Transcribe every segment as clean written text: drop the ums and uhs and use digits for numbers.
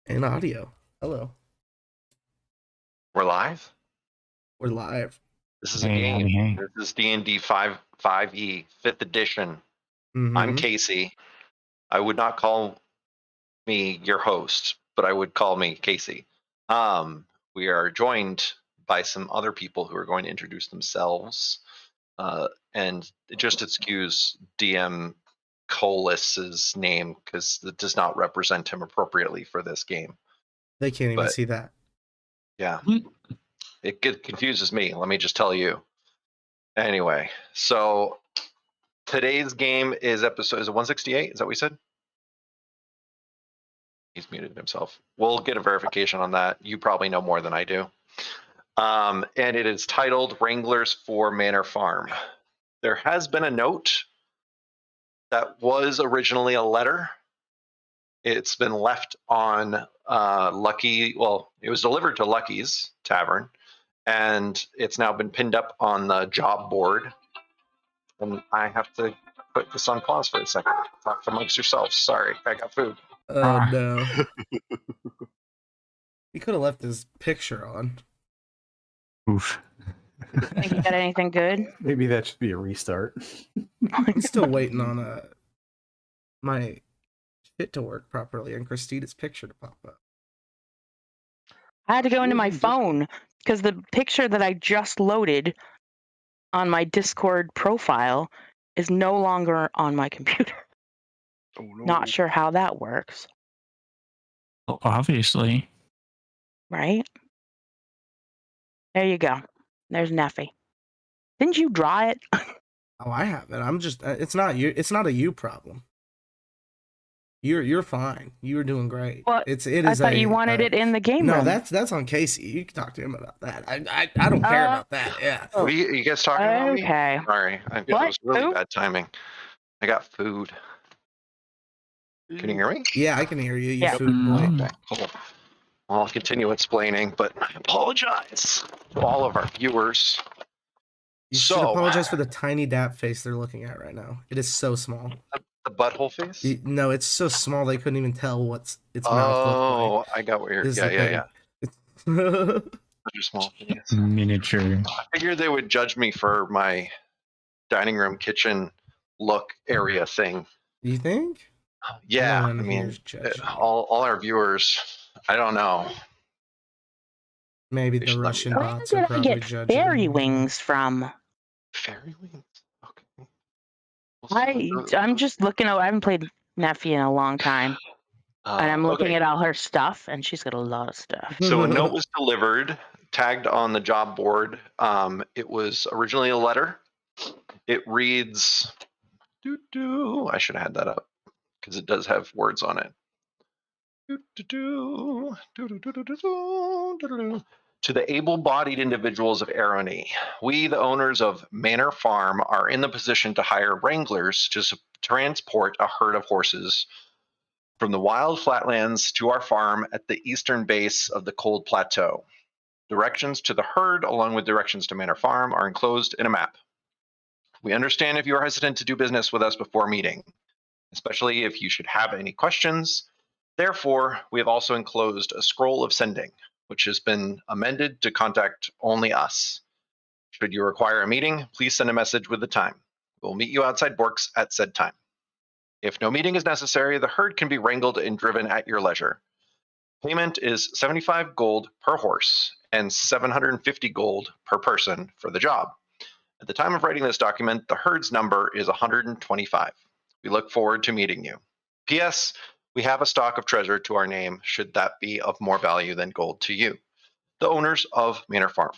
and audio. Hello. We're live? We're live. This is a game. Hey. This is D&D 5e, 5th edition. I'm Casey. I would not call me your host, but I would call me Casey. We are joined by some other people who are going to introduce themselves. And just excuse DM Colis's name because it does not represent him appropriately for this game. They can't even see that. Yeah. It confuses me, let me just tell you. Anyway, so today's game is it 168? Is that what we said? He's muted himself. We'll get a verification on that. You probably know more than I do. And it is titled Ranglers for Manor Farm. There has been a note that was originally a letter. It's been left on Lucky. Well, it was delivered to Lucky's Tavern, and it's now been pinned up on the job board. And I have to put this on pause for a second. Talk amongst yourselves. Sorry, I got food. Oh, no. He could have left his picture on. Oof. Think you got anything good? Maybe that should be a restart. I'm still waiting on my shit to work properly and Christina's picture to pop up. I had to go into my phone because the picture that I just loaded on my Discord profile is no longer on my computer. Oh, no. Not sure how that works. Well, obviously. Right? There you go. There's Neffy. Didn't you draw it? Oh, I have it. I'm just. It's not you. It's not a you problem. You're fine. You're doing great. Well, It I is. thought you wanted it in the game No, room. that's on Casey. You can talk to him about that. I don't care about that. Yeah. You guys talking about me? Okay. Sorry, it What? was really Who? bad timing. I got food. Can you hear me? Yeah, I can hear you. You Yeah. food boy. Okay, cool. Well, I'll continue explaining, but I apologize to all of our viewers. You should So- apologize for the tiny dap face they're looking at right now. It is so small. The butthole face? No, it's so small they couldn't even tell what's its mouth Oh, I got what you're. looked like. Yeah. Those Those are small things. Miniature. I figured they would judge me for my dining room kitchen look area thing. You think? Yeah, No I one mean, here's judging. all our viewers. I don't know. Maybe They the should let me Russian know. Where bots did are I probably get judging. fairy wings from? Fairy wings. Okay. We'll see. I'm just looking. I haven't played Neffy in a long time, and I'm looking Okay. at all her stuff, and she's got a lot of stuff. So a note was delivered, tagged on the job board. It was originally a letter. It reads, I should have had that up because it does have words on it. To the able-bodied individuals of Arrowknee, we, the owners of Manor Farm, are in the position to hire Ranglers to transport a herd of horses from the wild flatlands to our farm at the eastern base of the Cold Plateau. Directions to the herd, along with directions to Manor Farm, are enclosed in a map. We understand if you are hesitant to do business with us before meeting, especially if you should have any questions. Therefore, we have also enclosed a scroll of sending, which has been amended to contact only us. Should you require a meeting, please send a message with the time. We'll meet you outside Bork's at said time. If no meeting is necessary, the herd can be wrangled and driven at your leisure. Payment is 75 gold per horse and 750 gold per person for the job. At the time of writing this document, the herd's number is 125. We look forward to meeting you. P.S. We have a stock of treasure to our name, should that be of more value than gold to you, the owners of Manor Farm.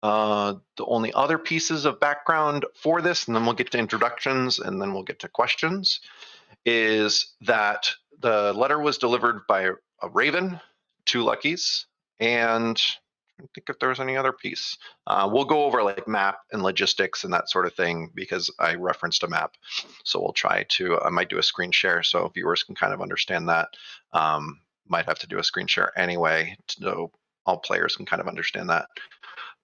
The only other pieces of background for this, and then we'll get to introductions, and then we'll get to questions, is that the letter was delivered by a raven to Lucky's, and I think if there was any other piece. We'll go over like map and logistics and that sort of thing because I referenced a map. So we'll try to, I might do a screen share so viewers can kind of understand that. Might have to do a screen share anyway so all players can kind of understand that.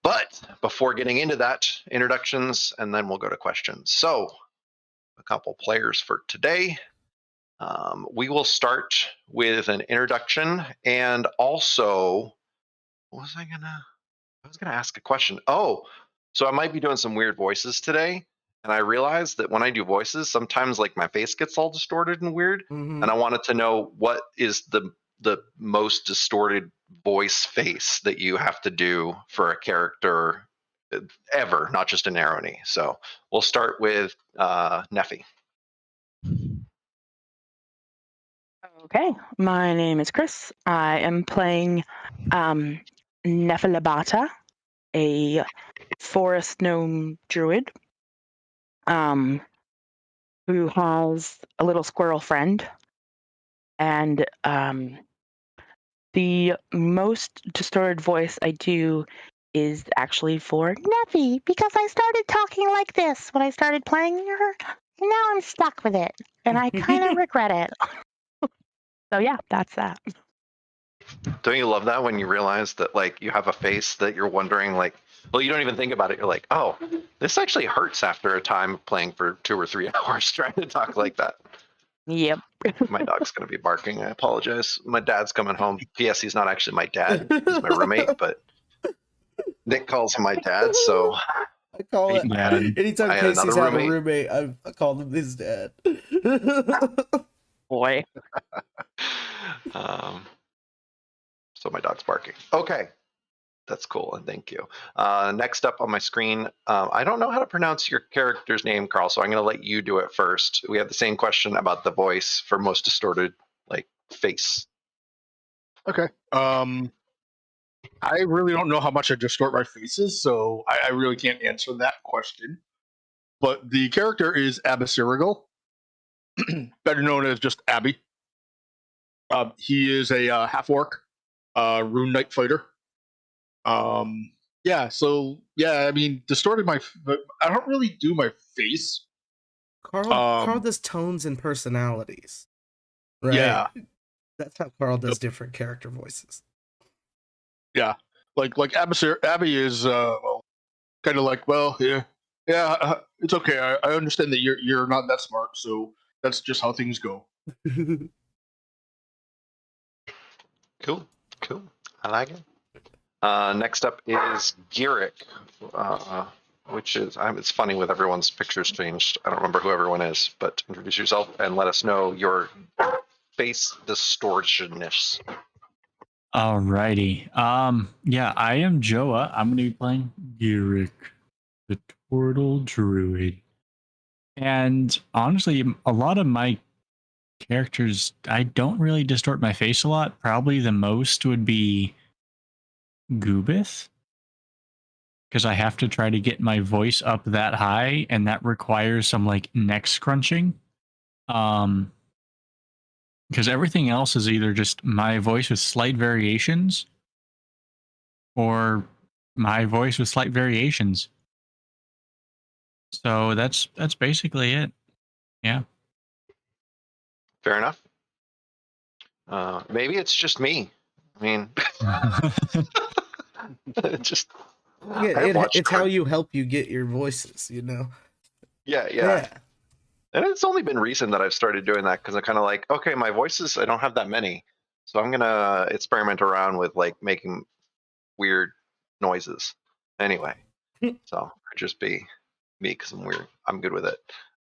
But before getting into that, introductions, and then we'll go to questions. So a couple players for today. We will start with an introduction, and also, what was I was gonna ask a question. Oh, so I might be doing some weird voices today, and I realized that when I do voices, sometimes like my face gets all distorted and weird, Mhm. and I wanted to know what is the most distorted voice face that you have to do for a character ever, not just an Arrowknee. So we'll start with Neffy. Okay, my name is Chris. I am playing Nephalabata, a forest gnome druid who has a little squirrel friend. And the most distorted voice I do is actually for Neffy, because I started talking like this when I started playing her, and now I'm stuck with it, and I kind of regret it. So yeah, that's that. Don't you love that when you realize that like you have a face that you're wondering like, well, you don't even think about it. You're like, oh, this actually hurts after a time of playing for 2 or 3 hours trying to talk like that. Yep. My dog's going to be barking. I apologize. My dad's coming home. P.S. He's not actually my dad. He's my roommate, but Nick calls him my dad, so I call it. Yeah. Anytime I had Casey's another had a roommate. roommate, I called him his dad. Boy. So my dog's barking. Okay. That's cool, and thank you. Next up on my screen, I don't know how to pronounce your character's name, Carl, so I'm going to let you do it first. We have the same question about the voice for most distorted, like, face. Okay. I really don't know how much I distort my faces, so I really can't answer that question. But the character is Abyssirigal, better known as just Abby. He is a half-orc, rune knight fighter. Yeah, so, yeah, I mean, distorted but I don't really do my face. Carl does tones and personalities, right? Yeah. That's how Carl does Yep. different character voices. Yeah, like Abby is well, kind of like, well, yeah, it's okay. I understand that you're not that smart, so that's just how things go. Cool. I like it. Next up is Girick, which is, it's funny with everyone's pictures changed. I don't remember who everyone is, but introduce yourself and let us know your face distortionness. Alrighty. Yeah, I am Joa. I'm gonna be playing Girick, the Turtle Druid. And honestly, a lot of my characters, I don't really distort my face a lot. Probably the most would be Goobith, because I have to try to get my voice up that high, and that requires some like neck scrunching. Because everything else is either just my voice with slight variations or my voice with slight variations. So that's basically it. Yeah. Fair enough. Maybe it's just me. I mean, just It's how you help you get your voices, you know? Yeah. And it's only been recent that I've started doing that because I'm kind of like, okay, my voices, I don't have that many. So I'm going to experiment around with like making weird noises. Anyway, so it could just be me because I'm weird. I'm good with it.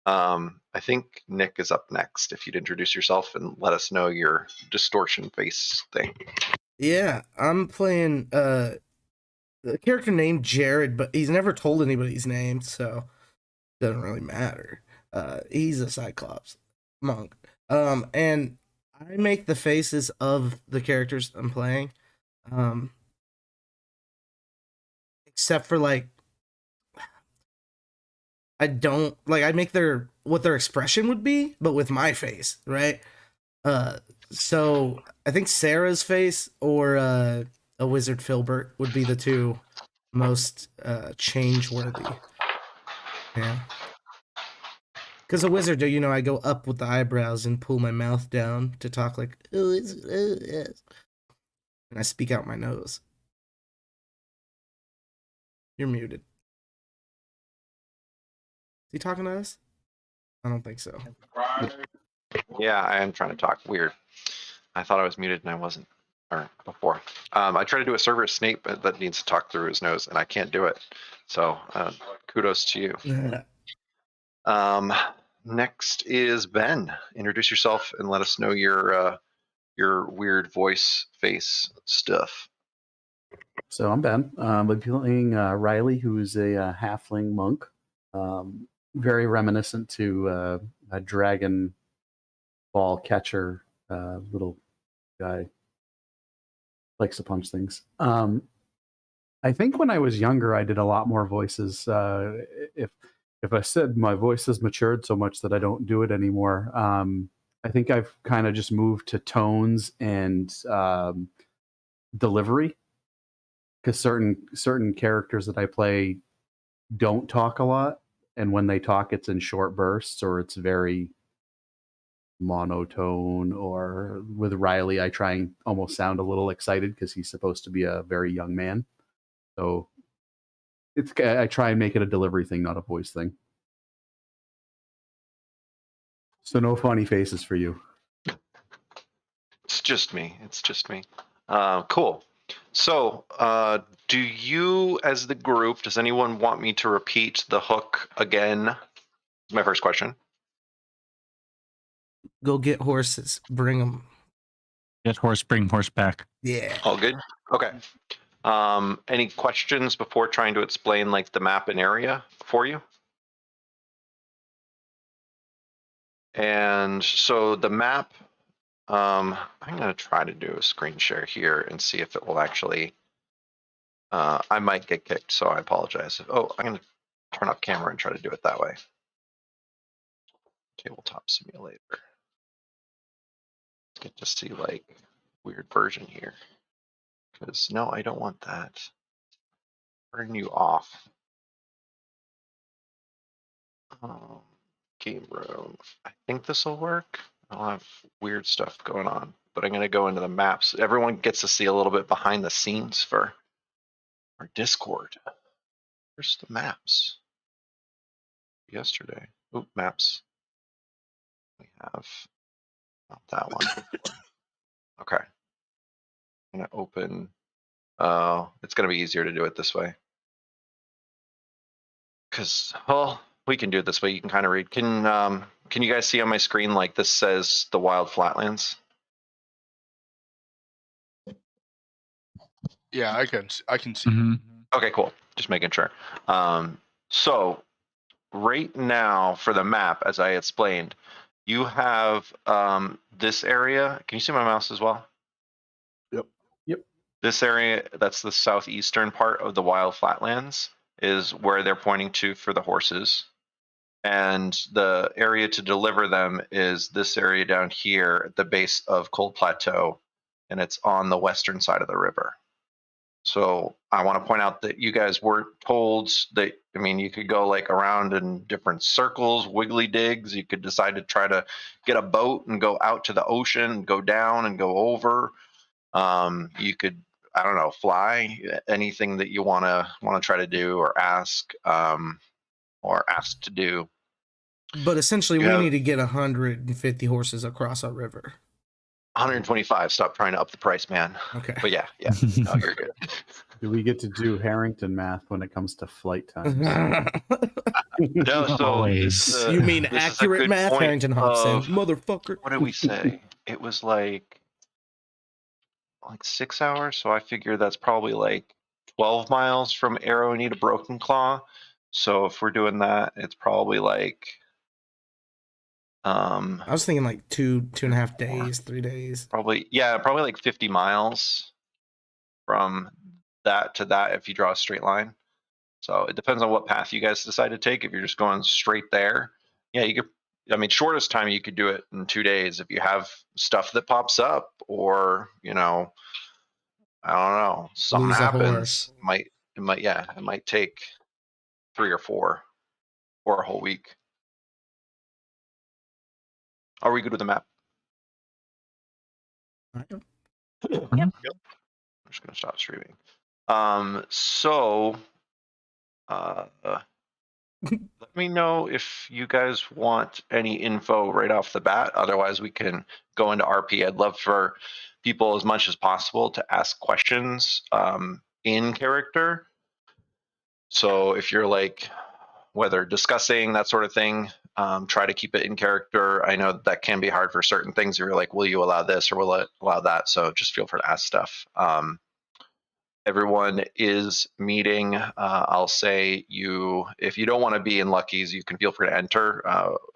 I think Nick is up next. If you'd introduce yourself and let us know your distortion face thing. Yeah, I'm playing the character named Jared, but he's never told anybody's name, so it doesn't really matter. He's a Cyclops monk. And I make the faces of the characters I'm playing. Except for like I don't like I make what their expression would be, but with my face, right? So I think Sarah's face or a wizard Filbert would be the two most change worthy. Yeah. Because a wizard, you know, I go up with the eyebrows and pull my mouth down to talk like, oh, yes. And I speak out my nose. You're muted. Is he talking to us? I don't think so. Yeah, I am trying to talk. Weird. I thought I was muted and I wasn't. Or before. I try to do a Cerberus Snape that needs to talk through his nose, and I can't do it. So kudos to you. Next is Ben. Introduce yourself and let us know your weird voice face stuff. So I'm Ben. I'm playing Riley, who's a halfling monk. Very reminiscent to a dragon ball catcher little guy. Likes to punch things. I think when I was younger, I did a lot more voices. If I said my voice has matured so much that I don't do it anymore, I think I've kind of just moved to tones and delivery, because certain characters that I play don't talk a lot, and when they talk, it's in short bursts or it's very monotone. Or with Riley, I try and almost sound a little excited because he's supposed to be a very young man. So I try and make it a delivery thing, not a voice thing. So no funny faces for you. It's just me. Cool. So, do you, as the group, does anyone want me to repeat the hook again? Is my first question. Go get horses. Bring them. Get horse, bring horse back. Yeah. All good? Okay. Any questions before trying to explain like the map and area for you? And so the map, I'm going to try to do a screen share here and see if it will actually, I might get kicked, so I apologize. Oh, I'm going to turn off camera and try to do it that way. Tabletop simulator. Get to see like weird version here. Because no, I don't want that. Turn you off. Game room. I think this will work. I'll have weird stuff going on, but I'm going to go into the maps. Everyone gets to see a little bit behind the scenes for our Discord. Where's the maps? Yesterday. Oop, maps. We have not that one. Okay. I'm going to open. It's going to be easier to do it this way. Because, well, we can do it this way. You can kind of read. Can you guys see on my screen, like this says the Wild Flatlands? Yeah, I can see. Mm-hmm. Okay, cool. Just making sure. So right now for the map, as I explained, you have this area. Can you see my mouse as well? Yep. This area, that's the southeastern part of the Wild Flatlands, is where they're pointing to for the horses. And the area to deliver them is this area down here at the base of Cold Plateau, and it's on the western side of the river. So I want to point out that you guys weren't told that, I mean, you could go like around in different circles, wiggly digs. You could decide to try to get a boat and go out to the ocean, go down and go over. You could, I don't know, fly, anything that you want to try to do or ask to do. But essentially, You we have- need to get 150 horses across our river. 125. Stop trying to up the price, man. Okay. But yeah. No, you're good. Do we get to do Harrington math when it comes to flight times? No, so Always. You mean this is a accurate good math, point Harrington Hobson? of- Motherfucker. What did we say? It was like 6 hours. So I figure that's probably like 12 miles from Arrowknee to Broken Claw. So if we're doing that, it's probably like I was thinking like 2.5 days, 3 days. probably like 50 miles from that to that if you draw a straight line. So it depends on what path you guys decide to take. If you're just going straight there, yeah, you could. I mean, shortest time you could do it in 2 days. If you have stuff that pops up, or I don't know, something Lose a happens, horse. it might take 3 or 4 or a whole week. Are we good with the map? Yep. I'm just gonna stop streaming. So Let me know if you guys want any info right off the bat. Otherwise, we can go into RP. I'd love for people as much as possible to ask questions in character. So if you're like, whether discussing that sort of thing, try to keep it in character. I know that can be hard for certain things. If you're like, will you allow this or will it allow that? So just feel free to ask stuff. Everyone is meeting. I'll say if you don't want to be in Lucky's, you can feel free to enter.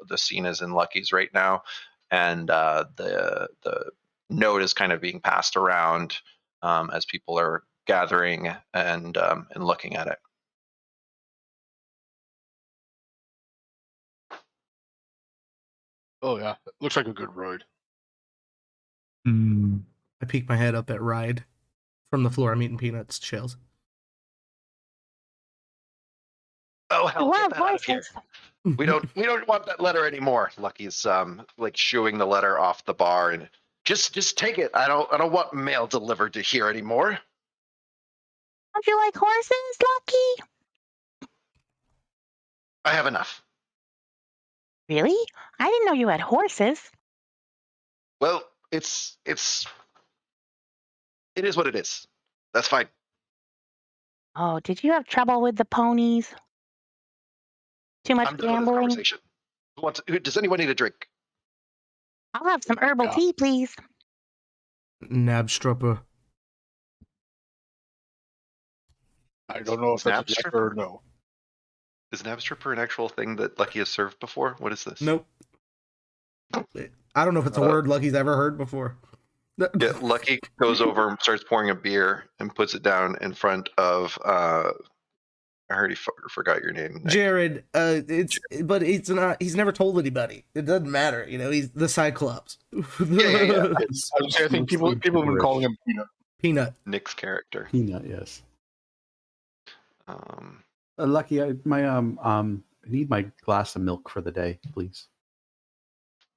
The scene is in Lucky's right now, and the note is kind of being passed around as people are gathering and looking at it. Oh yeah, looks like a good ride. Hmm. I peek my head up at Ride. From the floor, I'm eating peanuts, shells. Oh I hell, get love that out of here! voices. We don't want that letter anymore. Lucky's like shooing the letter off the bar and just take it. I don't want mail delivered to here anymore. Don't you like horses, Lucky? I have enough. Really? I didn't know you had horses. Well, it is what it is. That's fine. Oh, did you have trouble with the ponies? Too much I'm done with this gambling? conversation. Does anyone need a drink? I'll have some herbal Yeah. tea, please. Nabstrupper. I don't know if that's a yes Snapstripper? or no. Is Nabstripper an actual thing that Lucky has served before? What is this? Nope. I don't know if it's a word Lucky's ever heard before. Yeah, Lucky goes over and starts pouring a beer and puts it down in front of. I already forgot your name. Nick. Jared, but it's not. He's never told anybody. It doesn't matter, He's the Cyclops. Yeah. I think people have been calling him Peanut. Peanut. Nick's character. Peanut, yes. Um, Lucky, I need my glass of milk for the day, please.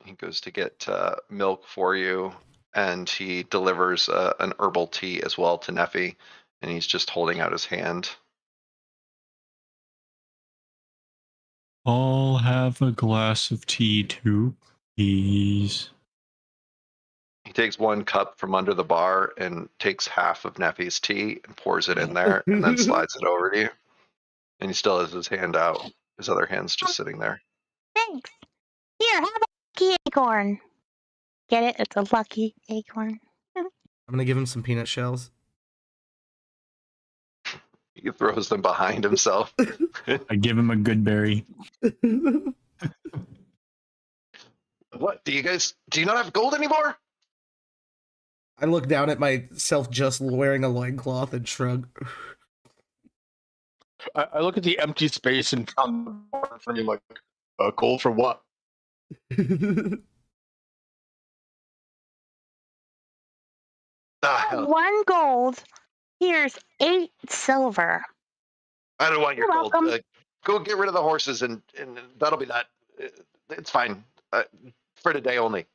he goes to get milk for you, and he delivers an herbal tea as well to Neffy, and he's just holding out his hand. I'll have a glass of tea too, please. He takes one cup from under the bar and takes half of Neffy's tea and pours it in there, and then slides it over to you. And he still has his hand out. His other hand's just sitting there. Thanks. Here, have a lucky acorn. Get it? It's a lucky acorn. I'm gonna give him some peanut shells. He throws them behind himself. I give him a good berry. What? Do you not have gold anymore? I look down at myself just wearing a loincloth and shrug. I look at the empty space and found the bar in front of me like, gold for what? Ah, hell. 1 gold. Here's 8 silver. I don't want your You're gold. welcome. Go get rid of the horses, and that'll be that. It's fine. For today only.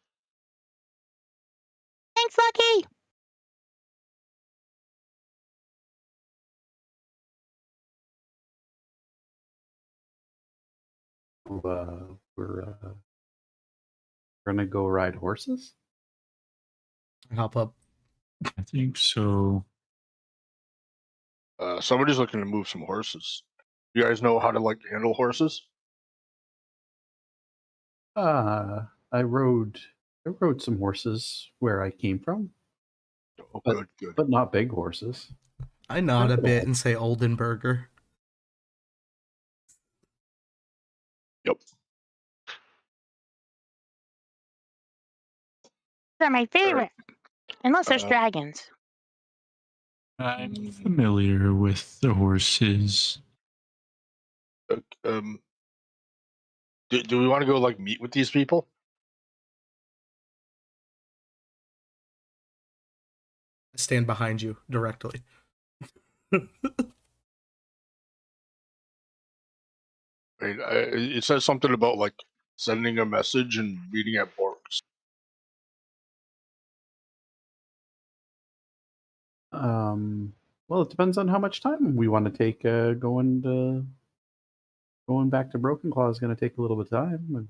Thanks, Lucky. We're gonna go ride horses. Hop up. I think so. Somebody's looking to move some horses. You guys know how to handle horses? I rode some horses where I came from, Oh, But- good. but not big horses. I nod a bit and say Oldenburger. Yep. They're my favorite. Unless there's dragons. I'm familiar with the horses. Do we want to go meet with these people? I stand behind you directly. It says something about sending a message and meeting at Bork's. Well, it depends on how much time we want to take going to going back to Broken Claw is going to take a little bit of time. And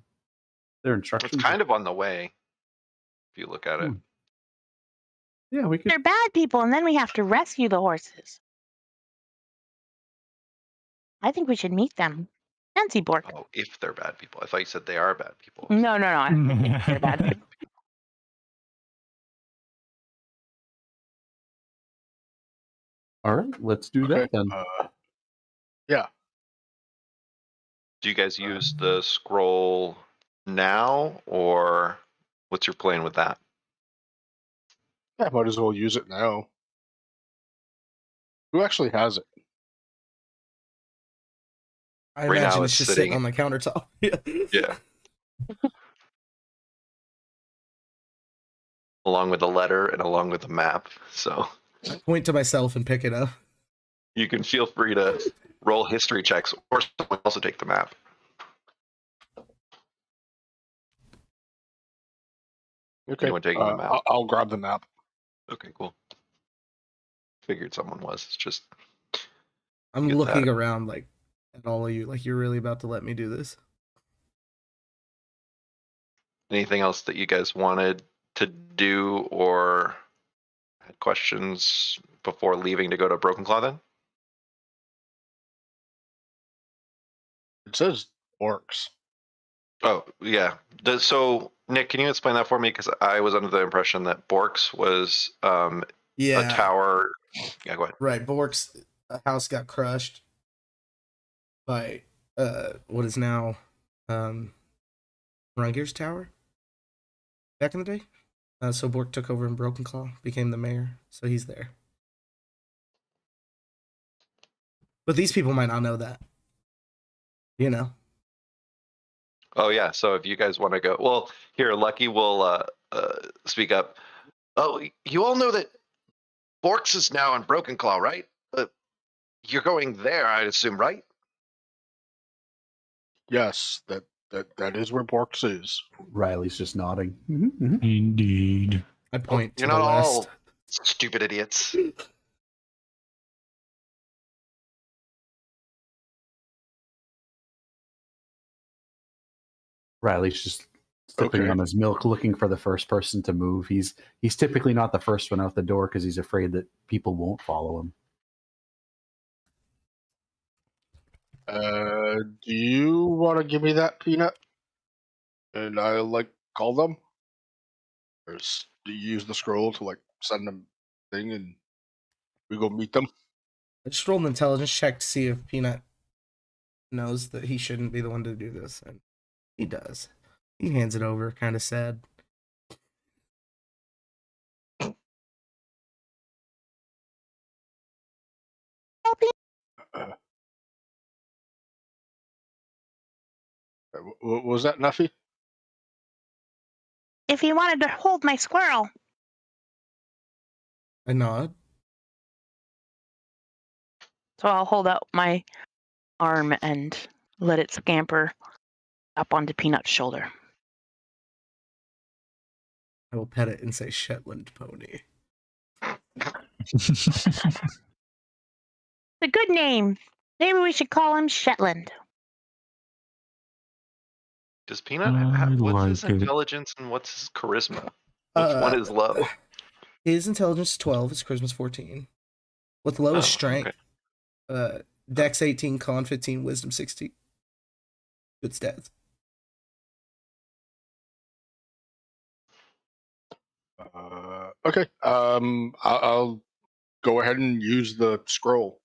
their instructions. It's kind of on the way, if you look at it. Yeah, we could. They're bad people, and then we have to rescue the horses. I think we should meet them. Nancy Bork. Oh, if they're bad people. I thought you said they are bad people. No. I think they're bad people. All right, let's do that then. Yeah. Do you guys use the scroll now, or what's your plan with that? I might as well use it now. Who actually has it? I Right now imagine it's it's just sitting sitting- on the countertop. Yeah. Along with the letter and along with the map. So I point to myself and pick it up. you can feel free to roll history checks, or someone else will take the map. Okay. Anyone taking the map? I'll grab the map. Okay, cool. Figured someone was. It's just I'm Get looking that. around like at all of you, like you're really about to let me do this. anything else that you guys wanted to do or had questions before leaving to go to Broken Claw then? It says orcs. Oh, yeah. So, Nick, can you explain that for me? Because I was under the impression that Borks was a Yeah, tower. Yeah, go ahead. right. Bork's house got crushed by what is now Ranglers Tower back in the day. So Bork took over in Broken Claw, became the mayor, so he's there. But these people might not know that. You know. Oh, yeah. So if you guys want to go, well, here, Lucky will speak up. Oh, you all know that Borks is now on Broken Claw, right? You're going there, I'd assume, right? Yes, that is where Borks is. Riley's just nodding. Mm-hmm. Indeed. I point to You're the not west. all stupid idiots. Riley's just sipping Okay. on his milk, looking for the first person to move. He's typically not the first one out the door because he's afraid that people won't follow him. Do you want to give me that peanut? And I call them, or do you use the scroll to send them thing and we go meet them? I just rolled an intelligence check to see if Peanut knows that he shouldn't be the one to do this, and he does. He hands it over, kind of sad. Uh, what was that, Nuffy? If you wanted to hold my squirrel. I nod. So I'll hold out my arm and let it scamper up onto Peanut's shoulder. I will pet it and say Shetland pony. It's a good name. Maybe we should call him Shetland. Does Peanut have, I what's his like it. intelligence and what's his charisma? Which one is low? His intelligence is 12, his charisma's 14. With low is Oh, strength. Dex 18, con 15, wisdom 16. Good stats. Okay. I'll go ahead and use the scroll.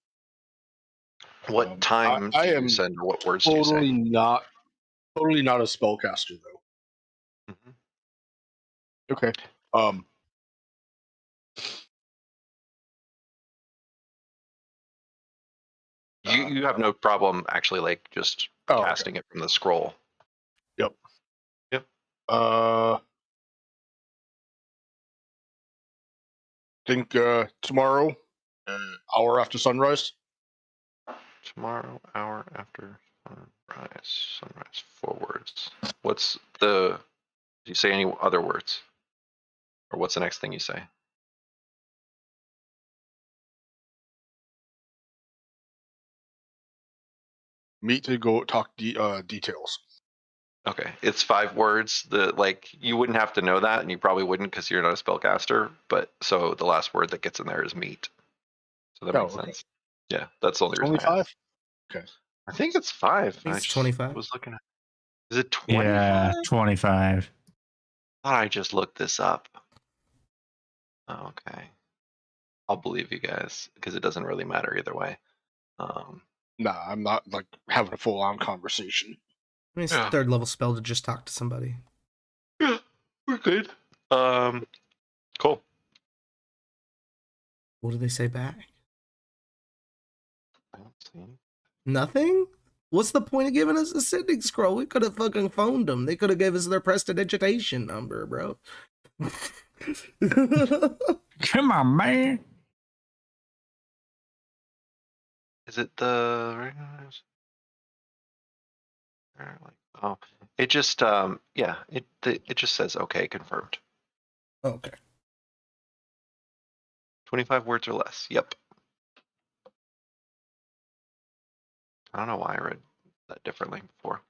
What time I do you am send or what words do you Totally say? not a spellcaster though. Mhm. Okay. You have no problem actually just Okay. casting it from the scroll. Yep. Yep. Think tomorrow, hour after sunrise. Tomorrow, hour after sunrise forwards. What's the, do you say any other words? Or what's the next thing you say? Meet to go talk details. Okay, it's 5 words. You wouldn't have to know that, and you probably wouldn't because you're not a spellcaster. But so the last word that gets in there is meet. So that makes sense. Yeah, that's the only reason. Only I asked. 5. Okay. I think it's 5. think I it's just 25. was looking at. Is it 25? Yeah, 25. Thought I just looked this up. Oh, okay. I'll believe you guys because it doesn't really matter either way. Nah, I'm not like having a full-on conversation. I mean, it's Yeah. a 3rd level spell to just talk to somebody. Yeah, we're good. Cool. What do they say back? I don't see. Nothing? What's the point of giving us a sending scroll? We could have fucking phoned them. They could have gave us their prestidigitation number, bro. Come on, man. Is it the? Oh, it just yeah, it just says okay, confirmed. Okay. 25 words or less. Yep. I don't know why I read that differently before.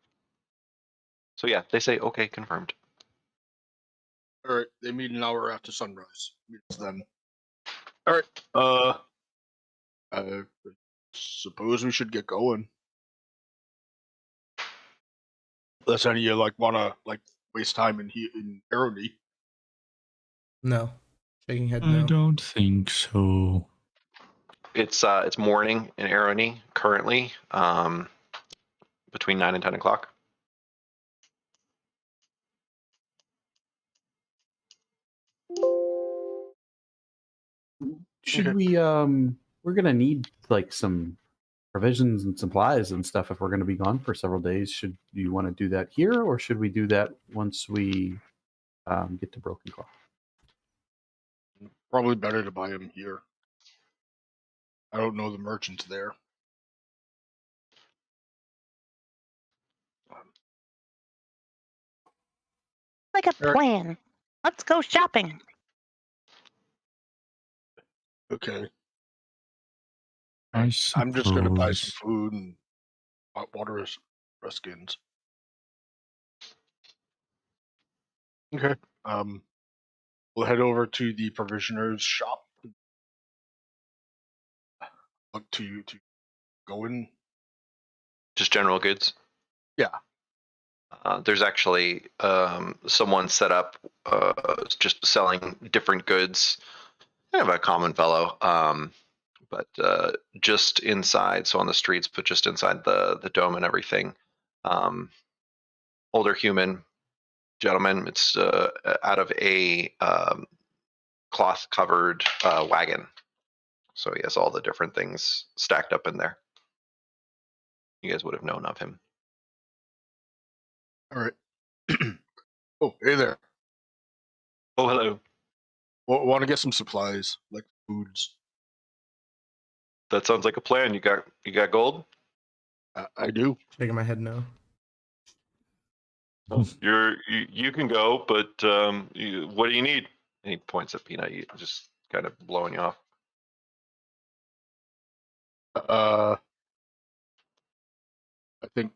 So yeah, they say okay, confirmed. All right, they meet an hour after sunrise. Meets them. All right. I suppose we should get going. Unless any of you wanna waste time in Arrowknee. No. Shaking head, I no. don't think so. It's morning in Arrowknee currently, between 9 and 10 o'clock. Should we we're gonna need some provisions and supplies and stuff if we're gonna be gone for several days. Should you want to do that here, or should we do that once we get to Broken Claw? Probably better to buy them here. I don't know the merchants there. Like a plan. Let's go shopping. Okay. I I'm just gonna buy some suppose. food and hot water skins. Okay. We'll head over to the provisioner's shop. Look to go in. Just general goods. Yeah. There's actually someone set up just selling different goods. Kind of a common fellow, but just inside, so on the streets, but just inside the dome and everything. Older human gentleman. It's out of a cloth-covered wagon. So he has all the different things stacked up in there. You guys would have known of him. All right. Oh, hey there. Oh, hello. Want to get some supplies like foods? That sounds like a plan. You got gold? I do. Shaking my head, no. You can go, but what do you need? And he points at Peanut, just kind of blowing you off. I think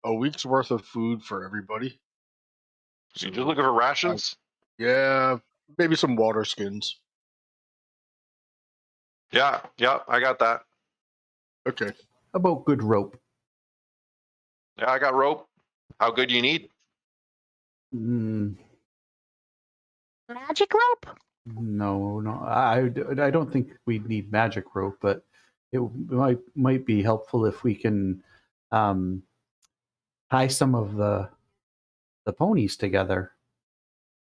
a week's worth of food for everybody. So you just looking for rations? Yeah, maybe some water skins. Yeah, I got that. Okay. How about good rope? Yeah, I got rope. How good you need? Magic rope? No. I don't think we need magic rope, but it might be helpful if we can tie some of the ponies together.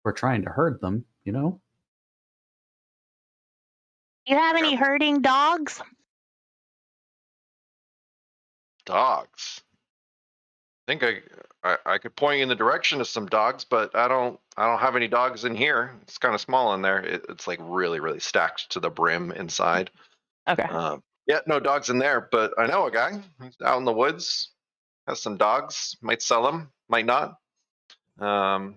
We're trying to herd them, you know? Do you have any herding dogs? Dogs. I think I could point you in the direction of some dogs, but I don't have any dogs in here. It's kind of small in there. It's like really, really stacked to the brim inside. Okay. Yeah, no dogs in there, but I know a guy. He's out in the woods. Has some dogs. Might sell them. Might not. I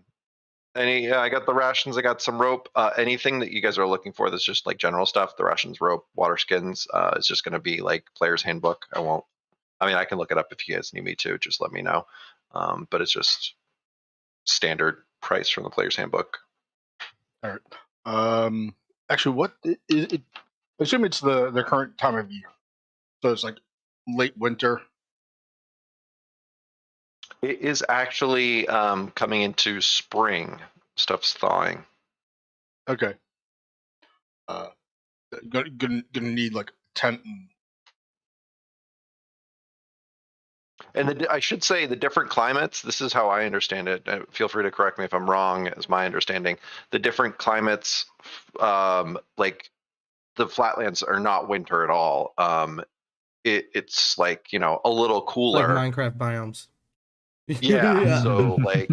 got the rations. I got some rope. Anything that you guys are looking for that's just like general stuff. The rations, rope, water skins. Is just going to be like player's handbook. I won't I mean, I can look it up if you guys need me to. Just let me know. But it's just standard price from the player's handbook. All right. Actually, what is it? I assume it's the current time of year. So it's like late winter. It is actually coming into spring. Stuff's thawing. Okay. Gonna need like a tent. And I should say the different climates, this is how I understand it. Feel free to correct me if I'm wrong, is my understanding. The different climates, like the flatlands are not winter at all. It's like, a little Like cooler. Minecraft biomes. Yeah. So like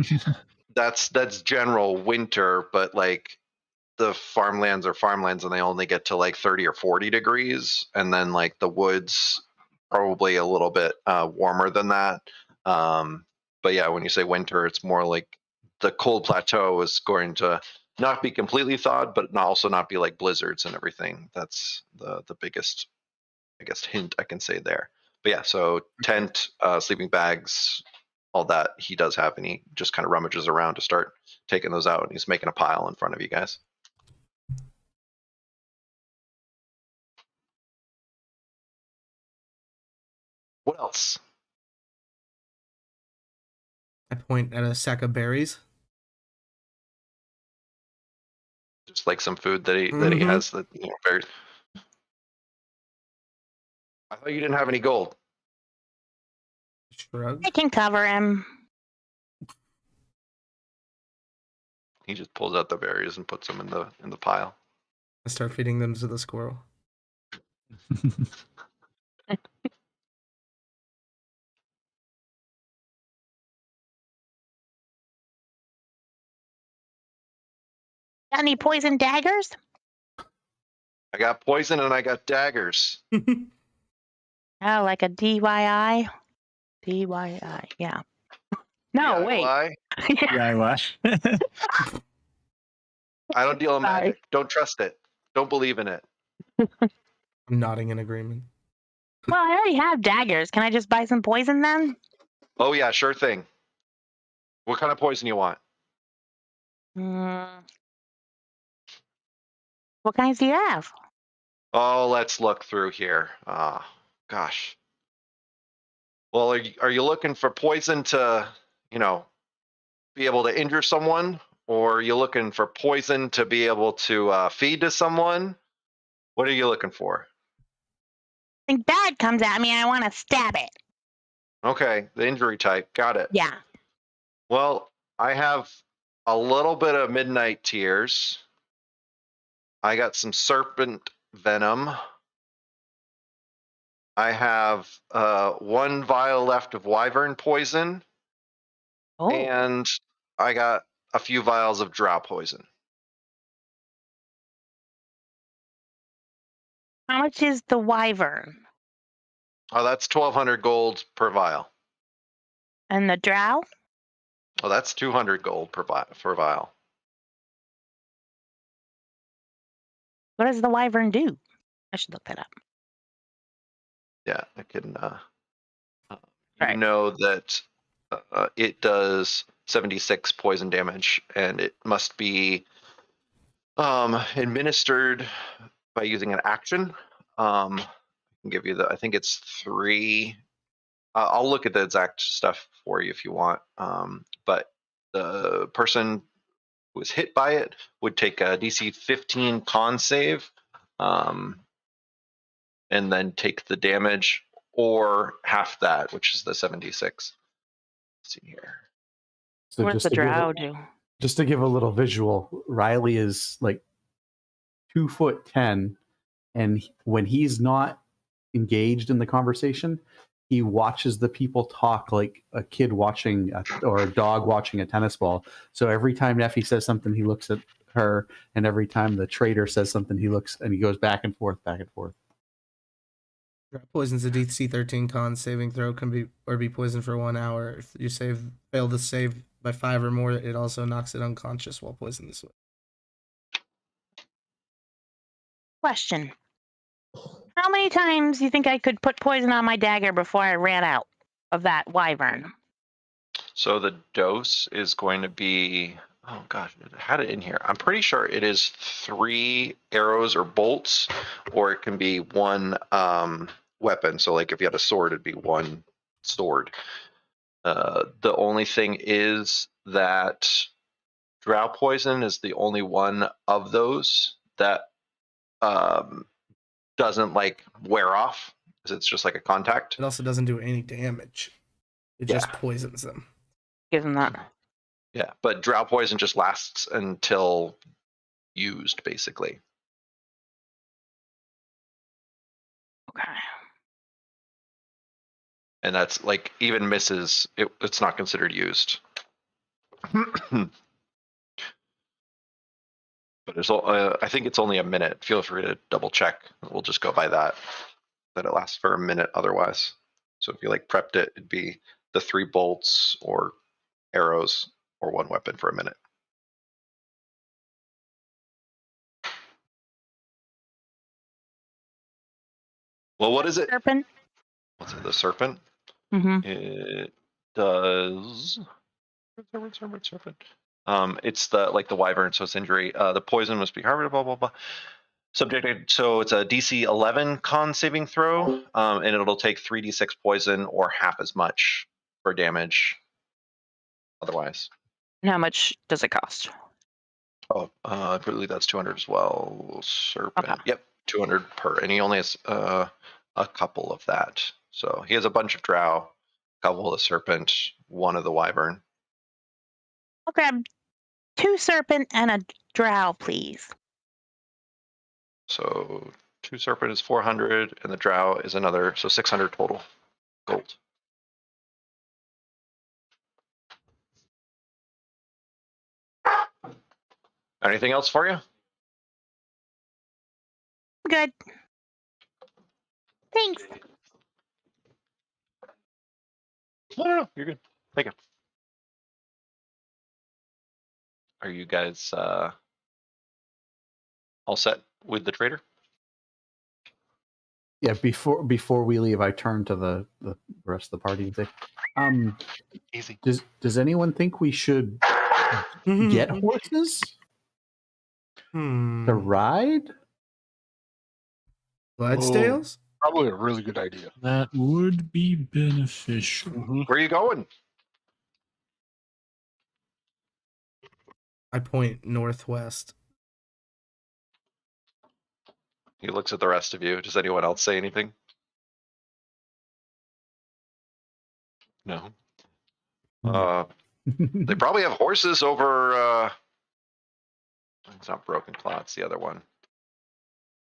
that's general winter, but like the farmlands are farmlands and they only get to like 30 or 40 degrees. And then like the woods probably a little bit warmer than that. But yeah, when you say winter, it's more like the cold plateau is going to not be completely thawed, but also not be like blizzards and everything. That's the biggest, I guess, hint I can say there. But yeah, so tent, sleeping bags, all that he does have, and he just kind of rummages around to start taking those out, and he's making a pile in front of you guys. What else? I point at a sack of berries. Just like some food that he Mhm. has that very. I thought you didn't have any gold. Shrug. I can cover him. He just pulls out the berries and puts them in the pile. I start feeding them to the squirrel. Got any poison daggers? I got poison and I got daggers. Oh, like a DIY? DIY, yeah. No, wait. DIY? DIY. I don't deal in Sorry. magic. Don't trust it. Don't believe in it. I'm nodding in agreement. Well, I already have daggers. Can I just buy some poison then? Oh yeah, sure thing. What kind of poison you want? What kinds do you have? Oh, let's look through here. Gosh. Well, are you looking for poison to, be able to injure someone? Or are you looking for poison to be able to feed to someone? What are you looking for? Something bad comes at me and I want to stab it. Okay, the injury type. Got it. Yeah. Well, I have a little bit of midnight tears. I got some serpent venom. I have one vial left of wyvern poison. Oh. And I got a few vials of drow poison. How much is the wyvern? Oh, that's 1,200 gold per vial. And the drow? Oh, that's 200 gold per vial. What does the wyvern do? I should look that up. Yeah, I can. Right. Know that it does 76 poison damage, and it must be administered by using an action. I can give you I think it's 3. I'll look at the exact stuff for you if you want. But the person who was hit by it would take a DC 15 con save, and then take the damage, or half that, which is the 76. Let's see here. So What does the drow do? Just to give a little visual, Riley is like 2'10", and when he's not engaged in the conversation, he watches the people talk like a kid watching or a dog watching a tennis ball. So every time Neffy says something, he looks at her, and every time the trader says something, he looks and he goes back and forth, back and forth. Poison's a DC 13 con saving throw, can be poisoned for 1 hour. If you fail to save by 5 or more, it also knocks it unconscious while poisoned this way. Question. How many times do you think I could put poison on my dagger before I ran out of that wyvern? So the dose is going to be, oh gosh, I had it in here. I'm pretty sure it is 3 arrows or bolts, or it can be 1 weapon. So like if you had a sword, it'd be 1 sword. The only thing is that drow poison is the only one of those that doesn't like wear off, because it's just like a contact. It also doesn't do any damage. It just poisons them. Give them that. Yeah, but drow poison just lasts until used, basically. Okay. And that's like even misses, it's not considered used. But it's I think it's only a minute. Feel free to double check. We'll just go by that it lasts for a minute otherwise. So if you like prepped it, it'd be the 3 bolts or arrows or 1 weapon for a minute. Well, what is it? Serpent? What's it? The serpent? Mm-hmm. It does. Serpent. It's the wyvern, so it's injury. The poison must be harvested. Blah blah blah. Subjected. So it's a DC 11 con saving throw, and it'll take 3d6 poison or half as much for damage. Otherwise. And how much does it cost? Oh, I believe that's 200 as well. Serpent. Okay. Yep, 200 per, and he only has a couple of that. So he has a bunch of drow, a couple of the serpent, 1 of the wyvern. I'll grab 2 serpent and a drow, please. So 2 serpent is 400, and the drow is another, so 600 total gold. Anything else for you? Good. Thanks. No, you're good. Thank you. Are you guys all set with the trader? Yeah, before we leave, I turn to the rest of the party and say, Easy. does anyone think we should get horses to ride? Clydesdales? Probably a really good idea. That would be beneficial. Where are you going? I point northwest. He looks at the rest of you. Does anyone else say anything? No. They probably have horses over. It's not Broken Claw. It's the other one.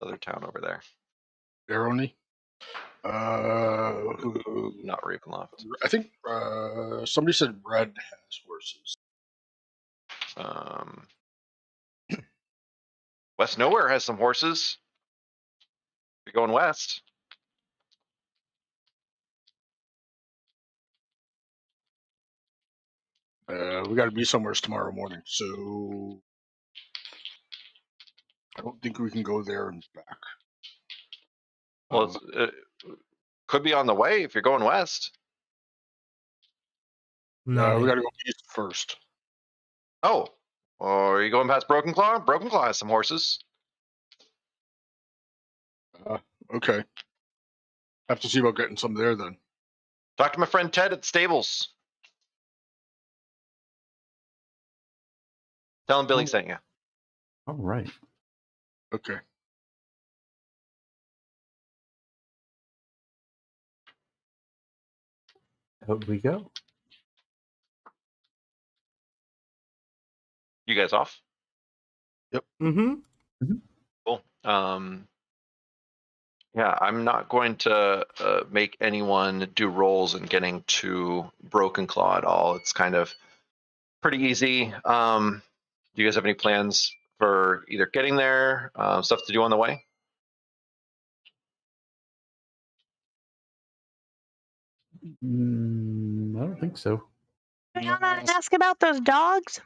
Other town over there. Arrowknee. Not Ravenloft. I think somebody said Red has horses. West Nowhere has some horses. You're going west. We got to be somewhere tomorrow morning, so I don't think we can go there and back. Well, it could be on the way if you're going west. No, We got to go east first. Oh, or are you going past Broken Claw? Broken Claw has some horses. Okay. Have to see about getting some there then. Talk to my friend Ted at the stables. Tell him Billy sent you. All right. Okay. Out we go. You guys off? Mm-hmm. Cool. Yeah, I'm not going to make anyone do rolls in getting to Broken Claw at all. It's kind of pretty easy. Do you guys have any plans for either getting there, stuff to do on the way? I don't think so. Do you want to ask about those dogs?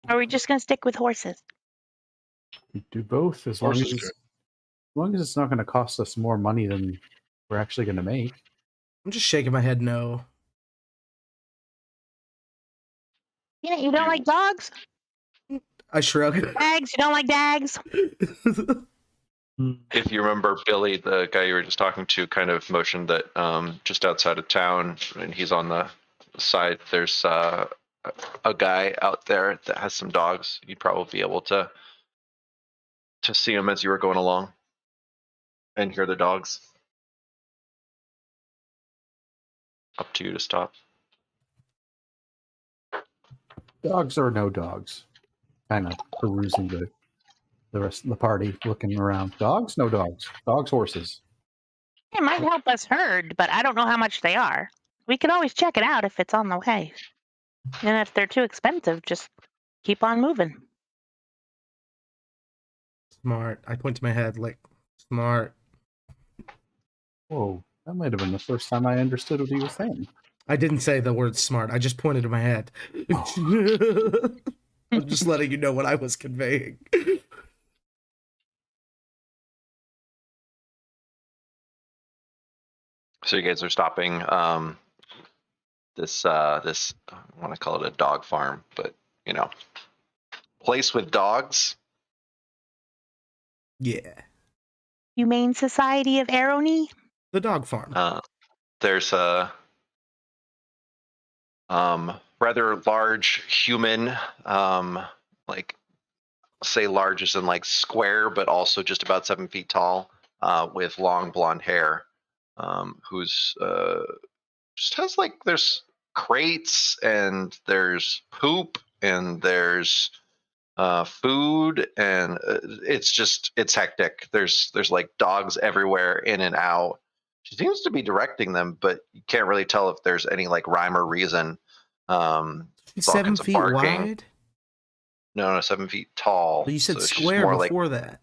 Or are we just going to stick with horses? We do both as long Horses as good. long as it's not going to cost us more money than we're actually going to make. I'm just shaking my head no. You don't like dogs? I shrug. Dags? You don't like dags? If you remember, Billy, the guy you were just talking to, kind of motioned that just outside of town, and he's on the side. There's a guy out there that has some dogs. You'd probably be able to see him as you were going along and hear the dogs. Up to you to stop. Dogs or no dogs? Kind of perusing the rest of the party, looking around. Dogs? No dogs. Dogs, horses. It might help us herd, but I don't know how much they are. We could always check it out if it's on the way. And if they're too expensive, just keep on moving. Smart. I point to my head like, smart. Whoa, that might have been the first time I understood what he was saying. I didn't say the word smart. I just pointed to my head. I'm just letting you know what I was conveying. So you guys are stopping this I want to call it a dog farm, but place with dogs. Yeah. Humane Society of Arrowknee? The dog farm. There's a rather large human, like say large as in like square, but also just about 7 feet tall, with long blonde hair, who's just has like there's crates and there's poop and there's food and it's hectic. There's like dogs everywhere in and out. She seems to be directing them, but you can't really tell if there's any like rhyme or reason. There's all 7 kinds of feet barking. wide? No, 7 feet tall. But you said So she's square more before that.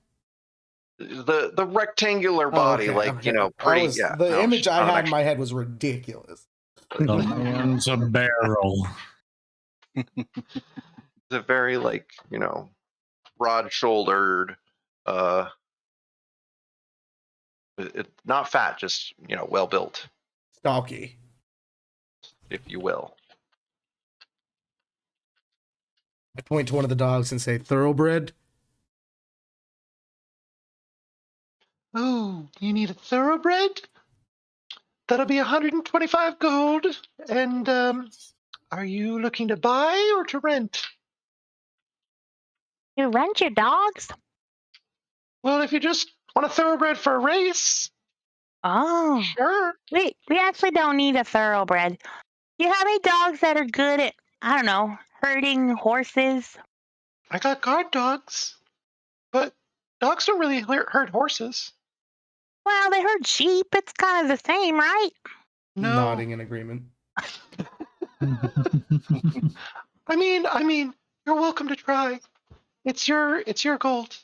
the rectangular body, pretty. The image I had in my head was ridiculous. The man's a barrel. The very broad-shouldered, not fat, just well built, Stalky. if you will. I point to one of the dogs and say, thoroughbred. Oh, you need a thoroughbred? That'll be 125 gold. And are you looking to buy or to rent? You rent your dogs? Well, if you just want a thoroughbred for a race, Oh. sure. We actually don't need a thoroughbred. Do you have any dogs that are good at, I don't know, herding horses? I got guard dogs, but dogs don't really herd horses. Well, they herd sheep. It's kind of the same, right? No. Nodding in agreement. I mean, you're welcome to try. It's your gold.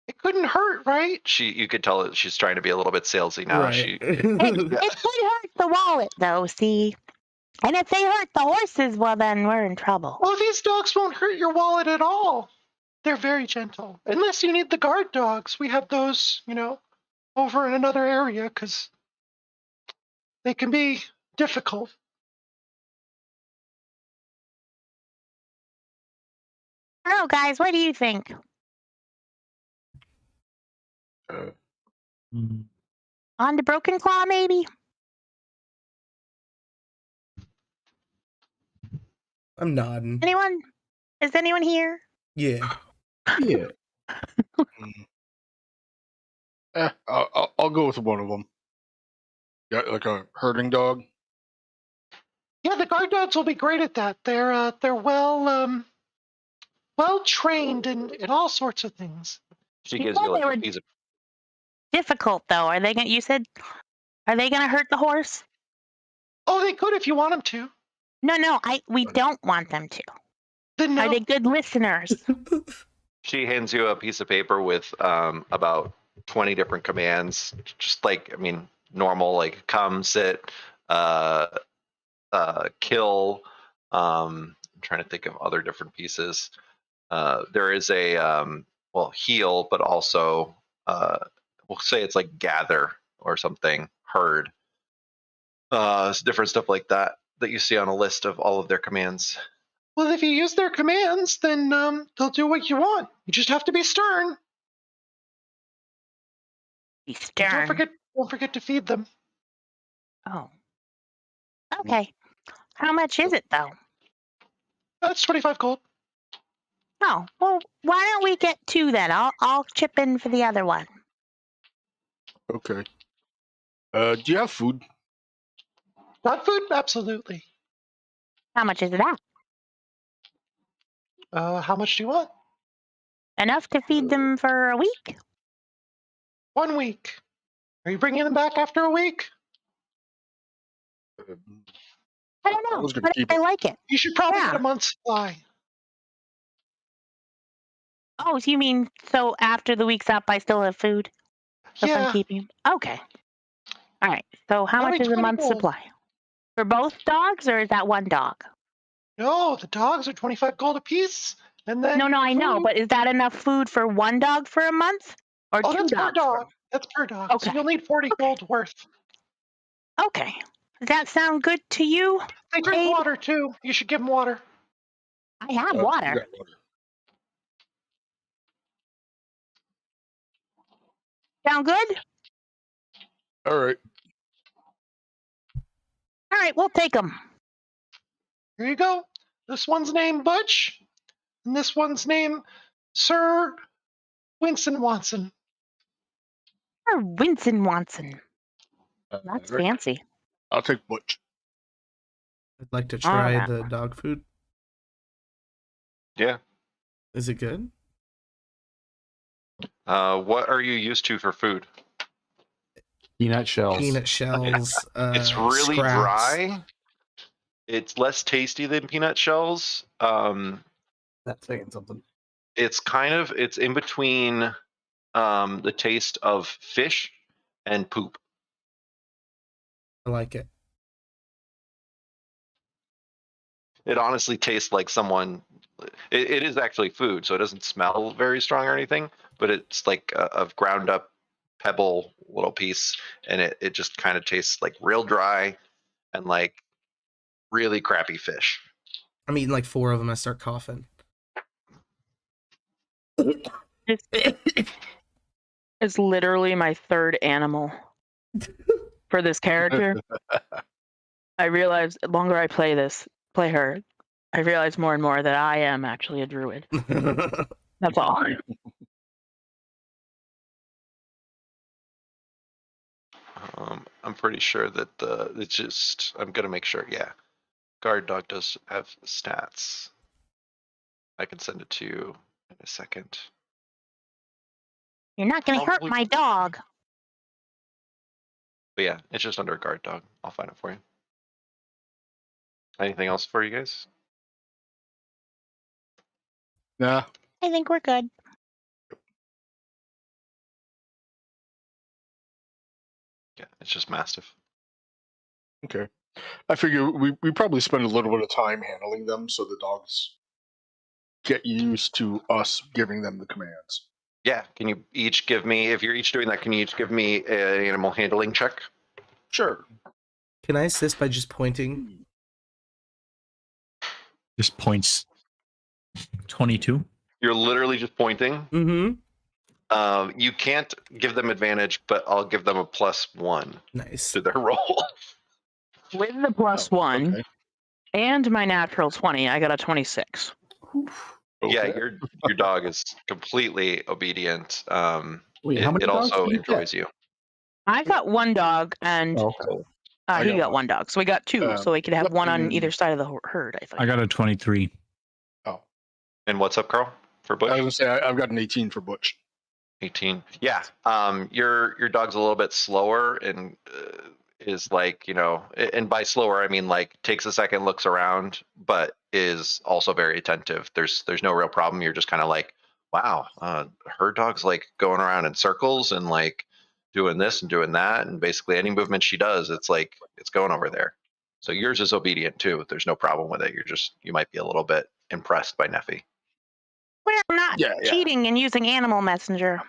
It couldn't hurt, right? You could tell that she's trying to be a little bit salesy now. Right. It could hurt the wallet, though, see? And if they hurt the horses, well, then we're in trouble. Well, these dogs won't hurt your wallet at all. They're very gentle. Unless you need the guard dogs. We have those, over in another area because they can be difficult. Oh, guys, what do you think? On to Broken Claw, maybe? I'm nodding. Anyone? Is anyone here? Yeah. Yeah. I'll go with one of them. Yeah, like a herding dog. Yeah, the guard dogs will be great at that. They're well trained in all sorts of things. She gives you like a piece of. Difficult, though. Are they gonna? You said, are they gonna hurt the horse? Oh, they could if you want them to. No. We don't want them to. Then no. Are they good listeners? She hands you a piece of paper with about 20 different commands, just normal, like come, sit, kill. I'm trying to think of other different pieces. There is a heal, but also we'll say it's like gather or something, herd, different stuff like that you see on a list of all of their commands. Well, if you use their commands, then they'll do what you want. You just have to be stern. Be And stern. don't forget to feed them. Oh. Okay. How much is it, though? That's 25 gold. Oh, well, why don't we get 2 then? I'll chip in for the other one. Okay. Do you have food? Dog food? Absolutely. How much is that? How much do you want? Enough to feed them for a week? 1 week. Are you bringing them back after a week? I don't know, was gonna but keep I it. like it. You should probably Yeah. get a month's supply. Oh, so you mean so after the week's up, I still have food? If I'm Yeah. keeping them? Okay. All right. So how Only much is a 20 month's gold. supply? For both dogs, or is that one dog? No, the dogs are 25 gold apiece. And then No, I know, food- but is that enough food for one dog for a month? Or Oh, 2 that's per dogs? dog. That's per dog. So Okay. you'll need 40 gold worth. Okay. Does that sound good to you? They drink Abe? water too. You should give them water. I have You water. got water. Sound good? All right. All right, we'll take them. Here you go. This one's named Butch, and this one's named Sir Winston Watson. Or Winston Watson. That's All right. fancy. I'll take Butch. I'd like to try Alright. the dog food. Yeah. Is it good? What are you used to for food? Peanut shells. Peanut shells. It's really scraps. dry. It's less tasty than peanut shells. That's saying something. It's in between the taste of fish and poop. I like it. It honestly tastes like someone. It is actually food, so it doesn't smell very strong or anything. But it's like a ground up pebble little piece, and it just kind of tastes like real dry and like really crappy fish. I'm eating like 4 of them. I start coughing. It's literally my third animal for this character. I realize the longer I play her, I realize more and more that I am actually a druid. That's all. I'm pretty sure that it's just. I'm gonna make sure. Yeah, guard dog does have stats. I can send it to you in a second. You're not going to hurt Probably- my dog. But yeah, it's just under guard dog. I'll find it for you. Anything else for you guys? Nah. I think we're good. Yeah, it's just mastiff. Okay. I figure we probably spend a little bit of time handling them so the dogs get used to us giving them the commands. Yeah, can you each give me, if you're each doing that, can you each give me an animal handling check? Sure. Can I assist by just pointing? Just points 22. You're literally just pointing. Mm-hmm. You can't give them advantage, but I'll give them a +1 Nice. to their roll. With the +1 Okay. and my natural 20, I got a 26. Yeah, Okay. your dog is completely obedient. Wait, how many It dogs also do you enjoys you. I got 1 dog, and Okay. I he got got 1 dog. So we got 2, so we could have 1 on and- either side of the herd, I think. I got a 23. And what's up, Carl? For Butch? I was gonna say I've got an 18 for Butch. 18. Yeah. Your dog's a little bit slower and is like, and by slower I mean like takes a second, looks around, but is also very attentive. There's no real problem. You're just kind of like, wow, her dog's like going around in circles and like doing this and doing that, and basically any movement she does, it's like it's going over there. So yours is obedient too. There's no problem with it. You might be a little bit impressed by Neffy. Yeah. cheating and using animal messenger.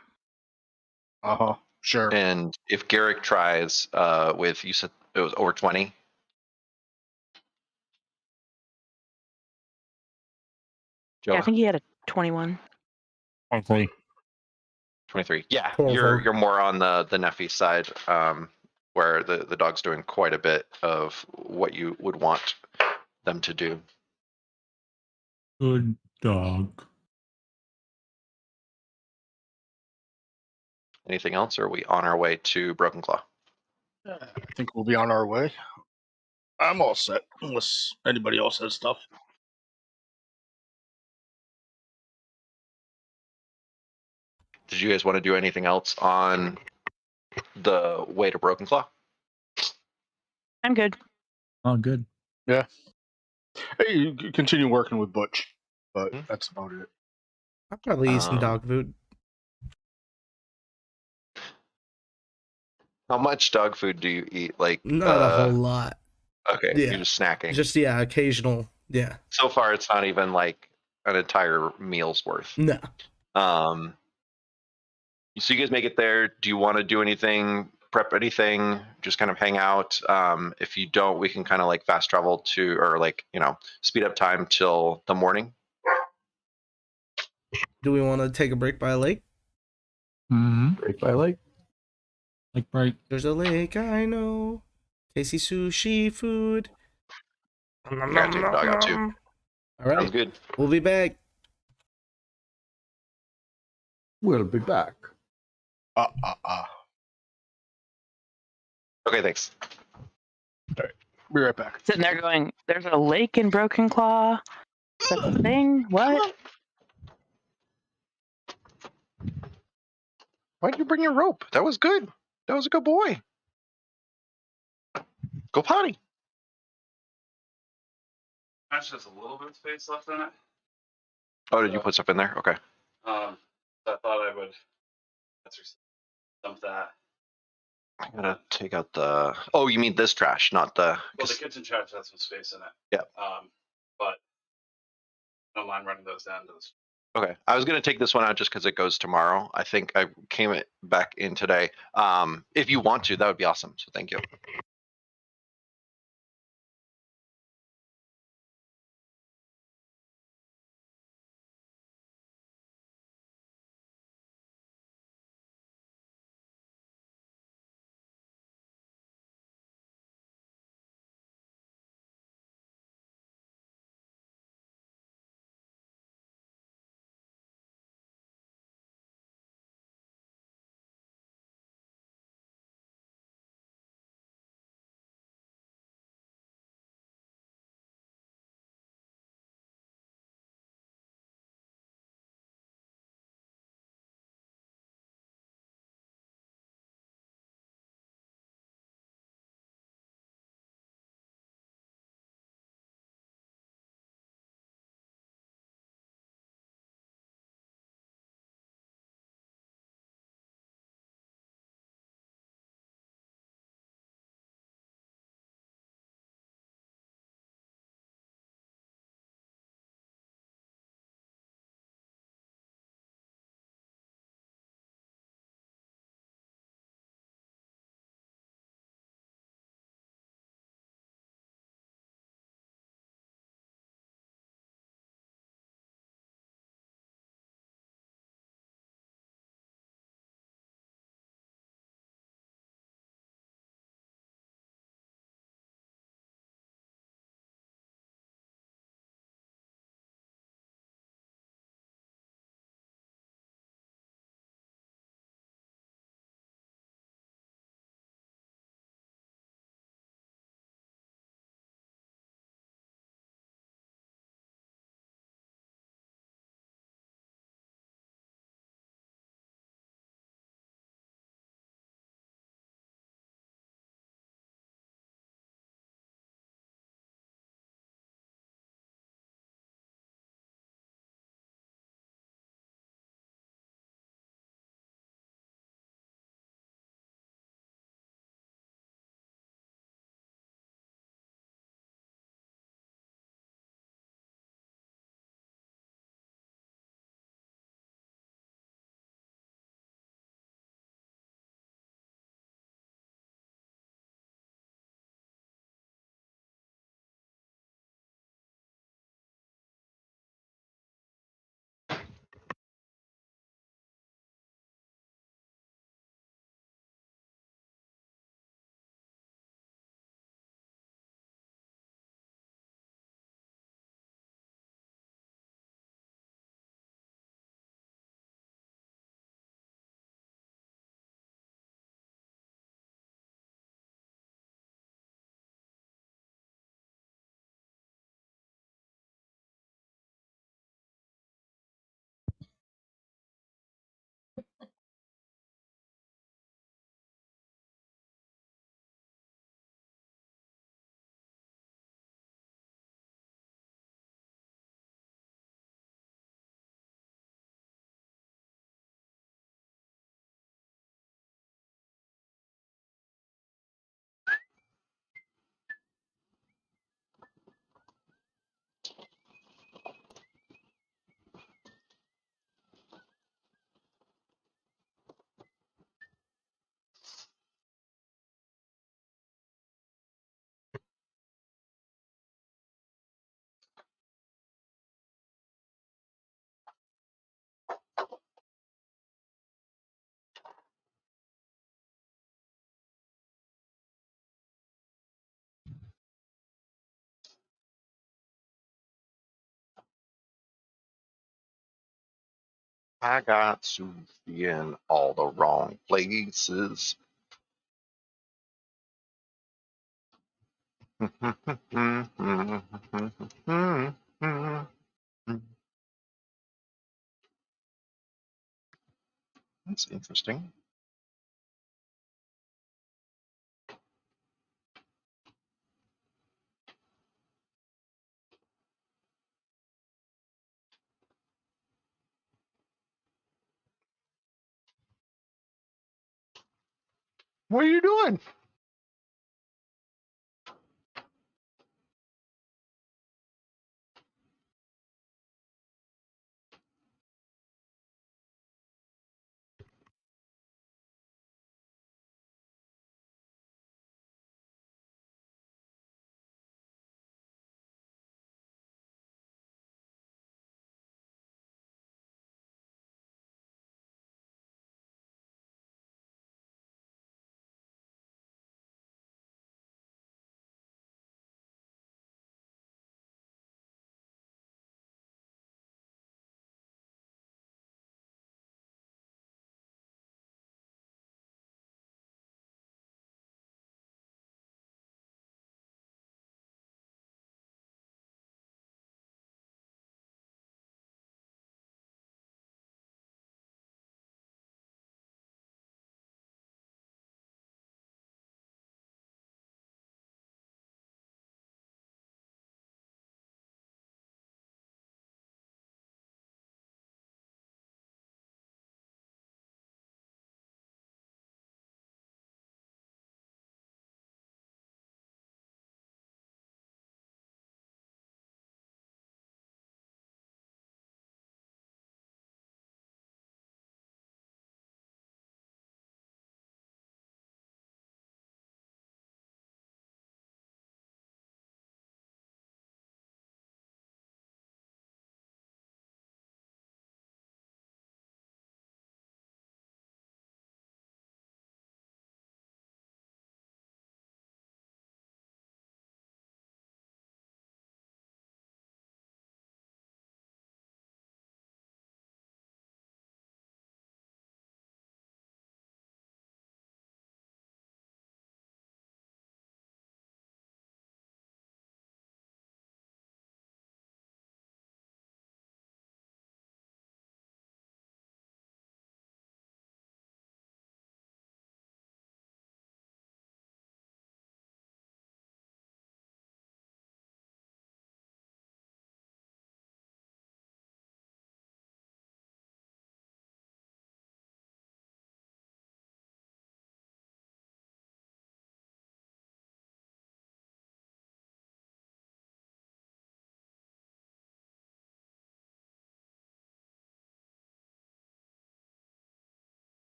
Sure. And if Garrick tries with, you said it was over 20. Joe, Yeah, I think he had a 21. Okay. 23. Yeah, Poor you're vote. more on the Neffy side, where the dog's doing quite a bit of what you would want them to do. Good dog. Anything else, or are we on our way to Broken Claw? I think we'll be on our way. I'm all set, unless anybody else has stuff. Did you guys want to do anything else on the way to Broken Claw? I'm good. Oh, good. Hey, you continue working with Butch, but Hmm. that's about it. I'll probably eat some Um, dog food. How much dog food do you eat? Like, Not a whole lot. okay, Yeah. you're just snacking. Just occasional. Yeah. So far, it's not even like an entire meal's worth. No. So you guys make it there. Do you want to do anything, prep anything, just kind of hang out? If you don't, we can kind of like fast travel to, or like, speed up time till the morning. Do we want to take a break by a lake? Mm-hmm. Break by lake. Like right. There's a lake I know. Tasty sushi food. I gotta take the dog out too. All Sounds right. good. We'll be back. We'll be back. Okay, thanks. Be right back. Sitting there going, there's a lake in Broken Claw. That's a thing? What? Why'd you bring your rope? That was good. That was a good boy. Go potty. Match has a little bit of space left in it. Oh, did you put stuff in there? Okay. I thought I would dump that. I gotta take out the. Oh, you mean this trash, not the. Well, the kitchen trash has some space in it. Yeah. But I don't mind running those down to this. Okay, I was gonna take this one out just because it goes tomorrow. I think I came it back in today. If you want to, that would be awesome. So thank you. I got Susie in all the wrong places. That's interesting. What are you doing?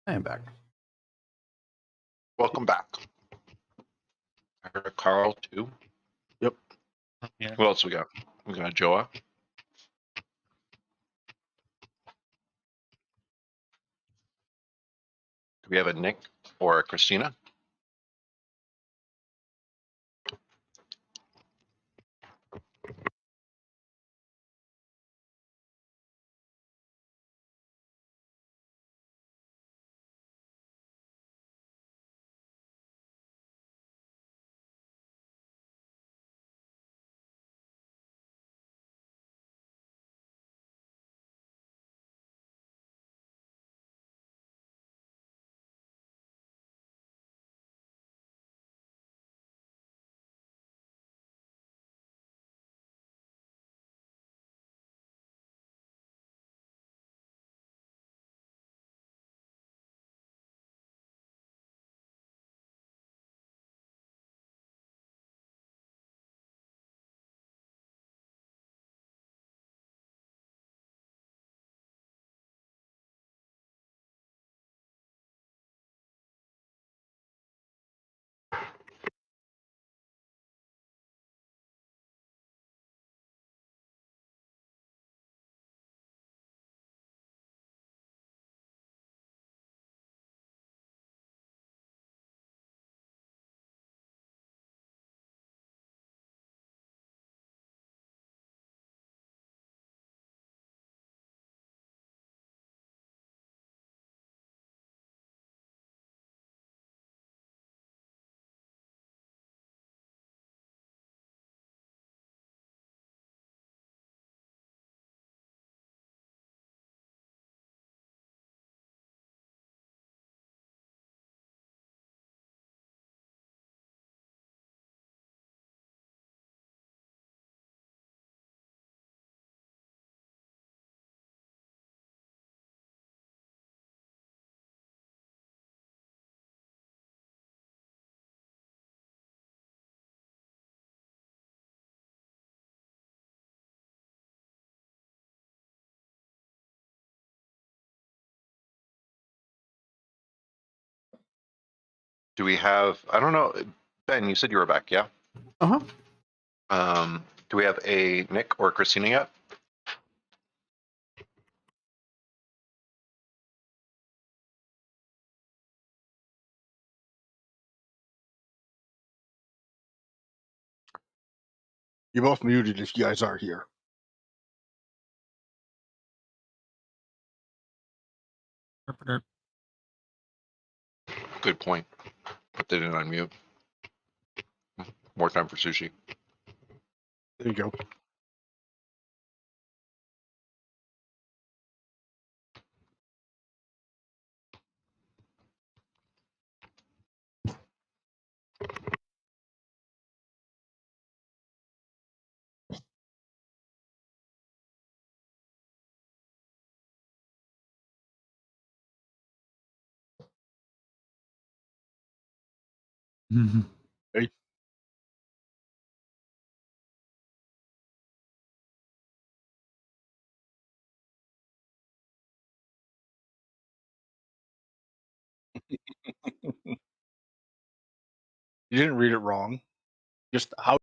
I am back. Welcome back. I heard a Carl too. Yep. Yeah. Who else we got? We got Joa. Do we have a Nick or a Christina? Do we have? I don't know. Ben, you said you were back, yeah? Uh huh. Do we have a Nick or Christina yet? You're both muted if you guys are here. Good point. But they didn't unmute. More time for sushi. There you go. Mhm. Hey. You didn't read it wrong. Just how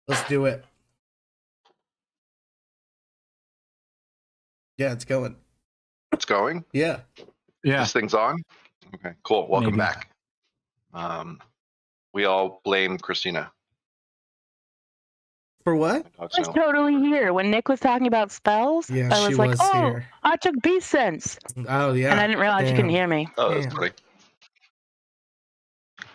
Let's do it. Yeah, it's going. It's going. Yeah. Yeah. This thing's on. Okay, cool. Welcome Maybe. back. We all blame Christina. For what? My dog's I was no. totally here when Nick was talking about spells. Yeah, I she was like, was "Oh, here. I took beast sense," Oh yeah. and I didn't realize you couldn't Damn. hear me. Oh, that's Damn. funny.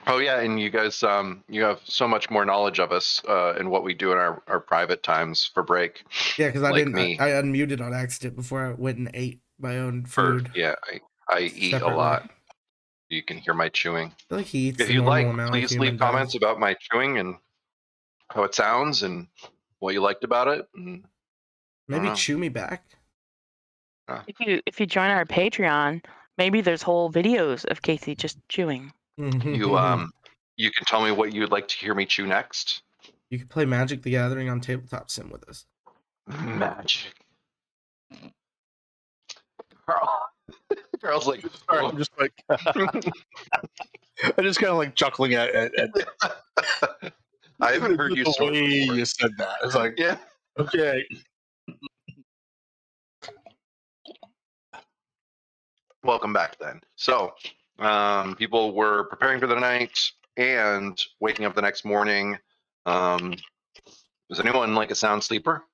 Oh yeah, and you guys, you have so much more knowledge of us and what we do in our private times for break. Yeah, because I Like didn't. me. I unmuted on accident before I went and ate my own food. I eat separately. a lot. You can hear my chewing. I feel like he eats If the you'd normal like, amount please of leave human comments does. about my chewing and how it sounds and what you liked about it. And Maybe know. chew me back. If you join our Patreon, maybe there's whole videos of Casey just chewing. You can tell me what you'd like to hear me chew next. You can play Magic the Gathering on Tabletop Sim with us. Magic. Carl. Carl's like, Sorry, I'm just like, I just kind of like chuckling at I haven't heard you the snort way before. you said that. It's like, Yeah. okay, Welcome back then. So, people were preparing for the night and waking up the next morning. Was anyone like a sound sleeper?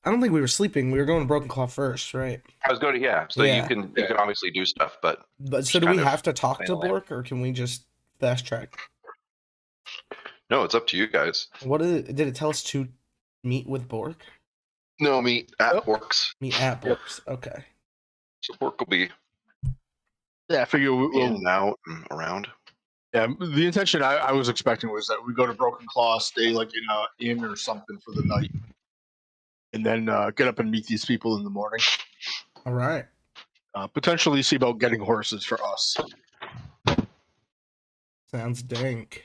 I don't think we were sleeping. We were going to Broken Claw first, right? I was going to, So Yeah. you can obviously do stuff, but But so Just do we kind of have to talk to playing along. Bork, or can we just fast track? no, it's up to you guys. What did it tell us to meet with Bork? No, meet at Yep. Porks. Meet at Bork's. Okay. So Pork will be yeah, I figure in we'll, and out and around. yeah. The intention I was expecting was that we go to Broken Claw, stay like in a inn or something for the night, and then get up and meet these people in the morning. All right. Potentially see about getting horses for us. Sounds dank.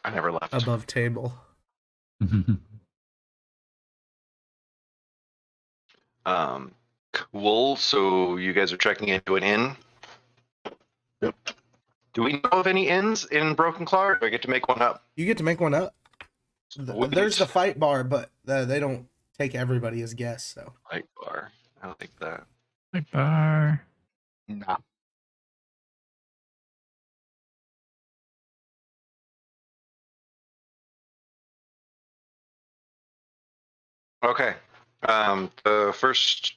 I never left. Above table. Cool. So you guys are checking into an inn. Yep. Do we know of any inns in Broken Claw? Or do I get to make one up? You get to make one up. Sweet. There's the fight bar, but they don't take everybody as guests. So Light bar. I like that. Bye bar. Nah. Okay. The first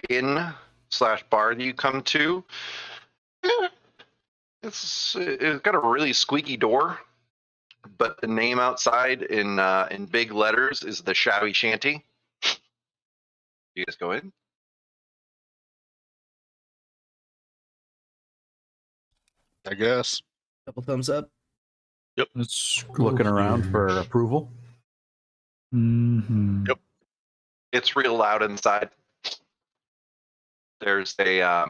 inn/bar that you come to, it's got a really squeaky door, but the name outside in big letters is the Shabby Shanty. You guys go in. I guess. couple thumbs up. Let's Looking around for approval. Mm-hmm. Yep. It's real loud inside. There's a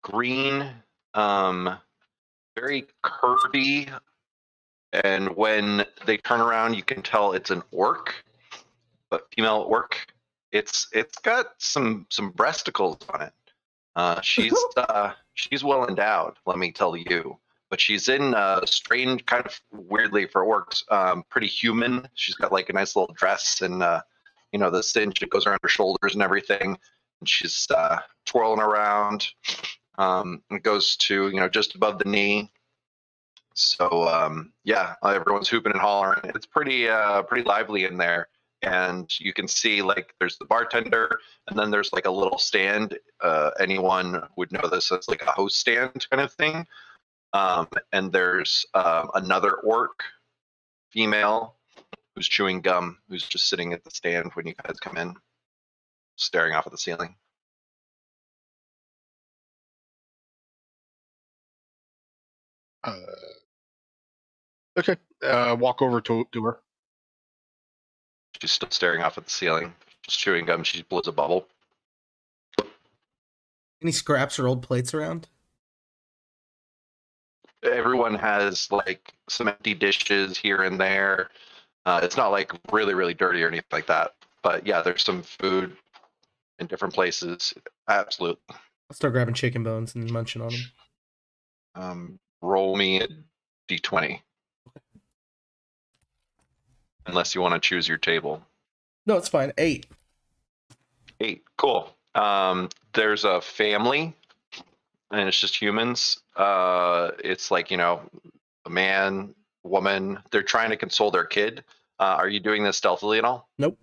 green, very curvy, and when they turn around, you can tell it's an orc, but female orc. It's got some breasticles on it. She's well endowed, let me tell you. But she's in strange, kind of weirdly for orcs, pretty human. She's got like a nice little dress and the cinch that goes around her shoulders and everything. And she's twirling around. It goes to just above the knee. So everyone's hooping and hollering. It's pretty lively in there. And you can see like there's the bartender, and then there's like a little stand. Anyone would know this as like a host stand kind of thing. And there's another orc female who's chewing gum, who's just sitting at the stand when you guys come in, staring off at the ceiling. Okay. Walk over to her. She's still staring off at the ceiling, just chewing gum. She blows a bubble. Any scraps or old plates around? Everyone has like some empty dishes here and there. It's not like really, really dirty or anything like that. But yeah, there's some food in different places. Absolutely. I'll start grabbing chicken bones and munching on them. Roll me a d20. unless you want to choose your table. No, it's fine. 8. 8. Cool. There's a family, and it's just humans. It's like, a man, woman. They're trying to console their kid. Are you doing this stealthily at all? Nope.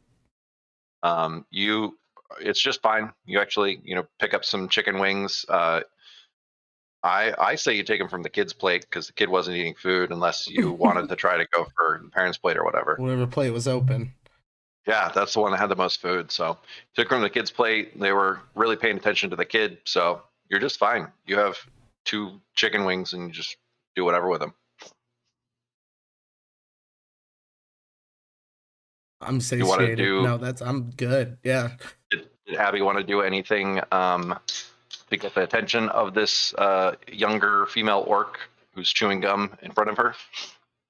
It's just fine. You actually, pick up some chicken wings. I say you take them from the kid's plate because the kid wasn't eating food unless you wanted to try to go for the parents' plate or whatever. Whatever plate was open. Yeah, that's the one that had the most food. So took from the kid's plate. They were really paying attention to the kid. So you're just fine. You have 2 chicken wings and you just do whatever with them. I'm You want to satiated. do? No, I'm good. Yeah. Did Abby want to do anything to get the attention of this younger female orc who's chewing gum in front of her?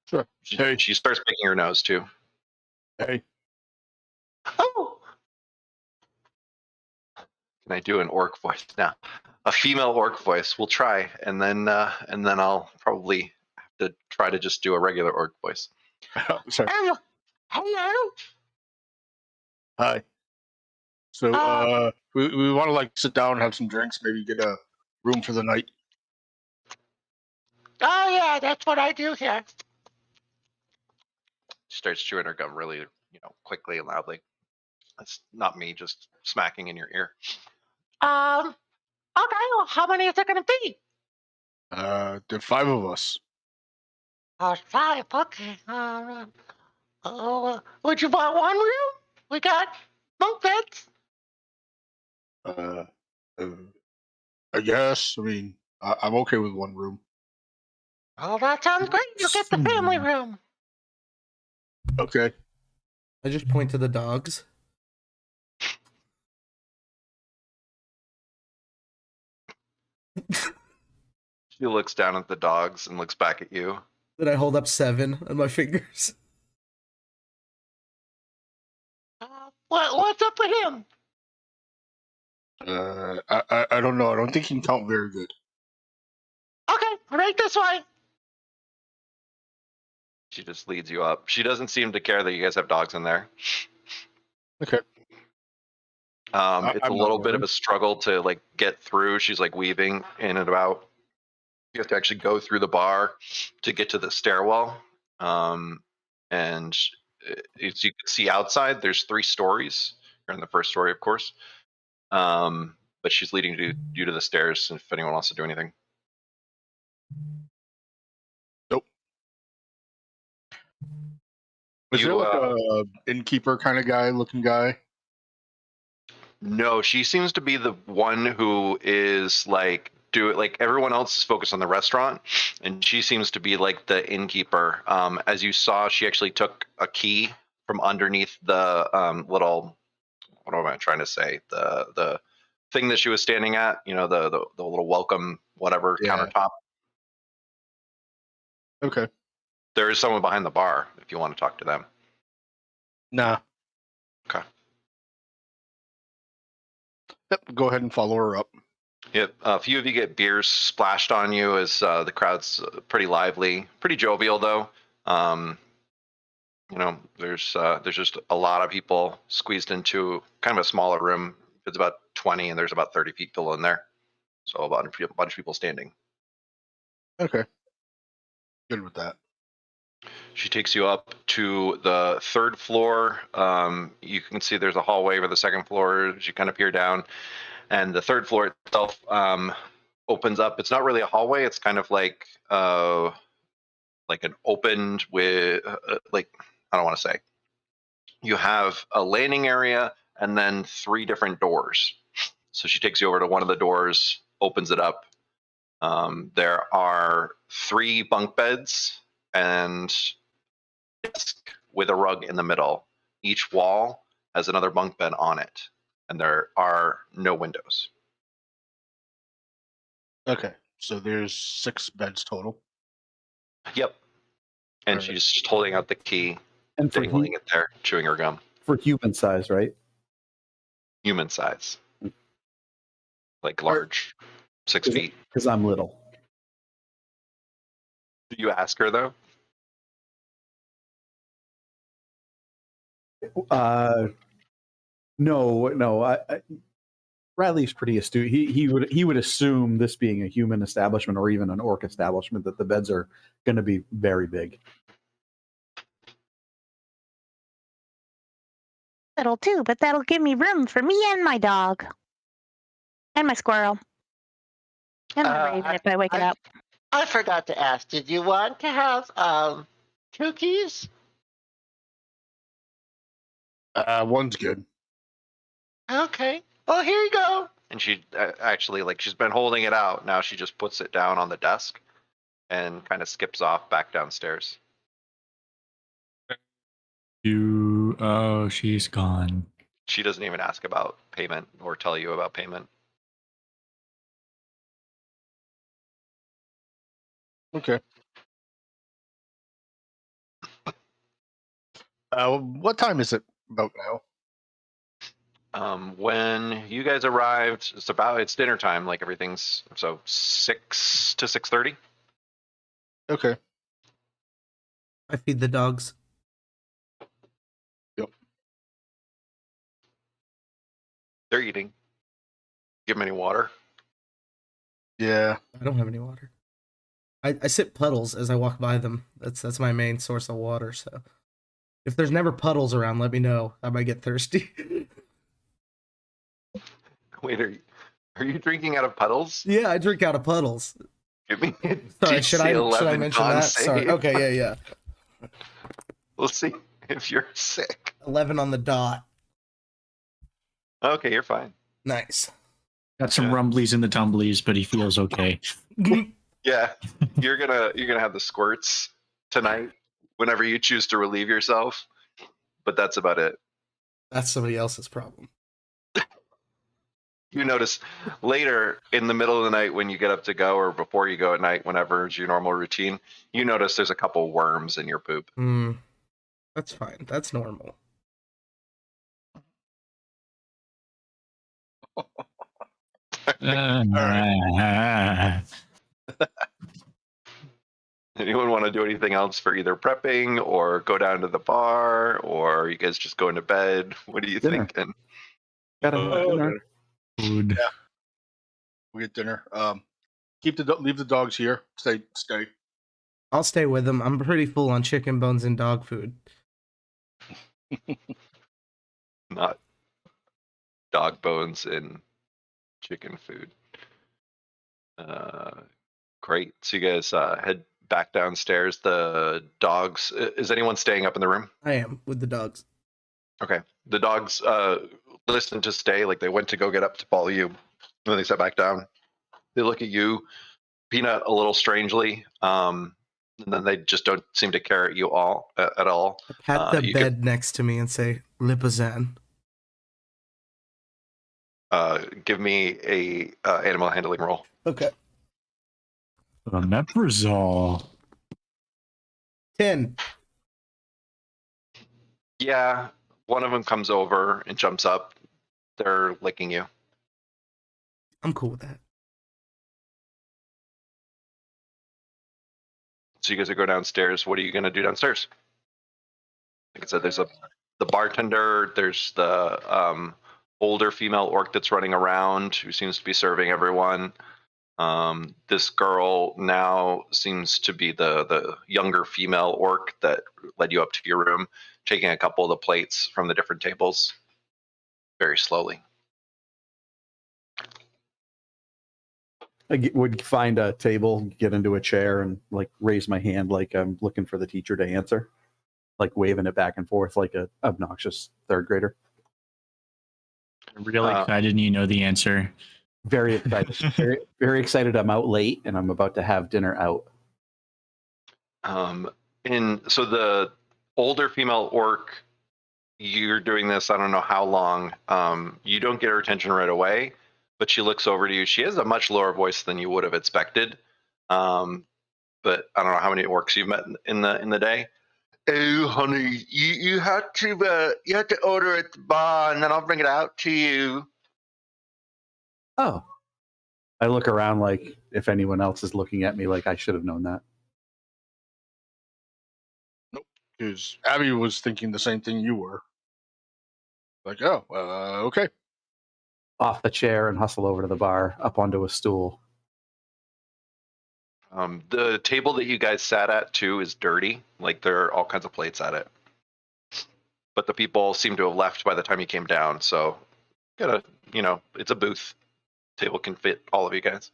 Sure. Hey. She starts picking her nose too. Hey. Oh. Can I do an orc voice now? A female orc voice. We'll try, and then I'll probably have to try to just do a regular orc voice. Sorry. Hello. Hi. So we want to sit down, have some drinks, maybe get a room for the night. Oh yeah, that's what I do here. She starts chewing her gum really, quickly and loudly. That's not me just smacking in your ear. Okay, well, how many is it going to be? There are 5 of us. 5. Okay. Would you want one room? We got bunk beds. I guess. I mean, I'm okay with 1 room. Oh, that sounds great. You get the family room. Okay. I just point to the dogs. She looks down at the dogs and looks back at you. Then I hold up 7 on my fingers. What's up with him? I don't know. I don't think he can count very good. Okay, right this way. She just leads you up. She doesn't seem to care that you guys have dogs in there. Okay. It's a little bit of a struggle to get through. She's weaving in and about. You have to actually go through the bar to get to the stairwell. And as you can see outside, there's 3 stories. You're in the first story, of course. But she's leading you to the stairs if anyone wants to do anything. Nope. Is there a innkeeper kind of guy, looking guy? No, she seems to be the one who is everyone else is focused on the restaurant, and she seems to be the innkeeper. As you saw, she actually took a key from underneath the little, what am I trying to say? The thing that she was standing at, the little welcome whatever countertop. Okay. There is someone behind the bar if you want to talk to them. Nah. Okay. Yep. Go ahead and follow her up. Yep. A few of you get beers splashed on you as the crowd's pretty lively, pretty jovial though. There's just a lot of people squeezed into kind of a smaller room. It's about 20, and there's about 30 people in there, so a bunch of people standing. Okay. Good with that. She takes you up to the 3rd floor. You can see there's a hallway for the 2nd floor as you kind of peer down. And the 3rd floor itself opens up. It's not really a hallway. It's kind of like an opened with, I don't want to say. You have a landing area and then 3 different doors. So she takes you over to one of the doors, opens it up. There are 3 bunk beds and a desk with a rug in the middle. Each wall has another bunk bed on it, and there are no windows. Okay. So there's 6 beds total. Yep. And she's just holding out the key, And for dangling it there, chewing her gum. for human size, right? Human size. Large. 6 feet. Because I'm little. Did you ask her, though? No. Riley's pretty astute. He would assume, this being a human establishment or even an orc establishment, that the beds are going to be very big. Little too, but that'll give me room for me and my dog. And my squirrel. And my raven if I wake it up. I forgot to ask, did you want to have cookies? One's good. Okay. Well, here you go. And she actually, like, she's been holding it out. Now she just puts it down on the desk and kind of skips off back downstairs. Oh, she's gone. She doesn't even ask about payment or tell you about payment. Okay. What time is it about now? When you guys arrived, it's dinner time. Like, everything's so 6 to 6:30. Okay. I feed the dogs. Yep. They're eating. Give them any water. Yeah. I don't have any water. I sip puddles as I walk by them. That's my main source of water. So if there's never puddles around, let me know. I might get thirsty. Wait, are you drinking out of puddles? Yeah, I drink out of puddles. Give me a Sorry, DC should I 11 mention con that? save. Sorry. Okay, yeah. We'll see if you're sick. 11 on the dot. Okay, you're fine. Nice. Got some rumblies in the tumblies, but he feels okay. Yeah, you're gonna have the squirts tonight whenever you choose to relieve yourself, but that's about it. That's somebody else's problem. You notice later in the middle of the night when you get up to go, or before you go at night, whenever it's your normal routine, you notice there's a couple worms in your poop. That's fine. That's normal. Anyone want to do anything else for either prepping or go down to the bar, or are you guys just going to bed? What are you Dinner. thinking? Gotta have dinner. Food. Yeah. We get dinner. Leave the dogs here. Stay. I'll stay with them. I'm pretty full on chicken bones and dog food. Not dog bones and chicken food. Great. So you guys head back downstairs. The dogs. Is anyone staying up in the room? I am with the dogs. Okay. The dogs listen to stay. Like, they went to go get up to follow you. And then they sat back down. They look at you, Peanut, a little strangely. And then they just don't seem to care at you at all. I pat the bed next to me and say, Lipazan. Give me a animal handling roll. Okay. Omeprazole. 10. Yeah, one of them comes over and jumps up. They're licking you. I'm cool with that. So you guys are go downstairs. What are you going to do downstairs? Like I said, there's the bartender. There's the older female orc that's running around who seems to be serving everyone. This girl now seems to be the younger female orc that led you up to your room, taking a couple of the plates from the different tables very slowly. I would find a table, get into a chair, and like raise my hand like I'm looking for the teacher to answer, like waving it back and forth like a obnoxious third grader. I'm really excited, and you know the answer. Very excited. very excited. I'm out late, and I'm about to have dinner out. And so the older female orc, you're doing this, I don't know how long. You don't get her attention right away, but she looks over to you. She has a much lower voice than you would have expected. But I don't know how many orcs you've met in the day. Oh, honey, you have to order at the bar, and then I'll bring it out to you. Oh. I look around like if anyone else is looking at me like I should have known that. Nope. Because Abby was thinking the same thing you were. Like, oh, okay. Off the chair and hustle over to the bar, up onto a stool. The table that you guys sat at too is dirty. Like there are all kinds of plates at it. But the people seem to have left by the time you came down. So, it's a booth. Table can fit all of you guys.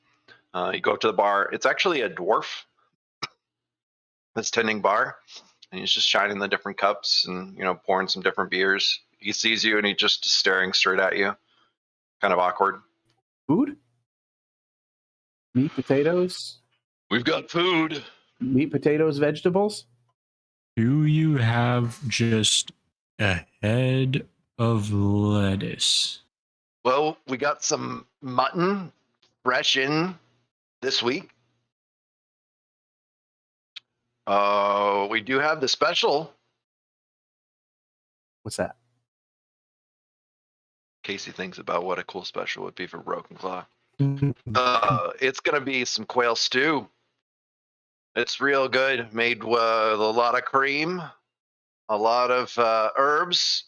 You go up to the bar. It's actually a dwarf that's tending bar, and he's just shining the different cups and pouring some different beers. He sees you and he's just staring straight at you. Kind of awkward. Food? Meat, potatoes? We've got food. Meat, potatoes, vegetables? Do you have just a head of lettuce? Well, we got some mutton fresh in this week. We do have the special. What's that? Casey thinks about what a cool special would be for Broken Claw. It's going to be some quail stew. It's real good, made with a lot of cream, a lot of herbs,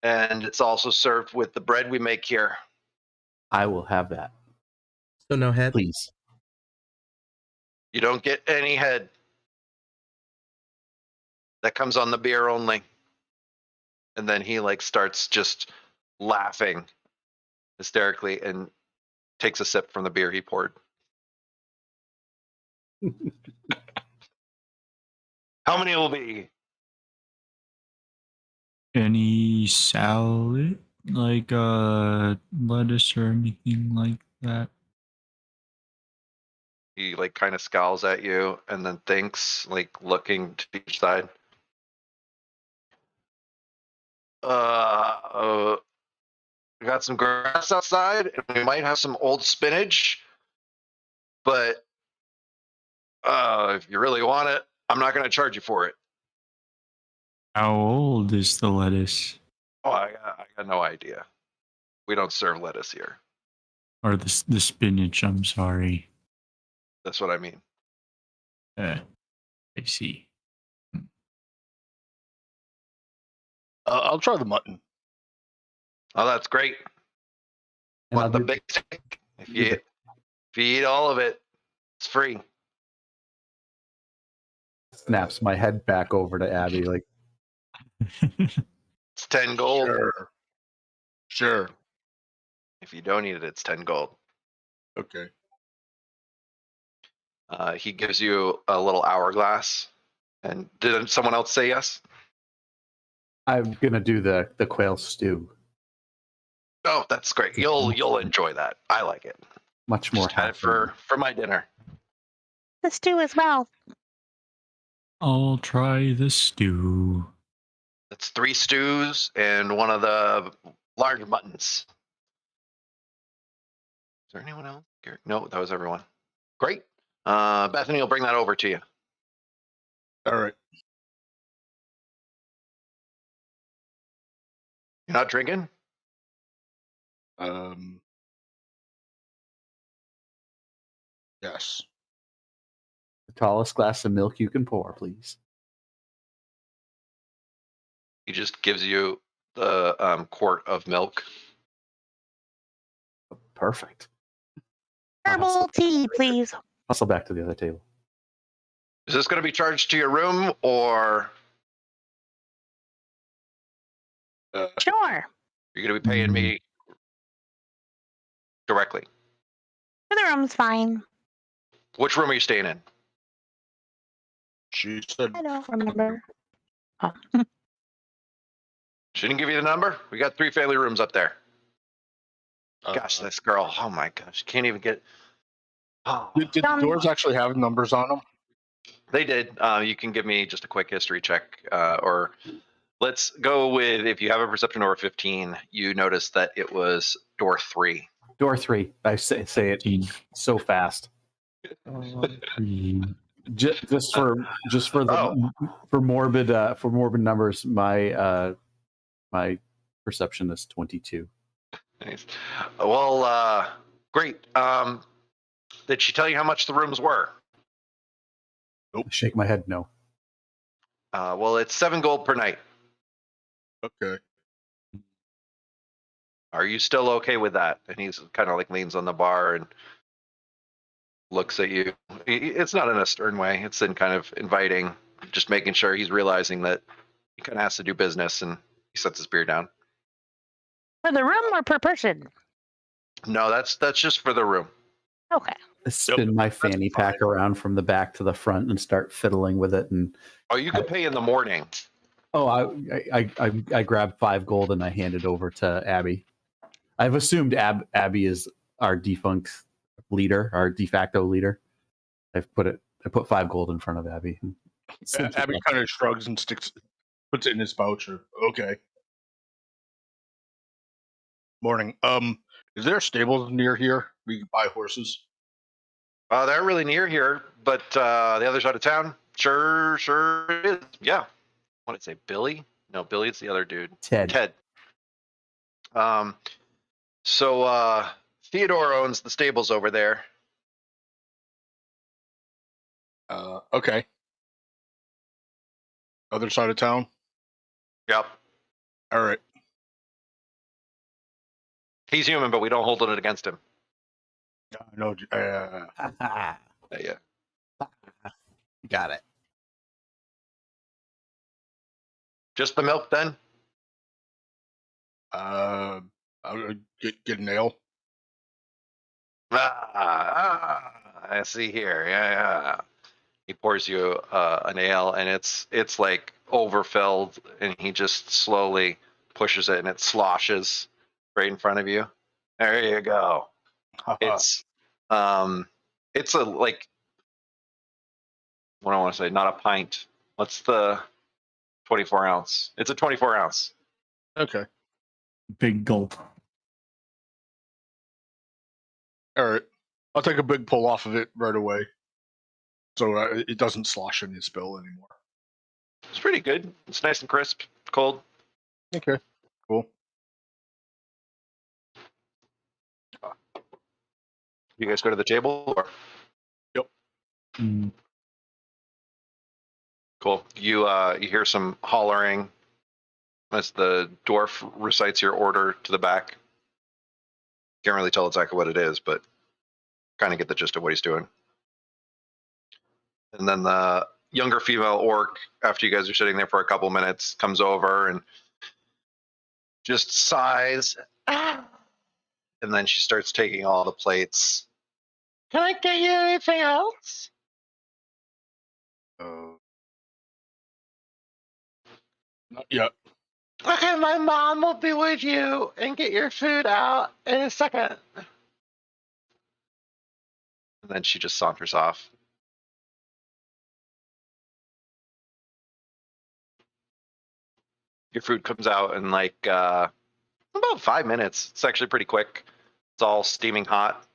and it's also served with the bread we make here. I will have that. So no head. Please. You don't get any head. That comes on the beer only. And then he starts just laughing hysterically and takes a sip from the beer he poured. How many will be? Any salad? Like lettuce or anything like that? He kind of scowls at you and then thinks, looking to each side. We got some grass outside, and we might have some old spinach. But if you really want it, I'm not going to charge you for it. How old is the lettuce? Oh, I got no idea. We don't serve lettuce here. Or the spinach, I'm sorry. That's what I mean. I see. I'll try the mutton. Oh, that's great. And Want the big stick? If you eat all of it, it's free. Snaps my head back over to Abby. Like, It's 10 gold. Sure. If you don't eat it, it's 10 gold. Okay. He gives you a little hourglass. And did someone else say yes? I'm gonna do the quail stew. Oh, that's great. You'll enjoy that. I like it. Much more Just had it for my dinner. The stew as well. I'll try the stew. That's 3 stews and one of the large muttons. Is there anyone else? No, that was everyone. Great. Bethany will bring that over to you. All right. You're not drinking? Yes. The tallest glass of milk you can pour, please. He just gives you the quart of milk. Perfect. Herbal tea, please. Hustle back to the other table. Is this going to be charged to your room or Sure. you're going to be paying me directly? The room's fine. Which room are you staying in? She said. I don't remember. Oh. She didn't give you the number? We got 3 family rooms up there. Gosh, this girl. Oh my gosh. Can't even get. Oh, Did the doors actually have numbers on them? they did. You can give me just a quick history check. Or let's go with, if you have a perception over 15, you notice that it was door 3. Door 3. I say it so fast. Just for the for morbid numbers, my perception is 22. Nice. Well, great. Did she tell you how much the rooms were? I shake my head no. Well, it's 7 gold per night. Okay. Are you still okay with that? And he's kind of like leans on the bar and looks at you. It's not in a stern way. It's in kind of inviting, just making sure he's realizing that he kind of has to do business, and he sets his beer down. For the room or per person? No, that's just for the room. Okay. I spin my fanny pack around from the back to the front and start fiddling with it. And Oh, you can pay in the morning. I grab 5 gold and I hand it over to Abby. I've assumed Abby is our defunct leader, our de facto leader. I put 5 gold in front of Abby. Abby kind of shrugs and puts it in his pouch. Okay. Morning. Is there stables near here? We can buy horses. They're really near here, but the other side of town, sure is. Yeah. What did it say, Billy? No, Billy's the other dude. Ted. So Theodore owns the stables over there. Okay. Other side of town? Yep. All right. He's human, but we don't hold it against him. No. Yeah. Got it. Just the milk, then? I'll get an ale. I see here. Yeah. He pours you an ale, and it's like overfilled, and he just slowly pushes it, and it sloshes right in front of you. There you go. It's a like, what do I want to say? Not a pint. What's the 24 ounce? It's a 24 ounce. Okay. Big gulp. All right. I'll take a big pull off of it right away, so it doesn't slosh in his spill anymore. It's pretty good. It's nice and crisp, cold. Okay. Cool. You guys go to the table, or? Yep. Mm. Cool. You hear some hollering as the dwarf recites your order to the back. Can't really tell exactly what it is, but kind of get the gist of what he's doing. And then the younger female orc, after you guys are sitting there for a couple minutes, comes over and just sighs. And then she starts taking all the plates. Can I get you anything else? Not yet. Okay, my mom will be with you and get your food out in a second. And then she just saunters off. Your food comes out in like about 5 minutes. It's actually pretty quick. It's all steaming hot.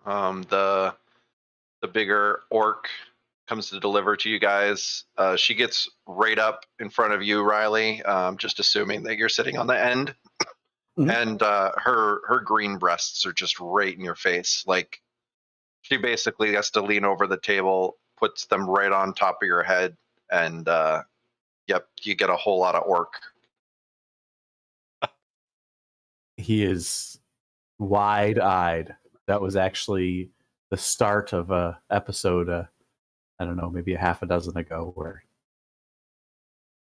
The bigger orc comes to deliver to you guys. She gets right up in front of you, Riley, just assuming that you're sitting on the end. Mhm. And her green breasts are just right in your face. Like, she basically has to lean over the table, puts them right on top of your head, and yep, you get a whole lot of orc. He is wide-eyed. That was actually the start of a episode, I don't know, maybe a half a dozen ago, where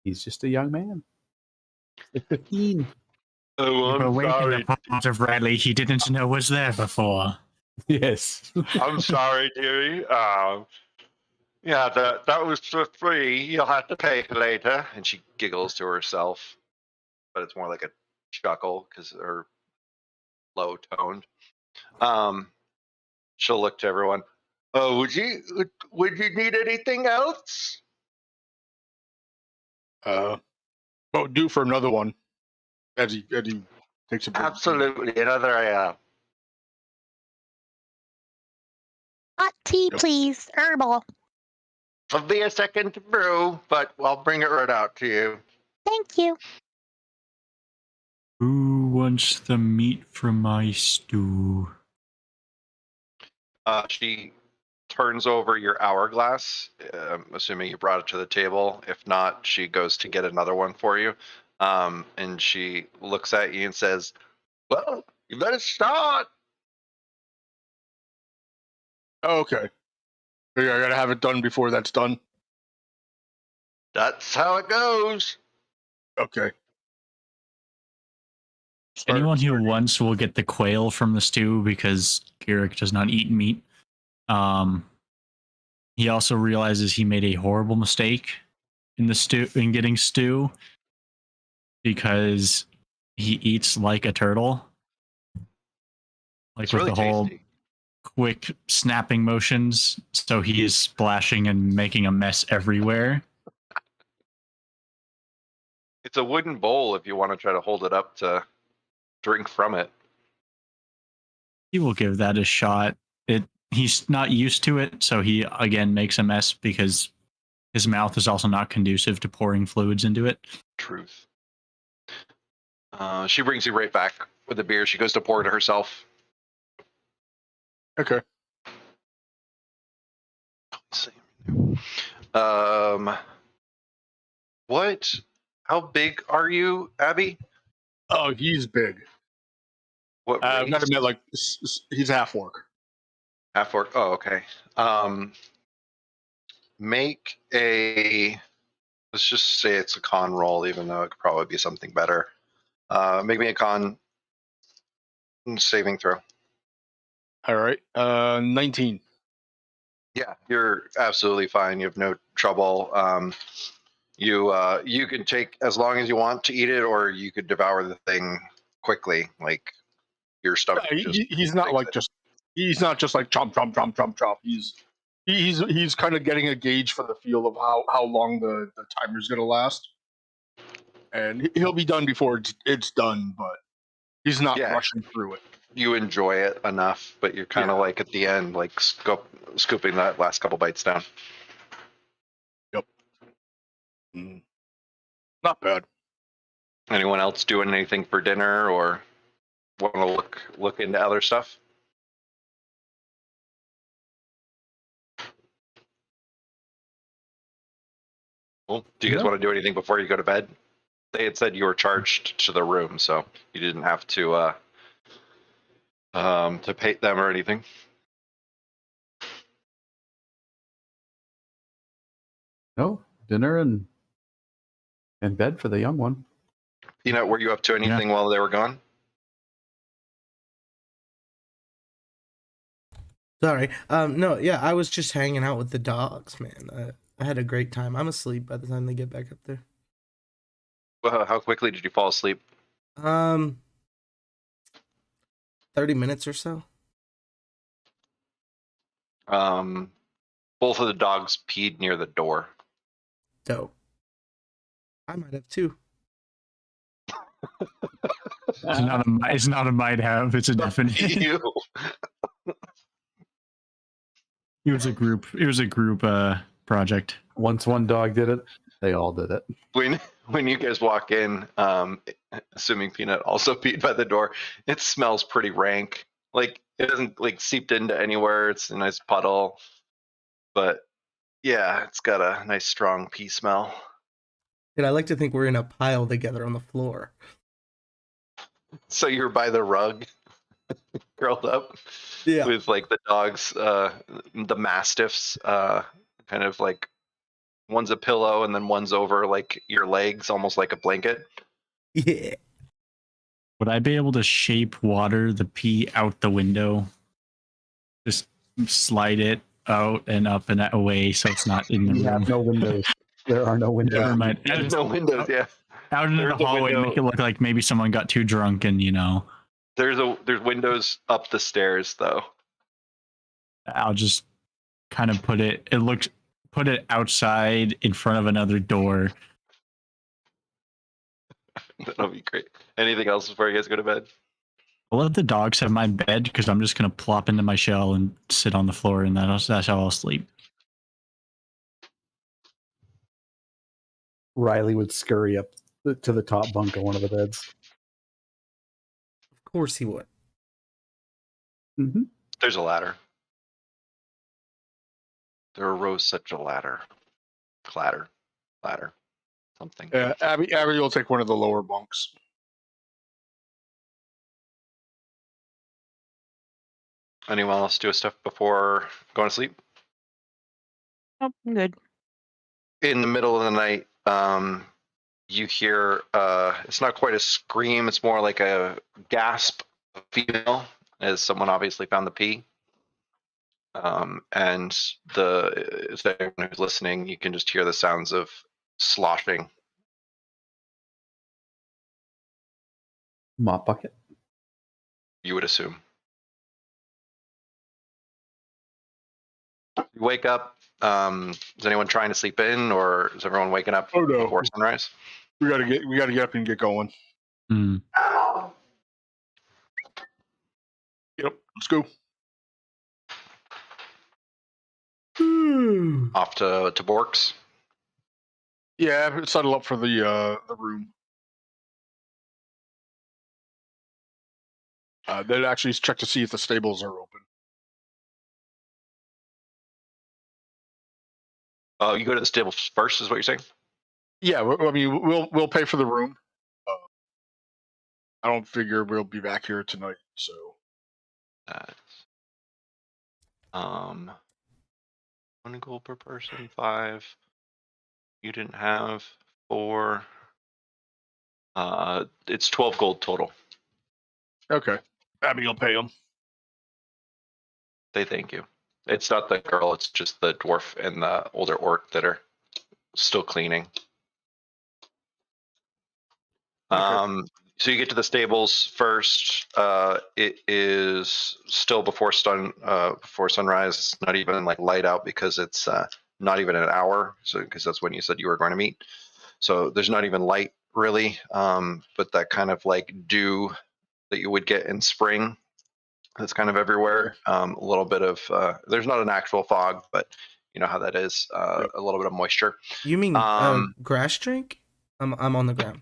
he's just a young man. Like 15. Oh, You were waiting the part of Riley he didn't know was there before. Yes. I'm sorry, dearie. Yeah, that was for free. You'll have to pay later. And she giggles to herself, but it's more like a chuckle because they're low toned. She'll look to everyone. Oh, would you need anything else? What would do for another one? As he takes a big Absolutely, another. Hot tea, Yep. please. Herbal. It'll be a second to brew, but I'll bring it right out to you. Thank you. Who wants the meat from my stew? She turns over your hourglass, assuming you brought it to the table. If not, she goes to get another one for you. And she looks at you and says, Well, you better start. Okay. I gotta have it done before that's done. That's how it goes. Okay. Anyone who wants will get the quail from the stew because Garrick does not eat meat. He also realizes he made a horrible mistake in getting stew because he eats like a turtle, like It's with really the whole tasty. quick snapping motions. So he is splashing and making a mess everywhere. It's a wooden bowl if you want to try to hold it up to drink from it. He will give that a shot. He's not used to it, so he again makes a mess because his mouth is also not conducive to pouring fluids into it. Truth. She brings you right back with the beer. She goes to pour it herself. Okay. Let's see. What? How big are you, Abby? Oh, he's big. What I've got race? him at like he's half orc. Half orc. Oh, okay. Make a. Let's just say it's a con roll, even though it could probably be something better. Make me a con saving throw. All right. 19. Yeah, you're absolutely fine. You have no trouble. You can take as long as you want to eat it, or you could devour the thing quickly. Like your stomach just He's not takes like it. he's not just like chomp chomp chomp chomp chomp. He's kind of getting a gauge for the feel of how long the timer's gonna last, and he'll be done before it's done. But he's not Yeah. rushing through it. You enjoy it enough, but you're kind of Yeah. like at the end, like scooping that last couple bites down. Yep. Not bad. Anyone else doing anything for dinner or want to look into other stuff? Well, do you guys No. want to do anything before you go to bed? They had said you were charged to the room, so you didn't have to pay them or anything. No, dinner and bed for the young one. Peanut, were you up to anything while they were gone? Sorry. No, yeah, I was just hanging out with the dogs, man. I had a great time. I'm asleep by the time they get back up there. Well, how quickly did you fall asleep? 30 minutes or so. Both of the dogs peed near the door. Dope. I might have too. It's not a might have. It's a definite. Ew. It was a group project. Once one dog did it, they all did it. When you guys walk in, assuming Peanut also peed by the door, it smells pretty rank. Like it doesn't like seeped into anywhere. It's a nice puddle, but yeah, it's got a nice strong pee smell. And I like to think we're in a pile together on the floor. So you're by the rug, curled up, Yeah. with like the dogs, the mastiffs, kind of like one's a pillow and then one's over like your legs, almost like a blanket. Yeah. Would I be able to shape water the pee out the window? Just slide it out and up and away so it's not in the We room. have no windows. There are no windows. Never mind. There's no windows, yeah. Out into There's the a hallway, window. make it look like maybe someone got too drunk and There's windows up the stairs though. I'll just kind of put it outside in front of another door. That'll be great. Anything else before you guys go to bed? I'll let the dogs have my bed because I'm just gonna plop into my shell and sit on the floor, and that's how I'll sleep. Riley would scurry up to the top bunk of one of the beds. Of course he would. Mm-hmm. There's a ladder. There arose such a ladder. Ladder. Something. Abby will take one of the lower bunks. Anyone else do stuff before going to sleep? Oh, I'm good. In the middle of the night, you hear it's not quite a scream, it's more like a gasp of female, as someone obviously found the pee. And if anyone who's listening, you can just hear the sounds of sloshing. Mop bucket. You would assume. You wake up. Is anyone trying to sleep in, or is everyone waking up Oh, no. before sunrise? We gotta get up and get going. Hmm. Yep, let's go. Off to Bork's. Yeah, settle up for the room. They'd actually check to see if the stables are open. Oh, you go to the stables first, is what you're saying? Yeah, I mean, we'll pay for the room. I don't figure we'll be back here tonight, so. Um, 1 gold per person, 5. You didn't have 4. It's 12 gold total. Okay, Abby will pay them. They thank you. It's not the girl, it's just the dwarf and the older orc that are still cleaning. Okay. So you get to the stables first. It is still before sunrise. It's not even like light out because it's not even an hour. So because that's when you said you were going to meet. So there's not even light really, but that kind of like dew that you would get in spring. That's kind of everywhere. A little bit of there's not an actual fog, but you know how that is. Yep. A little bit of moisture. You mean grass drink? I'm on the ground.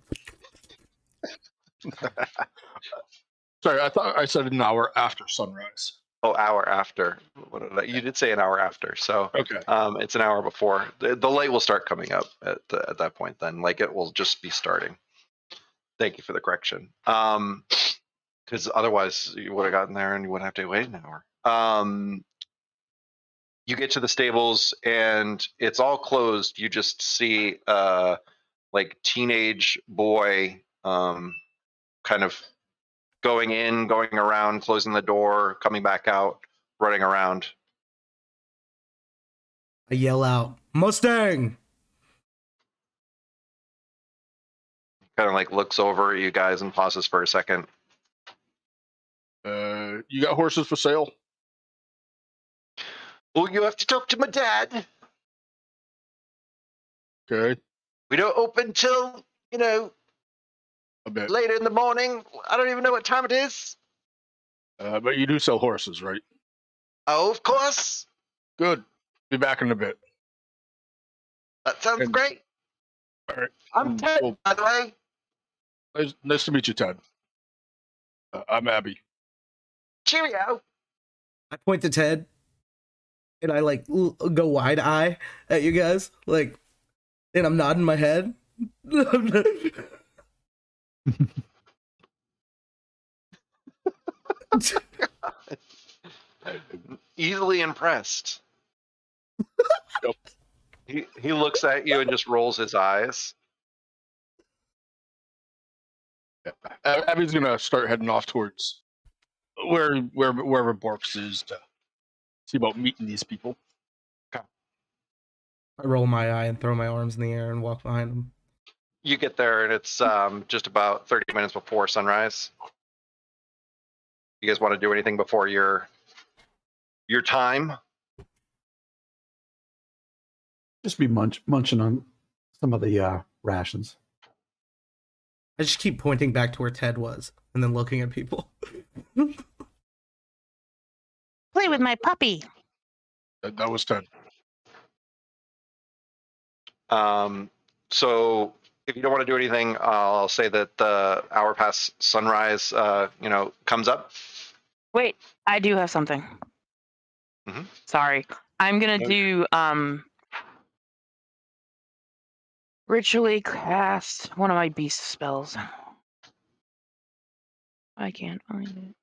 Sorry, I thought I said an hour after sunrise. Oh, hour after. You did say an hour after, so Okay. it's an hour before. The light will start coming up at that point. Then, like it will just be starting. Thank you for the correction. Because otherwise you would have gotten there and you wouldn't have to wait an hour. You get to the stables and it's all closed. You just see like teenage boy kind of going in, going around, closing the door, coming back out, running around. I yell out, Mustang! Kind of like looks over at you guys and pauses for a second. You got horses for sale? Well, you have to talk to my dad. Okay, We don't open till, a bit. later in the morning. I don't even know what time it is. But you do sell horses, right? Oh, of course. Good. Be back in a bit. That sounds And- great. All right. I'm Ted, Well, by the way. nice to meet you, Ted. I'm Abby. Cheerio. I point to Ted, and I like go wide eye at you guys, like, and I'm nodding my head. Easily impressed. Yep. He looks at you and just rolls his eyes. Abby's gonna start heading off towards wherever Borks is to see about meeting these people. I roll my eye and throw my arms in the air and walk behind him. You get there and it's just about 30 minutes before sunrise. You guys want to do anything before your time? Just be munching on some of the rations. I just keep pointing back to where Ted was and then looking at people. Play with my puppy. That was Ted. So if you don't want to do anything, I'll say that the hour past sunrise, comes up. Wait, I do have something. Mhm. Sorry. I'm gonna do ritually cast one of my beast spells. I can't find it.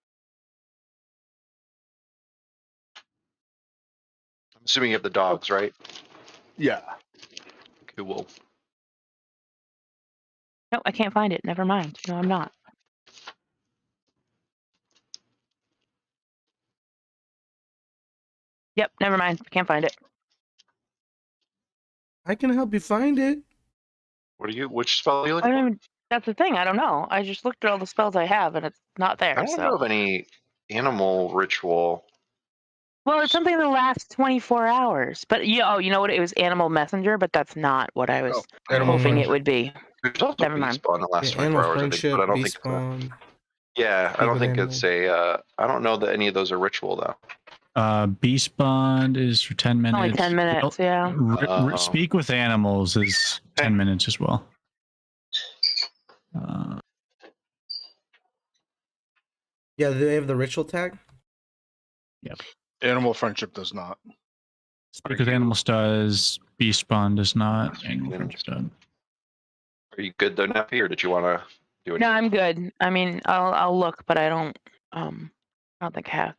Assuming you have the dogs, right? Yeah. Cool. No, I can't find it. Never mind. No, I'm not. Yep, never mind. Can't find it. I can help you find it. Which spell are you I looking don't for? even, that's the thing. I don't know. I just looked at all the spells I have, and it's not there. I don't know of any animal ritual. Well, it's something that lasts 24 hours. But you know what? It was Animal Messenger, but that's not what I was Animal hoping it friendship. would be. There's also Never bee mind. spawn that lasts Yeah, 24 animal hours, I think, friendship, but I don't bee think. spawn. Yeah, I Speak don't with think animals. it's a. I don't know that any of those are ritual though. Beast Bond is for 10 minutes. Only 10 minutes, yeah. Speak with animals is 10 minutes as well. Yeah, do they have the ritual tag? Animal friendship does not. Speak with animals does. Beast Bond does not. Animal friendship does. Are you good though, Neffy, or did you want to do it? No, I'm good. I mean, I'll look, but I don't think I have.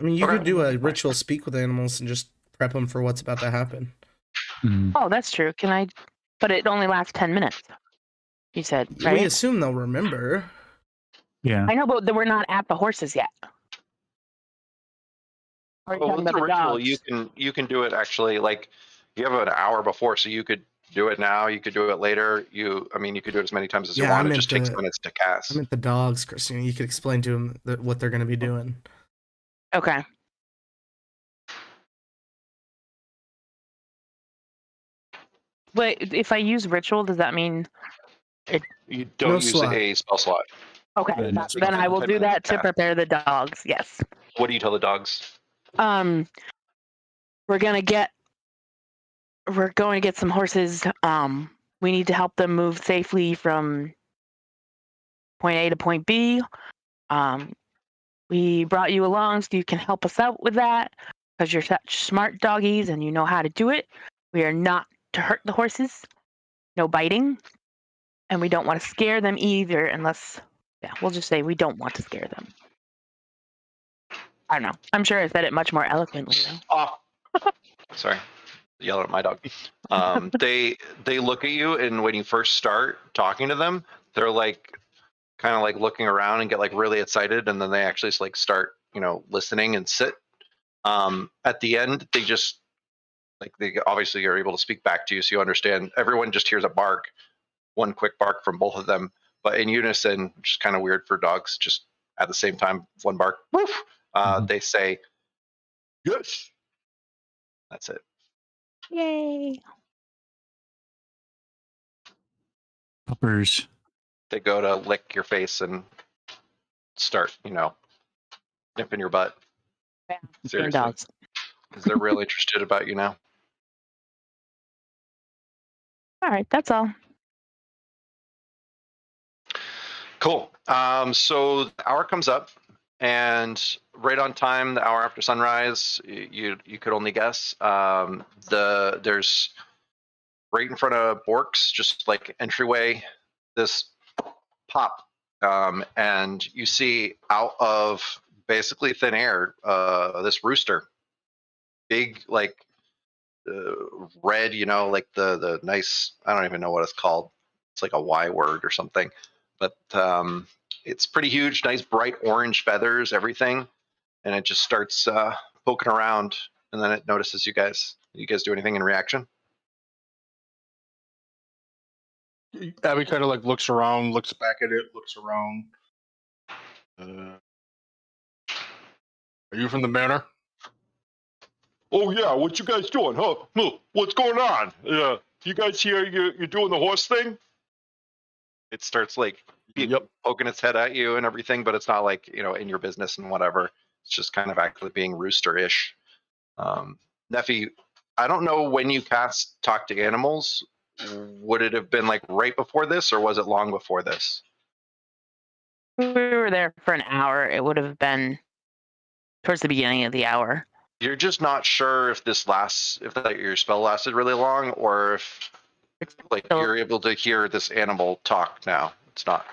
I mean, you Okay. could do a ritual speak with animals and just prep them for what's about to happen. Oh, that's true. Can I? But it only lasts 10 minutes. You said, right? We assume they'll remember. Yeah. I know, but we're not at the horses yet. Are you Well, talking with about the the ritual, dogs? you can do it actually like you have an hour before, so you could do it now. You could do it later. You could do it as many times as you want. It just takes minutes to cast. I meant the dogs, Christina. You could explain to them what they're going to be doing. Okay. But if I use ritual, does that mean you don't use a spell slot? Okay, then I will do that to prepare the dogs. Yes. What do you tell the dogs? We're going to get some horses. We need to help them move safely from point A to point B. We brought you along so you can help us out with that because you're such smart doggies and you know how to do it. We are not to hurt the horses. No biting. And we don't want to scare them either unless, we'll just say we don't want to scare them. I don't know. I'm sure I said it much more eloquently though. Oh, sorry. Yelling at my dog. They look at you, and when you first start talking to them, they're like kind of like looking around and get like really excited, and then they actually just like start listening and sit. At the end, they just they obviously are able to speak back to you, so you understand. Everyone just hears a bark, one quick bark from both of them, but in unison, which is kind of weird for dogs. Just at the same time, one bark. Woof. They say, "Yes." That's it. Yay. Puppers. They go to lick your face and start, nipping your butt. Yeah, Seriously. dogs. Because they're real interested about you now. All right, that's all. Cool. So the hour comes up, and right on time, the hour after sunrise, you could only guess. There's right in front of Bork's, just like entryway, this pop, and you see out of basically thin air, this rooster, big like red, like the nice. I don't even know what it's called. It's like a Y word or something, but it's pretty huge, nice bright orange feathers, everything, and it just starts poking around, and then it notices you guys. You guys do anything in reaction? Abby kind of like looks around, looks back at it, looks around. Are you from the manor? Oh yeah, what you guys doing, huh? What's going on? You guys here? You're doing the horse thing? It starts like poking its head at you and everything, but it's not like in your business and whatever. It's just kind of actually being rooster-ish. Neffy, I don't know when you cast Talk to Animals. Would it have been like right before this, or was it long before this? We were there for an hour. It would have been towards the beginning of the hour. You're just not sure if this lasts, if your spell lasted really long, or if you're able to hear this animal talk now. It's not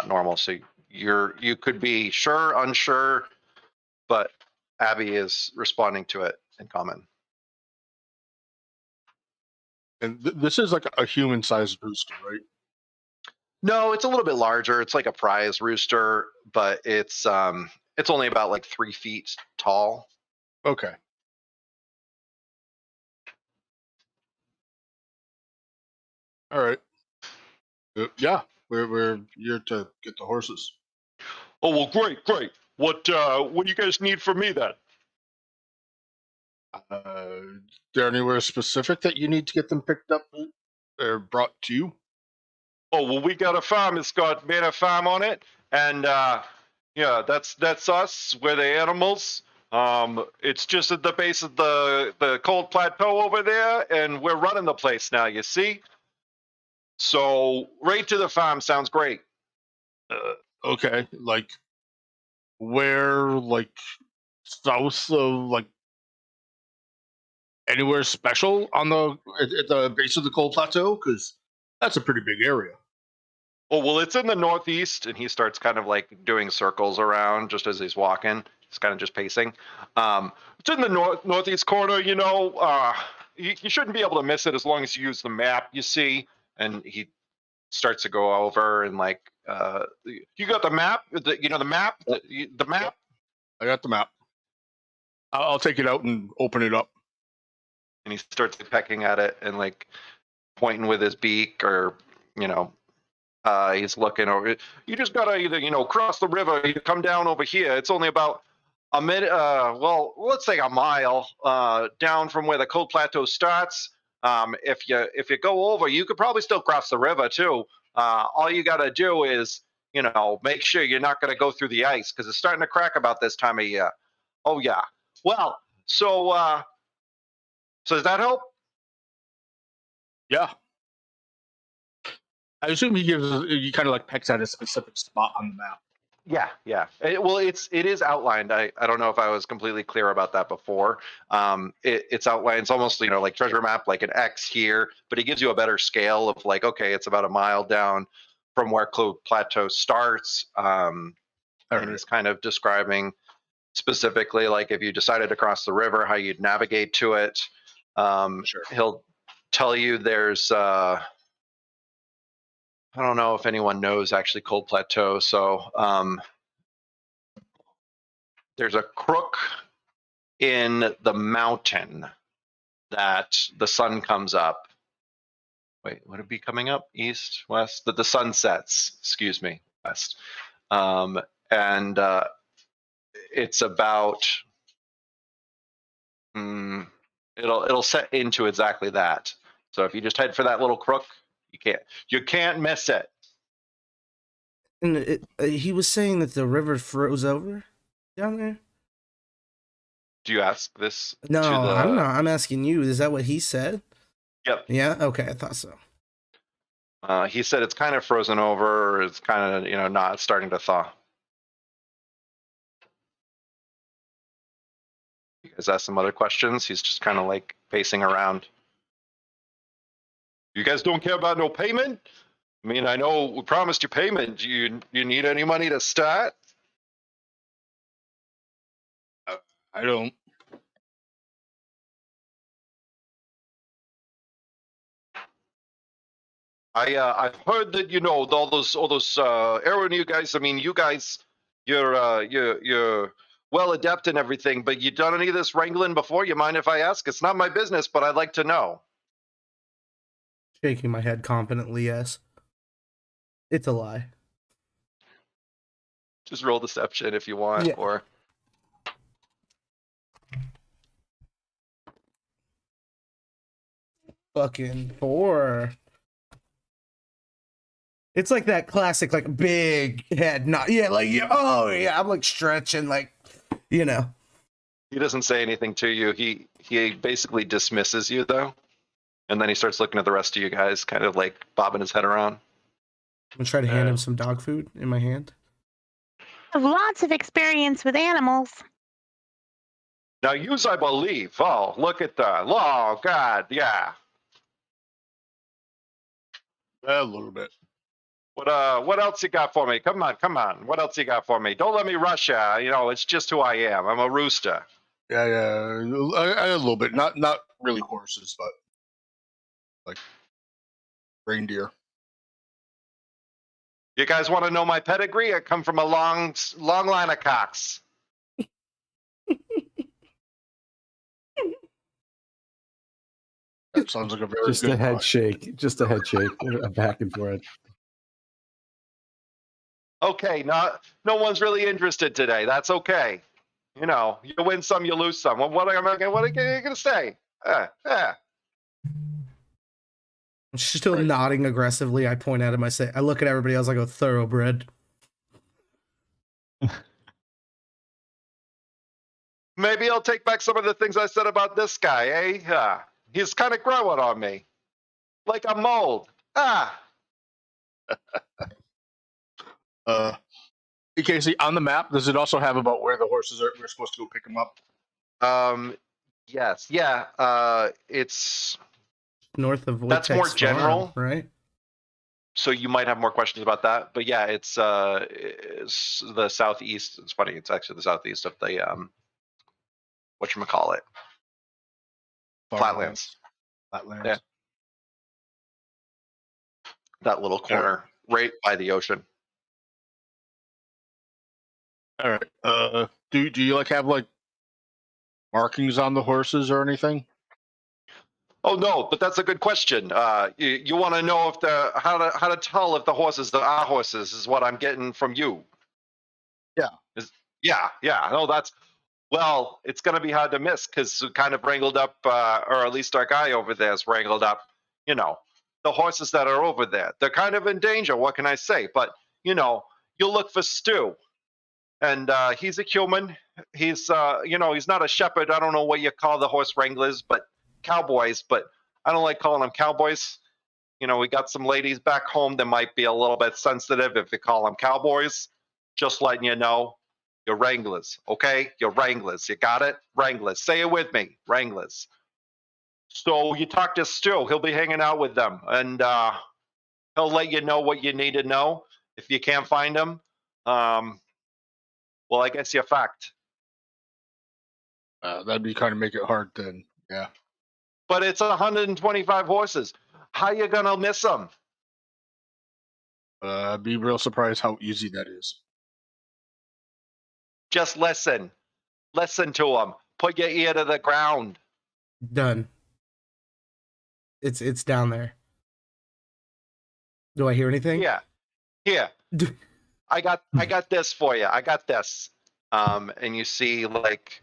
normal. So you could be sure, unsure, but Abby is responding to it in common. And this is like a human-sized rooster, right? No, it's a little bit larger. It's like a prize rooster, but it's only about like 3 feet tall. Okay. All right. Yeah, we're here to get the horses. Oh well, great. What do you guys need from me then? Is there anywhere specific that you need to get them picked up or brought to you? Oh well, we got a farm. It's got Manor Farm on it, and yeah, that's us. We're the animals. It's just at the base of the cold plateau over there, and we're running the place now. You see, so right to the farm sounds great. Okay, like where, like south of like anywhere special on at the base of the cold plateau? Because that's a pretty big area. Oh, well, it's in the northeast, and he starts kind of like doing circles around just as he's walking. He's kind of just pacing. It's in the northeast corner. You know, you shouldn't be able to miss it as long as you use the map. You see, and he starts to go over and like, you got the map. The map. The map. I got the map. I'll take it out and open it up. And he starts pecking at it and like pointing with his beak, or he's looking over. You just gotta either cross the river. You come down over here. It's only about a minute. Well, let's say a mile down from where the cold plateau starts. If you go over, you could probably still cross the river too. All you gotta do is make sure you're not gonna go through the ice, because it's starting to crack about this time of year. Oh yeah. Well, so does that help? Yeah. I assume he kind of like pecks at a specific spot on the map. Yeah. It is outlined. I don't know if I was completely clear about that before. It's outlined. It's almost like treasure map, like an X here, but it gives you a better scale of like, okay, it's about a mile down from where Cold Plateau starts. And he's kind of describing specifically, like if you decided to cross the river, how you'd navigate to it. Sure. He'll tell you there's I don't know if anyone knows actually Cold Plateau. So there's a crook in the mountain that the sun comes up. Wait, would it be coming up? East, west? That the sun sets, excuse me, west. And it's about, it'll set into exactly that. So if you just head for that little crook, you can't miss it. And he was saying that the river froze over down there. Do you ask this? No, I'm not. I'm asking you. Is that what he said? Yep. Yeah. Okay, I thought so. He said it's kind of frozen over. Or it's kind of not starting to thaw. You guys ask some other questions. He's just kind of like pacing around. You guys don't care about no payment? I mean, I know we promised you payment. Do you need any money to start? I don't. I've heard that all those Arrowknee guys. I mean, you guys, you're well adept in everything. But you done any of this wrangling before? You mind if I ask? It's not my business, but I'd like to know. Shaking my head confidently, yes. It's a lie. Just roll deception if you want, Yeah. or Fucking 4. It's like that classic, like big head nod. Yeah, like oh yeah, I'm like stretching, like He doesn't say anything to you. He basically dismisses you though, and then he starts looking at the rest of you guys, kind of like bobbing his head around. I'm gonna try to hand him some dog food in my hand. I have lots of experience with animals. Now, yous, I believe. Oh, look at that. Oh, God, yeah. A little bit. What else you got for me? Come on. What else you got for me? Don't let me rush you. It's just who I am. I'm a rooster. Yeah. I a little bit. Not really horses, but like reindeer. You guys want to know my pedigree? I come from a long line of cocks. That sounds like a very Just good a head question. shake. Just a head shake. Back and forth. Okay, no one's really interested today. That's okay. You know, you win some, you lose some. What am I gonna say? I'm still nodding aggressively. I point at him. I look at everybody else. I go, thoroughbred. Maybe I'll take back some of the things I said about this guy, eh? He's kind of growing on me. Like a mold. Hey, Casey, on the map, does it also have about where the horses are? We're supposed to go pick them up. Yes. Yeah. It's North of That's more Wittek's general. farm, right? so you might have more questions about that. But yeah, it's the southeast. It's funny. It's actually the southeast of the whatchamacallit? Flatlands. Flatlands. Yeah. That little corner right by the ocean. All right. Do you like have like markings on the horses or anything? Oh no, but that's a good question. You want to know if how to tell if the horses are our horses is what I'm getting from you. Yeah. Yeah. No, well, it's going to be hard to miss because we kind of wrangled up, or at least our guy over there has wrangled up. You know, the horses that are over there. They're kind of in danger. What can I say? But you look for Stew, and he's a human. He's he's not a shepherd. I don't know what you call the horse wranglers, but cowboys. But I don't like calling them cowboys. We got some ladies back home that might be a little bit sensitive if you call them cowboys. Just letting you know, you're wranglers, okay? You're wranglers. You got it? Wranglers. Say it with me, wranglers. So you talk to Stu. He'll be hanging out with them, and he'll let you know what you need to know. If you can't find him, well, I guess you're fucked. That'd be kind of make it hard then. Yeah. But it's 125 horses. How you gonna miss them? I'd be real surprised how easy that is. Just listen. Listen to them. Put your ear to the ground. Done. It's down there. Do I hear anything? Yeah. Here. I got this for you. I got this. And you see, like,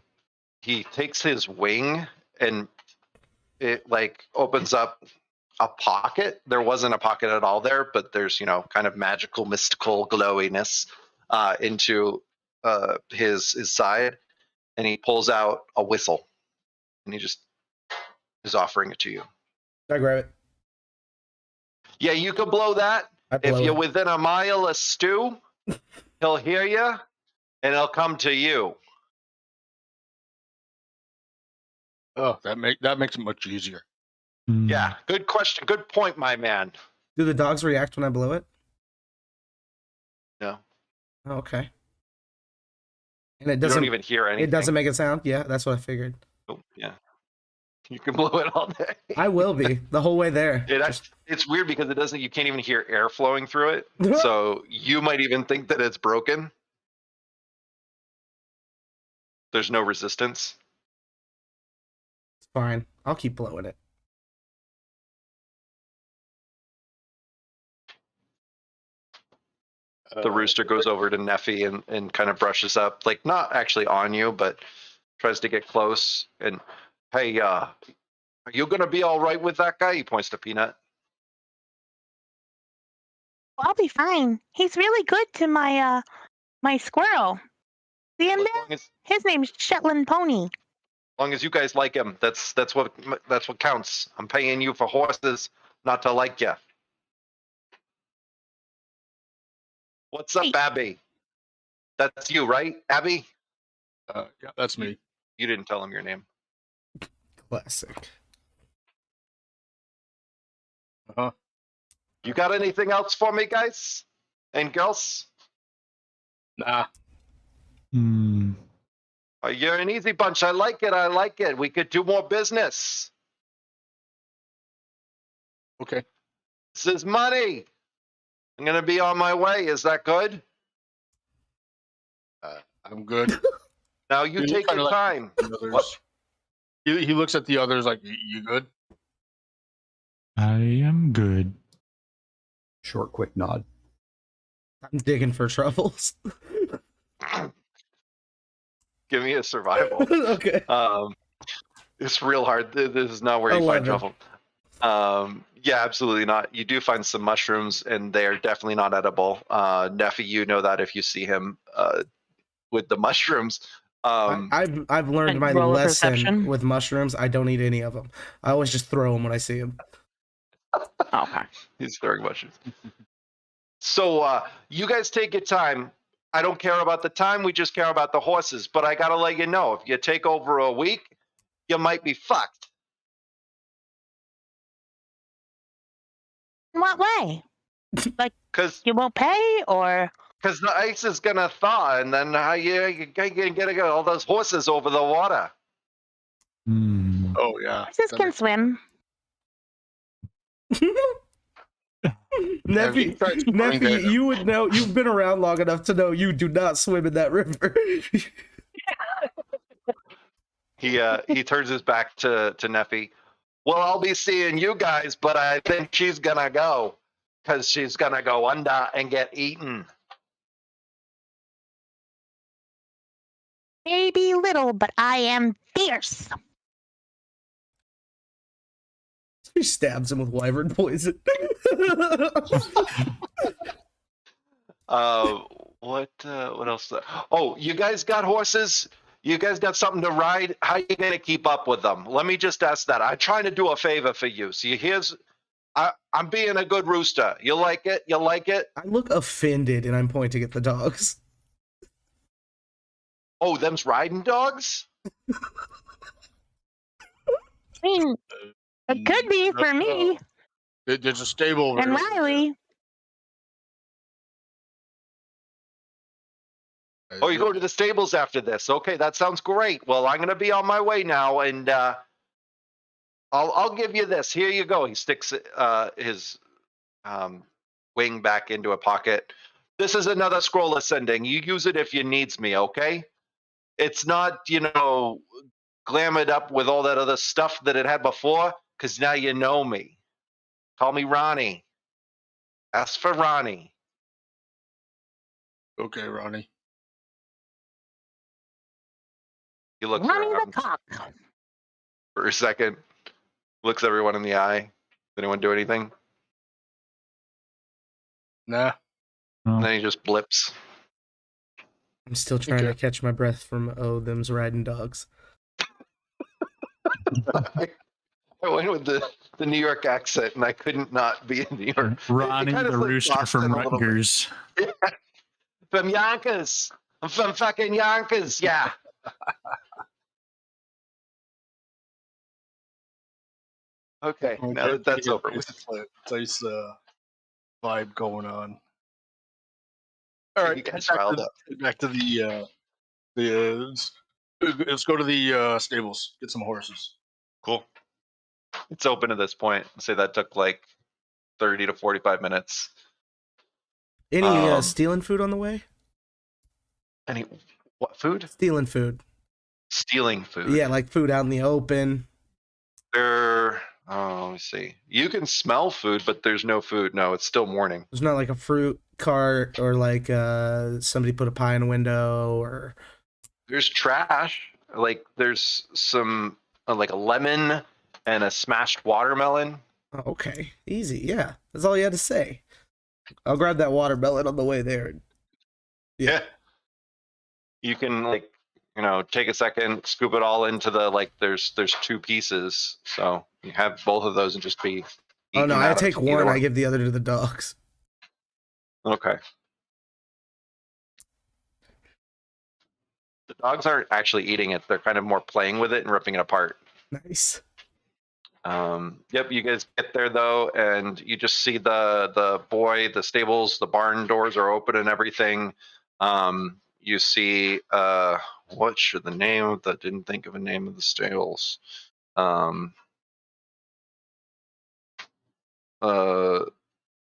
he takes his wing and it like opens up a pocket. There wasn't a pocket at all there, but there's kind of magical, mystical glowiness into his side, and he pulls out a whistle, and he just is offering it to you. I grab it. Yeah, you can blow that. If you're within a mile of Stew, he'll hear you, and he'll come to you. Oh, that makes it much easier. Yeah, good question. Good point, my man. Do the dogs react when I blow it? No. Oh, okay. And it You doesn't don't even hear anything. It doesn't make a sound? Yeah, that's what I figured. Oh, yeah. You can blow it all day. I will be the whole way there. It's weird because you can't even hear air flowing through it. So you might even think that it's broken. There's no resistance. It's fine. I'll keep blowing it. The rooster goes over to Neffy and kind of brushes up, like not actually on you, but tries to get close. And hey, are you gonna be all right with that guy? He points to Peanut. Well, I'll be fine. He's really good to my my squirrel. See him there? His name's Shetland Pony. As long as you guys like him, that's what counts. I'm paying you for horses, not to like you. What's up, Abby? That's you, right, Abby? Yeah, that's me. You didn't tell him your name. Classic. Uh-huh. You got anything else for me, guys and girls? Nah. You're an easy bunch. I like it. We could do more business. Okay. This is money. I'm gonna be on my way. Is that good? I'm good. Now you He take kinda your like time. the others. What? He looks at the others like, you good? I am good. Short, quick nod. I'm digging for troubles. Give me a survival. Okay. It's real hard. This is not where you find 11. trouble. Yeah, absolutely not. You do find some mushrooms, and they are definitely not edible. Neffy, you know that if you see him with the mushrooms. I've learned And my roll a lesson perception. with mushrooms. I don't eat any of them. I always just throw them when I see them. Okay. He's throwing mushrooms. So you guys take your time. I don't care about the time. We just care about the horses. But I gotta let you know, if you take over a week, you might be fucked. In what way? Because You won't pay, or the ice is gonna thaw, and then you get all those horses over the water. Hmm. Oh yeah. horses can swim. Neffy, Neffy, you would know. You've been around long enough to know you do not swim in that river. He turns his back to Neffy. Well, I'll be seeing you guys, but I think she's gonna go because she's gonna go under and get eaten. Maybe little, but I am fierce. He stabs him with wyvern poison. What else? Oh, you guys got horses? You guys got something to ride? How you gonna keep up with them? Let me just ask that. I'm trying to do a favor for you. See, I'm being a good rooster. You like it? You like it? I look offended and I'm pointing at the dogs. Oh, them's riding dogs? I mean, it could be for me There's a stable over and here. Riley. Oh, you go to the stables after this. Okay, that sounds great. Well, I'm gonna be on my way now, and I'll give you this. Here you go. He sticks his wing back into a pocket. This is another scroll ascending. You use it if you needs me, okay? It's not, glamoured up with all that other stuff that it had before, because now you know me. Call me Ronnie. Ask for Ronnie. Okay, Ronnie. He looks Ronnie the around cock. for a second, looks everyone in the eye. Did anyone do anything? Nah. And then he just blips. I'm still trying Okay. to catch my breath from them's riding dogs. I went with the New York accent, and I couldn't not be in New York. Ronnie, kind of the like rooster Boston from a little bit. Rutgers. From Yonkers. I'm from fucking Yonkers, yeah. Okay, now that that's over with. Nice vibe going on. All right, You guys back riled to, up. back to let's go to the stables. Get some horses. Cool. It's open at this point. I'd say that took like 30 to 45 minutes. Any stealing food on the way? Any what food? Stealing food. Stealing food. Yeah, like food out in the open. Let me see. You can smell food, but there's no food. No, it's still morning. There's not like a fruit cart or like somebody put a pie in a window or. There's trash. Like there's some like a lemon and a smashed watermelon. Oh, okay, easy. Yeah, that's all you had to say. I'll grab that watermelon on the way there. Yeah. You can take a second, scoop it all into the there's two pieces, so you have both of those and just be. Oh no, eating I out of take either one. I give the other to the dogs. Okay. The dogs aren't actually eating it; they're kind of more playing with it and ripping it apart. Nice. Yep, you guys get there though, and you just see the stables, the barn doors are open and everything. You see, what should the name of the? Didn't think of a name of the stables.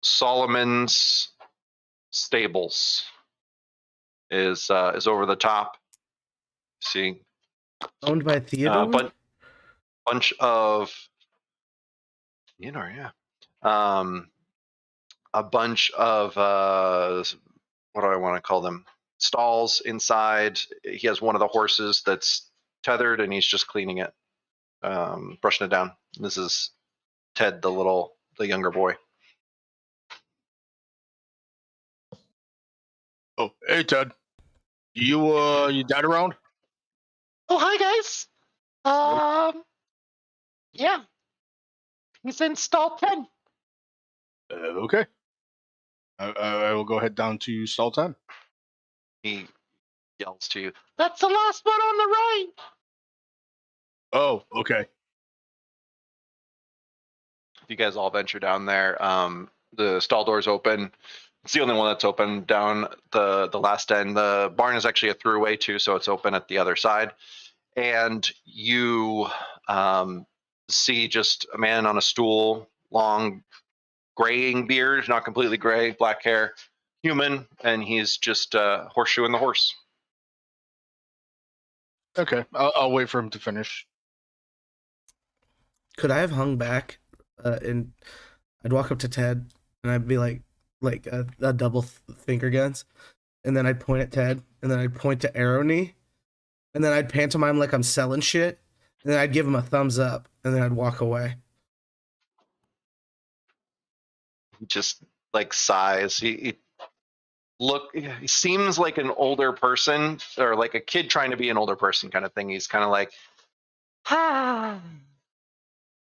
Solomon's Stables is over the top. See, Owned by Theodore. bunch of yeah. A bunch of what do I want to call them? Stalls inside. He has one of the horses that's tethered, and he's just cleaning it, brushing it down. This is Ted, the younger boy. Oh, hey Ted. You dad around? Oh, hi guys. Yeah, he's in stall 10. Okay. I will go head down to stall 10. He yells to you. That's the last one on the right. Oh, okay. You guys all venture down there. The stall door's open. It's the only one that's open down the last end. The barn is actually a throughway too, so it's open at the other side. And you see just a man on a stool, long graying beard, not completely gray, black hair, human, and he's just horseshoeing the horse. Okay, I'll wait for him to finish. Could I have hung back, and I'd walk up to Ted, and I'd be like a double finger guns, and then I'd point at Ted, and then I'd point to Arrowknee, and then I'd pantomime like I'm selling shit, and then I'd give him a thumbs up, and then I'd walk away. He just like sighs. He seems like an older person, or like a kid trying to be an older person kind of thing. He's kind of like,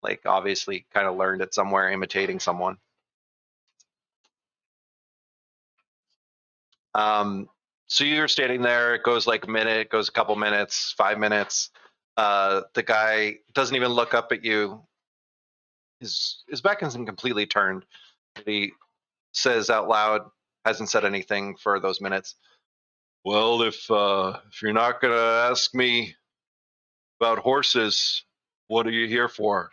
like obviously kind of learned it somewhere, imitating someone. So you're standing there. It goes like a minute. It goes a couple minutes, 5 minutes. The guy doesn't even look up at you. His back isn't completely turned. He says out loud, hasn't said anything for those minutes. Well, if you're not gonna ask me about horses, what are you here for?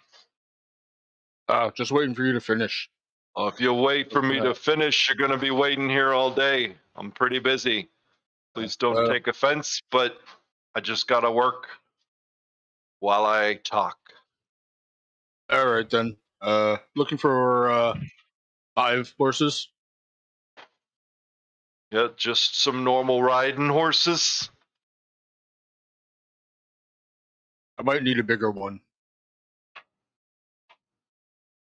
Just waiting for you to finish. If you wait for me to finish, you're gonna be waiting here all day. I'm pretty busy. Please don't take offense, but I just gotta work while I talk. All right then. Looking for 5 horses. Yeah, just some normal riding horses. I might need a bigger one.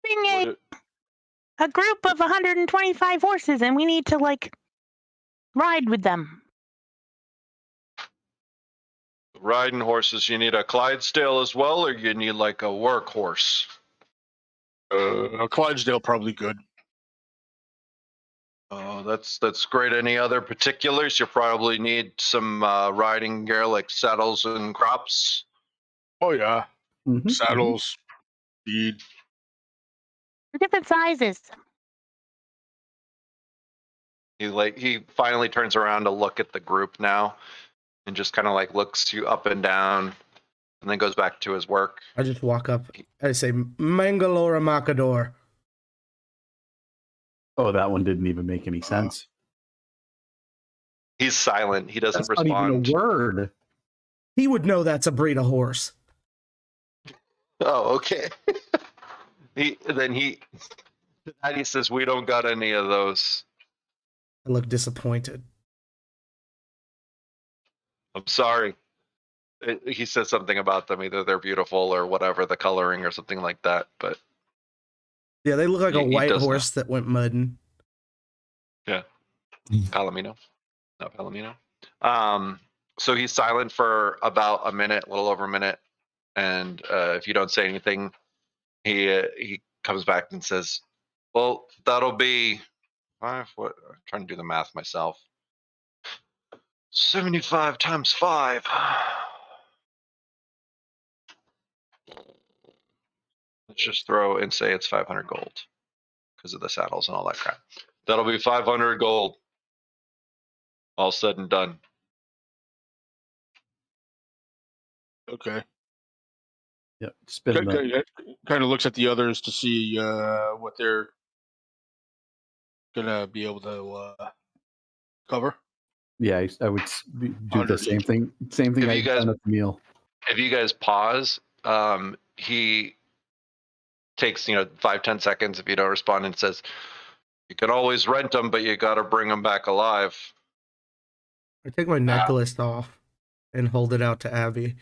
Being a group of 125 horses, and we need to like ride with them. Riding horses, you need a Clydesdale as well, or you need like a workhorse? A Clydesdale probably good. Oh, that's great. Any other particulars? You probably need some riding gear like saddles and crops. Oh yeah, Mhm, saddles, speed. Different sizes. He finally turns around to look at the group now, and just kind of like looks you up and down, and then goes back to his work. I just walk up. I say, Mangalore Macador. Oh, that one didn't even make any sense. He's silent. He doesn't That's not respond. even a word. He would know that's a breed of horse. Oh, okay. he says, we don't got any of those. I look disappointed. I'm sorry. He says something about them, either they're beautiful or whatever, the coloring or something like that. But Yeah, they look like a He white does horse that went mudding. Palomino, not Palomino. So he's silent for about a minute, a little over a minute, and if you don't say anything, he comes back and says, "Well, that'll be 5. What? I'm trying to do the math myself. 75 times 5. Let's just throw and say it's 500 gold because of the saddles and all that crap. That'll be 500 gold. All said and done." Okay. Yep. Spin the. Kind of looks at the others to see what they're gonna be able to cover. Yeah, I would do the same thing. Same thing If you I've guys- done at the meal. If you guys pause, he takes 5-10 seconds. If you don't respond, and says, "You can always rent them, but you got to bring them back alive." I take my necklace off and hold it out to Abby.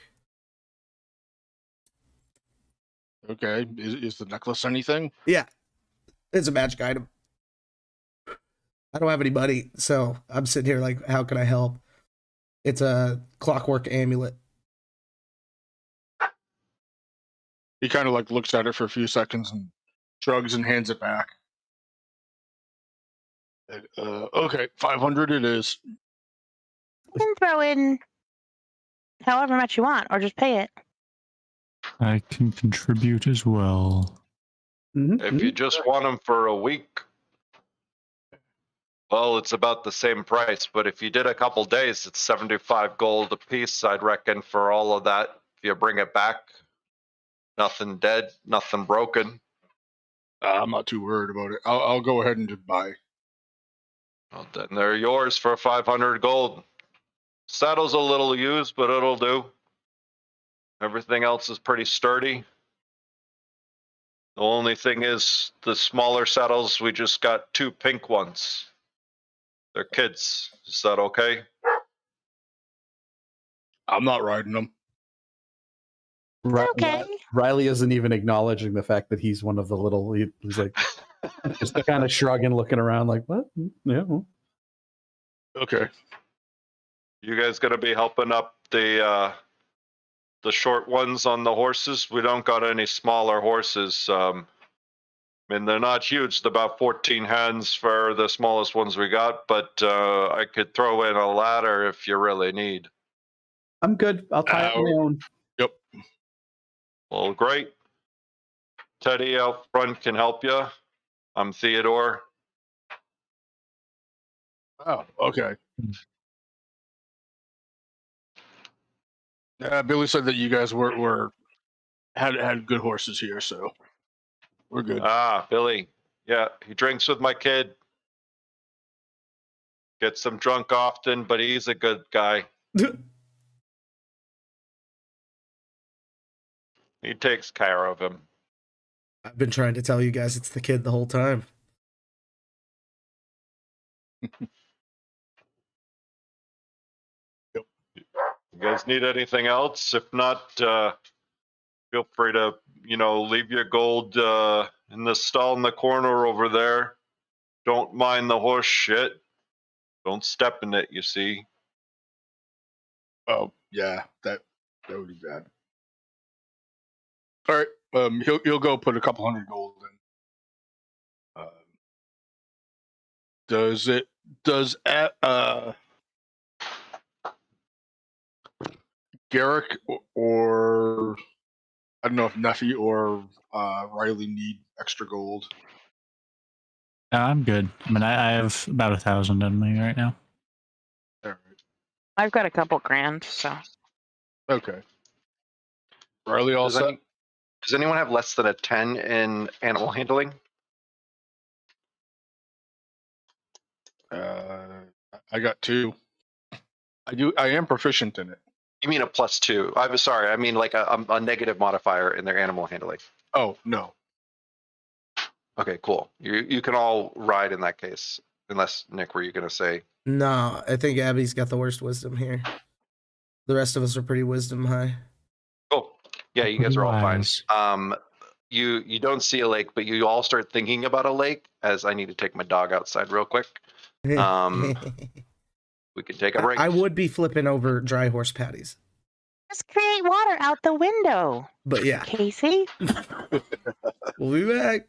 Okay, is the necklace anything? Yeah, it's a magic item. I don't have any money, so I'm sitting here like, how can I help? It's a clockwork amulet. He kind of like looks at it for a few seconds and shrugs and hands it back. Okay, 500 it is. You can throw in however much you want, or just pay it. I can contribute as well. If you just want them for a week, well, it's about the same price. But if you did a couple days, it's 75 gold a piece, I'd reckon, for all of that. If you bring it back, nothing dead, nothing broken. I'm not too worried about it. I'll go ahead and just buy. Well, then they're yours for 500 gold. Saddle's a little used, but it'll do. Everything else is pretty sturdy. The only thing is the smaller saddles, we just got 2 pink ones. They're kids. Is that okay? I'm not riding them. Okay. Riley isn't even acknowledging the fact that he's one of the little. He's like just kind of shrugging, looking around, like what? Yeah. Okay. You guys gonna be helping up the short ones on the horses? We don't got any smaller horses. I mean, they're not huge. They're about 14 hands for the smallest ones we got, but I could throw in a ladder if you really need. I'm good. I'll tie up my own. Yep. Well, great. Teddy out front can help you. I'm Theodore. Oh, okay. Billy said that you guys had good horses here, so we're good. Ah, Billy. Yeah, he drinks with my kid. Gets him drunk often, but he's a good guy. He takes care of him. I've been trying to tell you guys it's the kid the whole time. Yep. You guys need anything else? If not, feel free to, leave your gold in the stall in the corner over there. Don't mind the horse shit. Don't step in it, you see. Oh, yeah, that would be bad. All right, he'll go put a couple hundred gold in. Does Garrick or I don't know if Neffy or Riley need extra gold? I'm good. I mean, I have about 1,000 in me right now. All right. I've got a couple grand, so. Okay. Riley all set? Does anyone have less than a 10 in animal handling? I got 2. I am proficient in it. You mean a +2? I'm sorry. I mean like a negative modifier in their animal handling. Oh, no. Okay, cool. You can all ride in that case, unless Nick, were you gonna say? No, I think Abby's got the worst wisdom here. The rest of us are pretty wisdom high. Cool. Yeah, you guys are all fine. Wise. You don't see a lake, but you all start thinking about a lake. As I need to take my dog outside real quick. We can take a break. I would be flipping over dry horse patties. Just create water out the window, But yeah, Casey. we'll be back.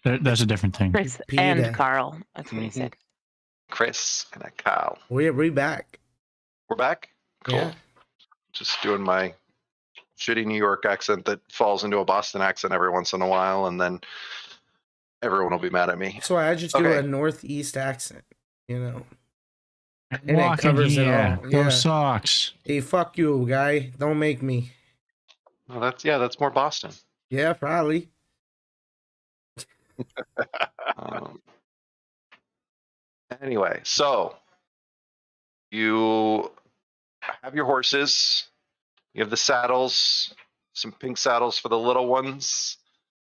That's a different thing. Chris Peter. and Carl. That's what he said. Chris and Kyle. We back. We're back? Cool. Yeah. Just doing my shitty New York accent that falls into a Boston accent every once in a while, and then everyone will be mad at me. That's why I just do Okay. a Northeast accent, you know. And it Walking covers it here. all. Go Yeah. Sox. Hey, fuck you, guy. Don't make me. Well, that's more Boston. Yeah, probably. Um, anyway, so you have your horses. You have the saddles, some pink saddles for the little ones.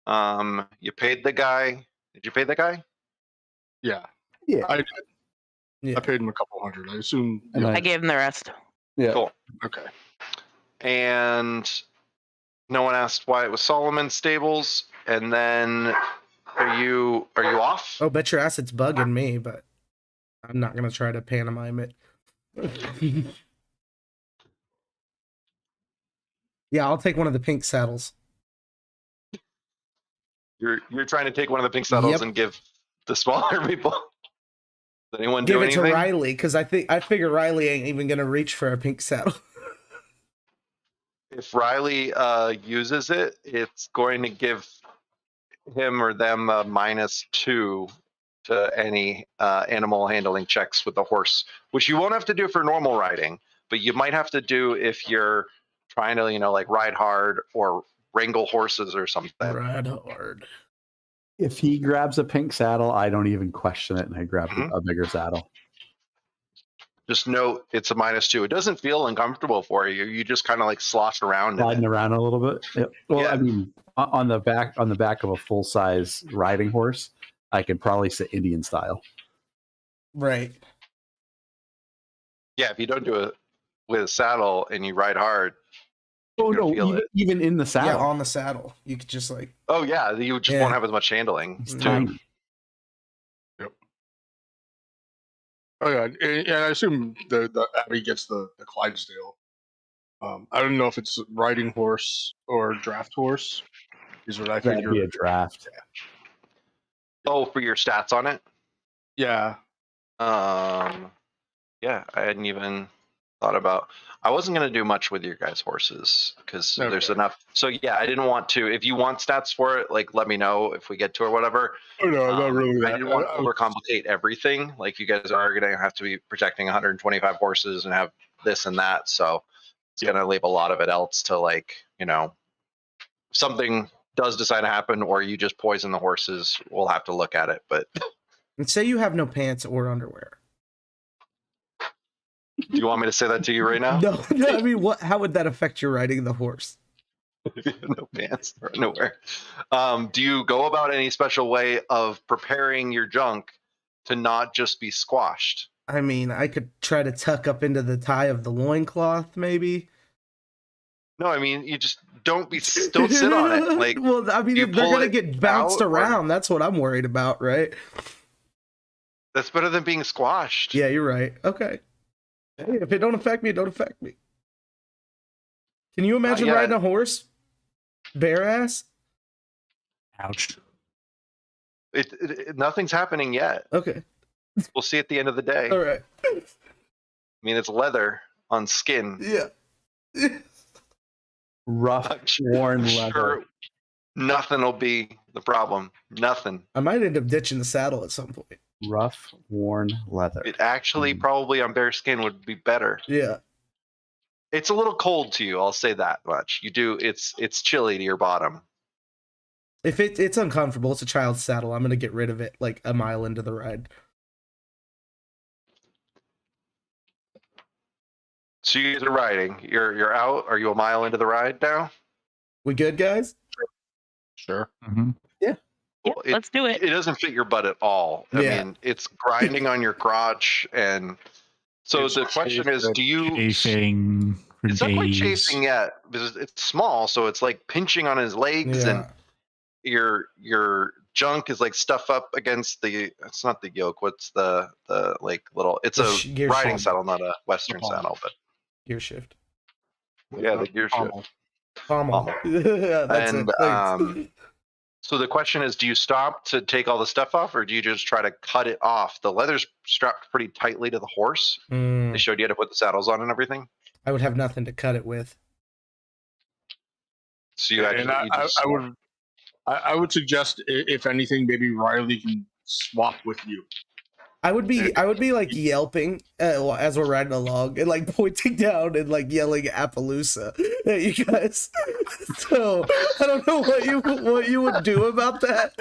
You paid the guy. Did you pay the guy? Yeah. Yeah. I Yeah. paid him a couple hundred. I assume. And I gave him the rest. Yeah. Cool. Okay. And no one asked why it was Solomon's stables. And then are you off? Oh, bet your ass it's bugging me, but I'm not gonna try to pantomime it. Yeah, I'll take one of the pink saddles. You're trying to take one of the pink saddles Yep. and give the smaller people. Does anyone Give do it to anything? Riley, because I figure Riley ain't even gonna reach for a pink saddle. If Riley uses it, it's going to give him or them a -2 to any animal handling checks with the horse, which you won't have to do for normal riding, but you might have to do if you're trying to, like ride hard or wrangle horses or something. Ride hard. If he grabs a pink saddle, I don't even question it, and I grab a bigger saddle. Just note it's a -2. It doesn't feel uncomfortable for you. You just kind of like slosh around in Sliding it. around a little bit. Yep. Well, Yeah. I mean, on the back of a full size riding horse, I could probably sit Indian style. Right. Yeah, if you don't do it with a saddle and you ride hard. Oh You're gonna no, feel even, it. even in the saddle. Yeah, on the saddle. You could just like Oh yeah, you just Yeah. won't have as much handling. It's Mm. too. tiny. Oh yeah, and I assume the Abbey gets the Clydesdale. I don't know if it's riding horse or draft horse. Is what I That'd figure. be a draft. Oh, for your stats on it? Yeah. Yeah, I hadn't even thought about. I wasn't gonna do much with your guys' horses because there's Okay. enough. So yeah, I didn't want to. If you want stats for it, like let me know if we get to it or whatever. Oh no, not really. I didn't want to overcomplicate everything. Like you guys are gonna have to be protecting 125 horses and have this and that. So it's gonna leave a lot of it else to like, something does decide to happen or you just poison the horses, we'll have to look at it. But and say you have no pants or underwear. do you want me to say that to you right now? No, I mean, how would that affect your riding the horse? No pants or nowhere. Do you go about any special way of preparing your junk to not just be squashed? I mean, I could try to tuck up into the tie of the loincloth, maybe. No, I mean you just don't sit on it. Like, well, I mean, you they're pull gonna it get bounced out, or- around. That's what I'm worried about, right? that's better than being squashed. Yeah, you're right. Okay. Hey, if it don't affect me, it don't affect me. Can you imagine yeah. riding a horse, bare ass? Ouch. Nothing's happening yet. Okay. We'll see at the end of the day. All right. I mean, it's leather on skin. Yeah. Rough, I'm worn sure leather. nothing will be the problem. Nothing. I might end up ditching the saddle at some point. Rough, worn leather. It actually probably on bare skin would be better. Yeah. It's a little cold to you, I'll say that much. It's chilly to your bottom. If it's uncomfortable, it's a child's saddle. I'm gonna get rid of it like a mile into the ride. So you guys are riding. You're out. Are you a mile into the ride now? We good, guys? Sure. Mm-hmm. Well, Let's do it. It doesn't fit your butt at all. I Yeah. mean, it's grinding on your crotch, and so It's the question is, do you? Chafing for It's not quite days. chafing yet because it's small, so it's like pinching on his legs, and your junk is like stuff up against the. It's not the yoke. What's the like little? It's The a gear riding shift. saddle, not a Western pommel. saddle, but Gear shift. yeah, the gear shift. Pommel. Pommel. Pommel. Yeah, that's And, it. Thanks. So the question is, do you stop to take all the stuff off, or do you just try to cut it off? The leather's strapped pretty tightly to the horse. They showed you how to put the saddles on and everything. I would have nothing to cut it with. So you And actually I would suggest, if anything, maybe Riley can swap with you. I would be like yelping as we're riding along and like pointing down and like yelling Appaloosa at you guys. So I don't know what you would do about that,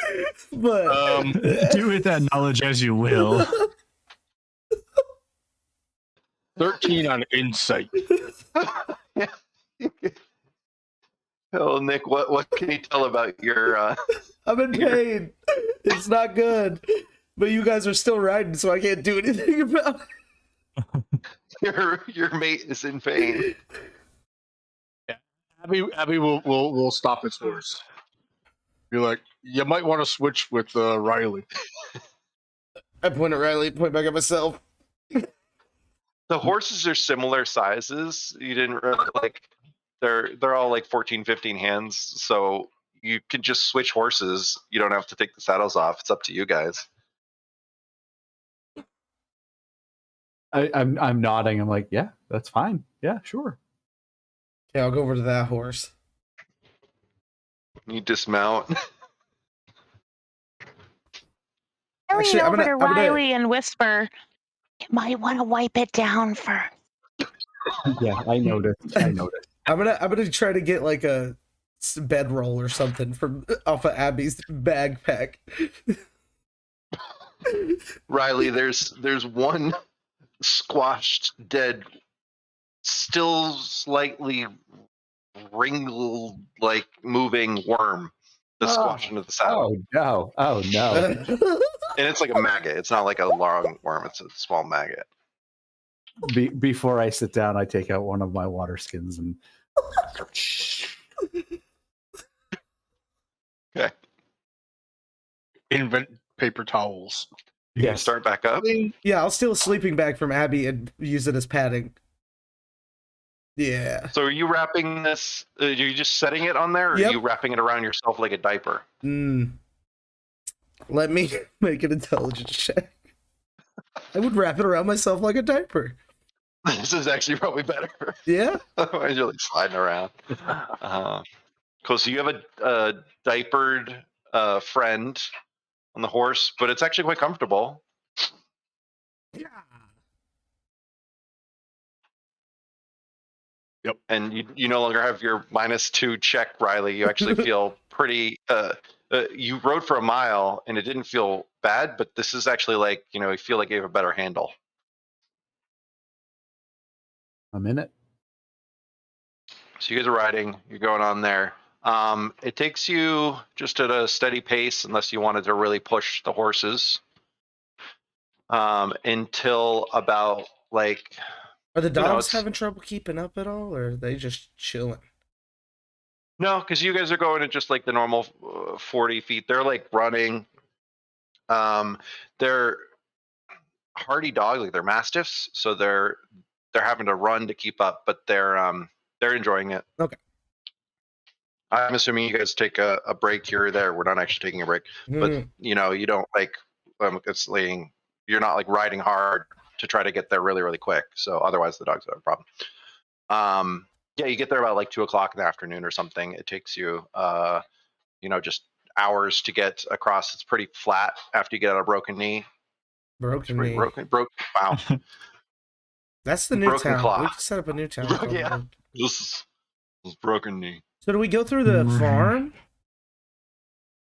but Do with that knowledge as you will. 13 on insight. Oh, Nick, what can you tell about your? I'm in pain. It's not good. But you guys are still riding, so I can't do anything about it. Your mate is in pain. Yeah. Abby will stop its horse. Be like, you might want to switch with Riley. I point at Riley, point back at myself. The horses are similar sizes. You didn't really like. They're all like 14, 15 hands, so you can just switch horses. You don't have to take the saddles off. It's up to you guys. I'm nodding. I'm like, yeah, that's fine. Yeah, sure. Okay, I'll go over to that horse. You dismount. I Actually, lean I'm over gonna- to I'm gonna- Riley and whisper, "You might want to wipe it down first." Yeah, I noticed. I noticed. I'm gonna try to get like a bedroll or something from off of Abby's backpack. Riley, there's one squashed, dead, still slightly wrinkled, like moving worm that's squashed into the saddle. Oh no. And it's like a maggot. It's not like a long worm. It's a small maggot. Before I sit down, I take out one of my water skins and Okay. Invent paper towels. You can start back up. Yeah, I'll steal a sleeping bag from Abby and use it as padding. Yeah. So are you wrapping this? Are you just setting it on there, or Yep. are you wrapping it around yourself like a diaper? Let me make an intelligence check. I would wrap it around myself like a diaper. This is actually probably better. Yeah. Otherwise, you're like sliding around. Cool. So you have a diapered friend on the horse, but it's actually quite comfortable. Yeah. Yep. And you no longer have your -2 check, Riley. You actually feel pretty. You rode for a mile and it didn't feel bad, but this is actually like, you feel like you have a better handle. a minute. So you guys are riding. You're going on there. It takes you just at a steady pace, unless you wanted to really push the horses, until about like. Are the dogs it's- having trouble keeping up at all, or are they just chilling? No, because you guys are going at just like the normal 40 feet. They're like running. They're hardy dogs, like they're mastiffs, so they're having to run to keep up, but they're enjoying it. Okay. I'm assuming you guys take a break here or there. We're not actually taking a break, but you don't like you're not like riding hard to try to get there really, really quick. So otherwise the dogs have a problem. Yeah, you get there about like 2:00 in the afternoon or something. It takes you, just hours to get across. It's pretty flat after you get out of Broken Knee. Broken Knee. Broken. Wow. That's the new Broken town. Claw. We just set up a new town. Yeah. called- This is Broken Knee. So do we go through the farm?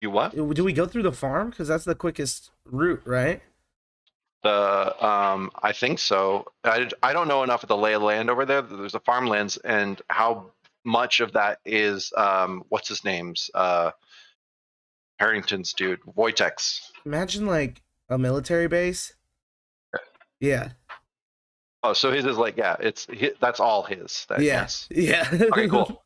You what? Do we go through the farm? Because that's the quickest route, right? I think so. I don't know enough of the lay of the land over there. There's the farmlands, and how much of that is what's his name's Harrington's dude, Wojtek's. Imagine like a military base. Yeah. Oh, so his is like, yeah, that's all his. Then, Yeah. Yes. Yeah. Okay, cool.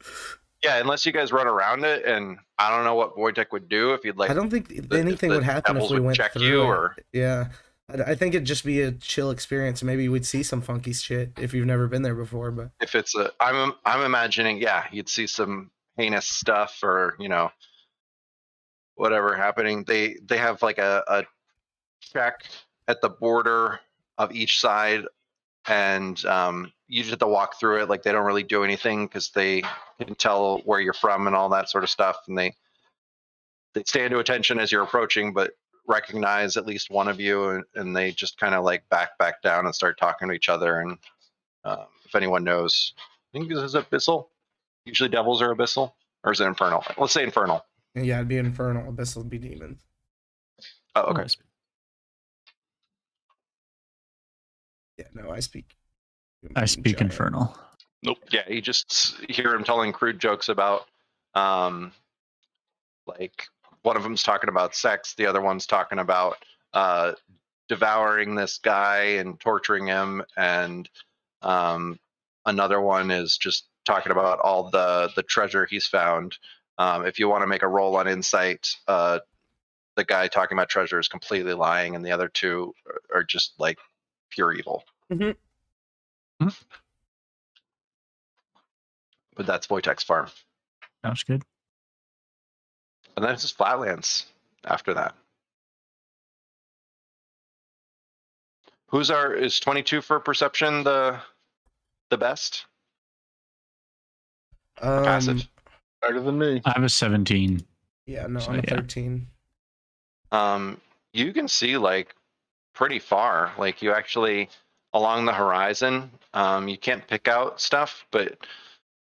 Yeah, unless you guys run around it, and I don't know what Wojtek would do if you'd like. I don't think anything the would happen if devils we would went check through you, it. or Yeah. I think it'd just be a chill experience. Maybe we'd see some funky shit if you've never been there before. But if it's I'm imagining, yeah, you'd see some heinous stuff, or whatever happening. They have like a check at the border of each side, and you just have to walk through it. Like they don't really do anything because they can tell where you're from and all that sort of stuff, and they stand to attention as you're approaching, but recognize at least one of you, and they just kind of like back down and start talking to each other. And if anyone knows, I think this is Abyssal. Usually devils are Abyssal, or is it Infernal? Let's say Infernal. Yeah, it'd be infernal. Abyssal would be demons. Oh, okay. Yeah, no, I speak. I speak giant. infernal. Nope. Yeah, you just hear him telling crude jokes about, like one of them's talking about sex, the other one's talking about devouring this guy and torturing him, and another one is just talking about all the treasure he's found. If you want to make a roll on insight, the guy talking about treasure is completely lying, and the other two are just like pure evil. Mm-hmm. But that's Wojtek's farm. Sounds good. And then it's just flatlands after that. Is 22 for perception the best? Or passive? Better than me. I have a 17. Yeah, no, So, I'm a yeah. 13. You can see like pretty far. Like you actually along the horizon, you can't pick out stuff, but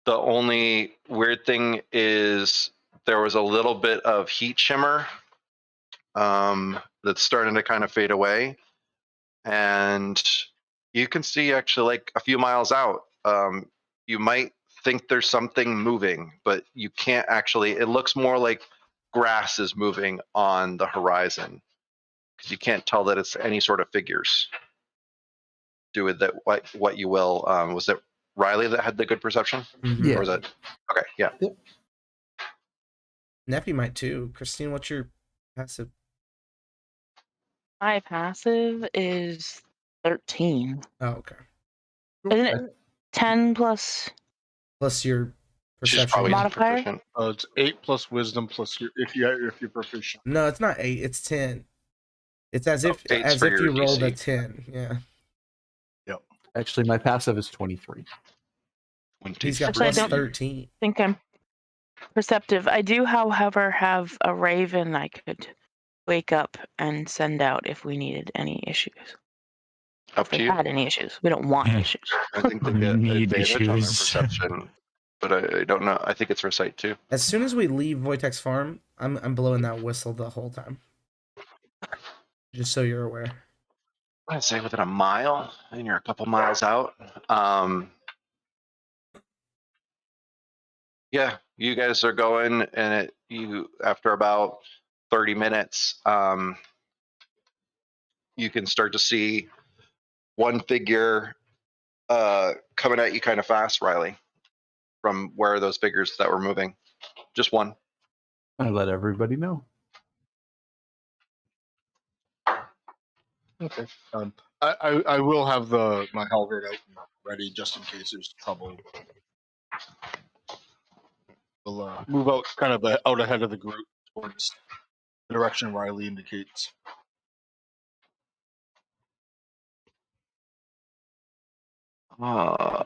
the only weird thing is there was a little bit of heat shimmer that's starting to kind of fade away. And you can see actually like a few miles out. You might think there's something moving, but you can't actually. It looks more like grass is moving on the horizon because you can't tell that it's any sort of figures. Do with that what you will. Was it Riley that had the good perception? Mhm. Yeah. Or was it? Okay, yeah. Neffy might too. Christine, what's your passive? My passive is 13. Oh, okay. Isn't it 10 plus? Plus your She's perception. probably Modifier? proficient. It's 8 plus wisdom plus your if you're proficient. No, it's not 8. It's 10. It's as if eight's for your you rolled a DC. 10. Yeah. Actually, my passive is 23. He's got Actually, I plus don't- 13. think I'm perceptive. I do, however, have a raven I could wake up and send out if we needed any issues. Up If to we you. had any issues. We don't want issues. I think they We get need advantage on their issues. perception, but I don't know. I think it's for sight too. As soon as we leave Wojtek's farm, I'm blowing that whistle the whole time. Just so you're aware. I'd say within a mile, and you're a couple miles out. Yeah, you guys are going, and you after about 30 minutes, you can start to see one figure coming at you kind of fast, Riley, from where are those figures that were moving? Just one. I let everybody know. Okay. I will have my halberd out and ready just in case there's trouble. We'll move out kind of out ahead of the group towards the direction Riley indicates. One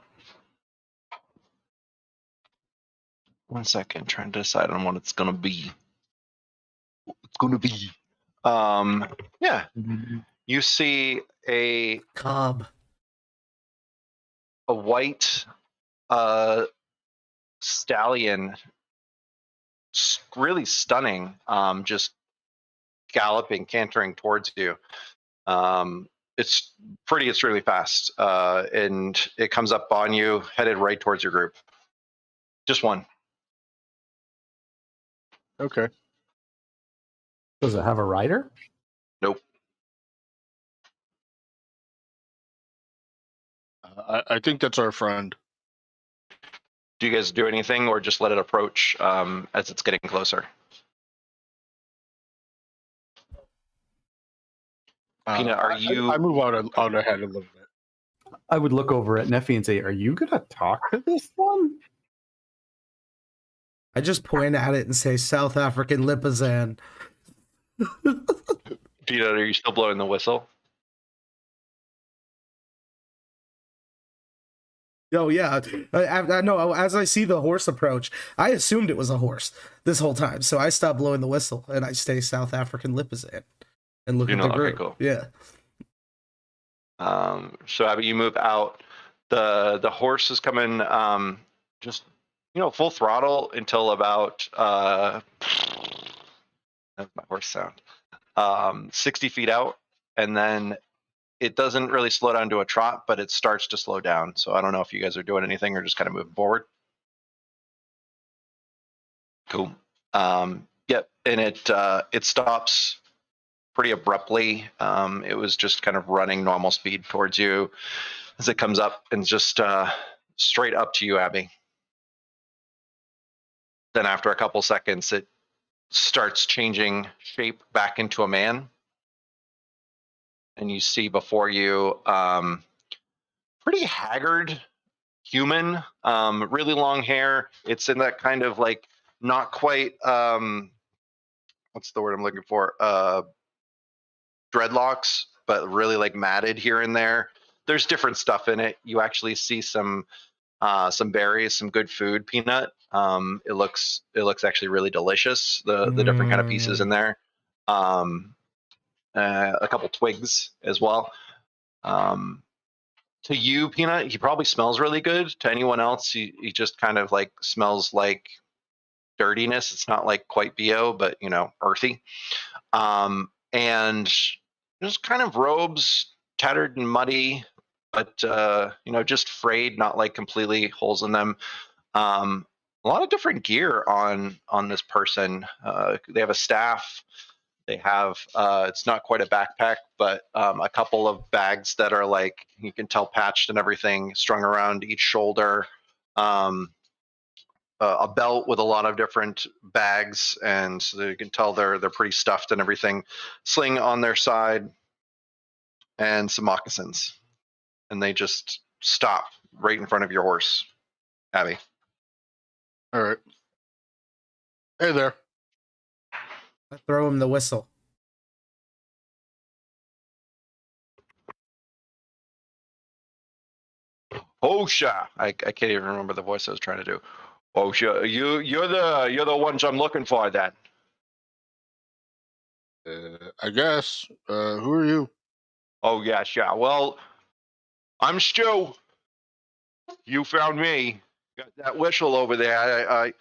second, trying to decide on what it's gonna be. Yeah. You see a Cobb. white stallion, really stunning, just galloping, cantering towards you. It's really fast, and it comes up on you, headed right towards your group. Just one. Okay. Does it have a rider? Nope. I think that's our friend. Do you guys do anything, or just let it approach as it's getting closer? Peanut, are you? I move out ahead a little bit. I would look over at Neffy and say, "Are you gonna talk to this one?" I just point at it and say South African Lipizan. Peanut, are you still blowing the whistle? Oh yeah, I know. As I see the horse approach, I assumed it was a horse this whole time, so I stopped blowing the whistle and I stay South African Lipizan and look You at know, the okay, group. cool. Yeah. So Abby, you move out. The horse is coming just full throttle until about that's my horse sound 60 feet out, and then it doesn't really slow down to a trot, but it starts to slow down. So I don't know if you guys are doing anything or just kind of moving forward. Cool. Yep, and it stops pretty abruptly. It was just kind of running normal speed towards you as it comes up and just straight up to you, Abby. Then after a couple seconds, it starts changing shape back into a man. And you see before you pretty haggard human, really long hair. It's in that kind of like not quite, what's the word I'm looking for? Dreadlocks, but really like matted here and there. There's different stuff in it. You actually see some berries, some good food, Peanut. It looks actually really delicious. The different kind of pieces in there. A couple twigs as well. To you, Peanut, he probably smells really good. To anyone else, he just kind of like smells like dirtiness. It's not like quite BO, but earthy. And just kind of robes, tattered and muddy, but just frayed, not like completely holes in them. A lot of different gear on this person. They have a staff. They have it's not quite a backpack, but a couple of bags that are like you can tell patched and everything, strung around each shoulder. A belt with a lot of different bags, and so you can tell they're pretty stuffed and everything. Sling on their side, and some moccasins, and they just stop right in front of your horse, Abby. All right. Hey there. I throw him the whistle. Osha, I can't even remember the voice I was trying to do. Osha, you're the ones I'm looking for then. I guess. Who are you? Oh yes, yeah. Well, I'm Stu. You found me. Got that whistle over there.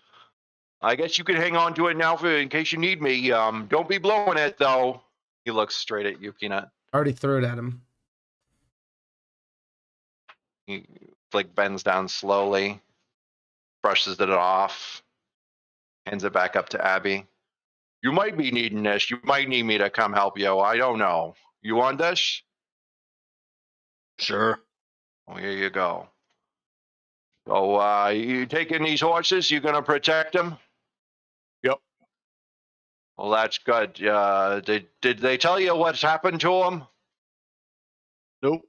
I guess you can hang on to it now in case you need me. Don't be blowing it though. He looks straight at you, Peanut. Already threw it at him. He like bends down slowly, brushes it off, hands it back up to Abby. You might be needing this. You might need me to come help you. I don't know. You want this? Sure. Well, here you go. So, you taking these horses? You gonna protect them? Yep. Well, that's good. Did they tell you what's happened to them? Nope.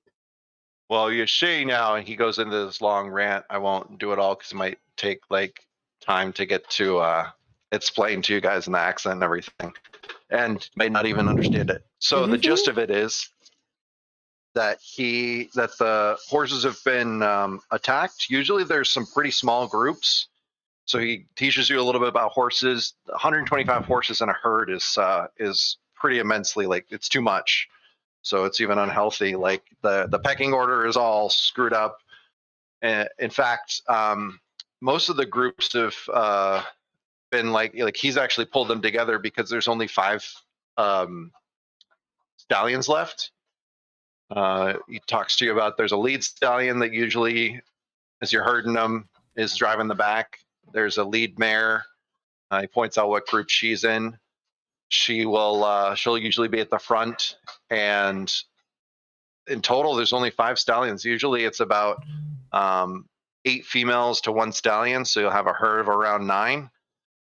Well, you see now, and he goes into this long rant. I won't do it all because it might take like time to get to explain to you guys in the accent and everything, and may not even understand it. So the gist of it is that the horses have been attacked. Usually there's some pretty small groups. So he teaches you a little bit about horses. 125 horses in a herd is pretty immensely, like it's too much. So it's even unhealthy. Like the pecking order is all screwed up. In fact, most of the groups have been like he's actually pulled them together because there's only 5 stallions left. He talks to you about there's a lead stallion that usually, as you're herding them, is driving the back. There's a lead mare. He points out what group she's in. She'll usually be at the front, and in total, there's only 5 stallions. Usually, it's about 8 females to 1 stallion, so you'll have a herd of around 9.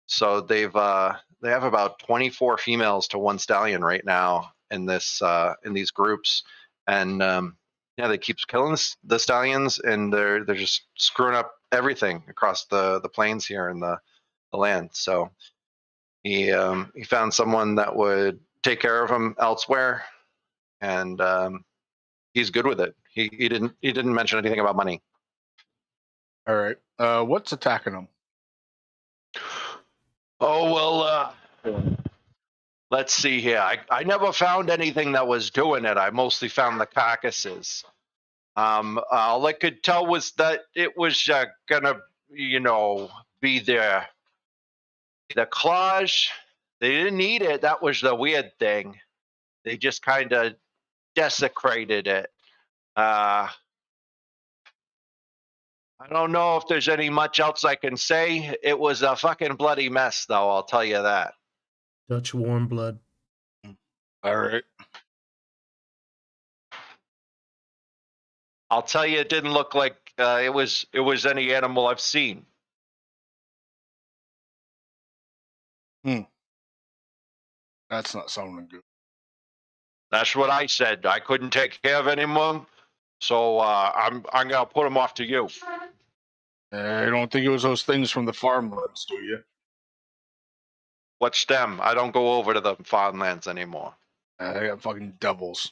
So they have about 24 females to 1 stallion right now in these groups, and they keep killing the stallions, and they're just screwing up everything across the plains here in the the land. So he found someone that would take care of him elsewhere, and he's good with it. He didn't mention anything about money. All right. What's attacking him? Oh well. Let's see here. I never found anything that was doing it. I mostly found the carcasses. All I could tell was that it was gonna, be the claws. They didn't eat it. That was the weird thing. They just kind of desecrated it. I don't know if there's any much else I can say. It was a fucking bloody mess, though. I'll tell you that. Dutch warm blood. All right. I'll tell you, it didn't look like it was any animal I've seen. That's not sounding good. That's what I said. I couldn't take care of anyone, so I'm gonna put him off to you. I don't think it was those things from the farmlands, do you? What's them? I don't go over to the farmlands anymore. They got fucking devils.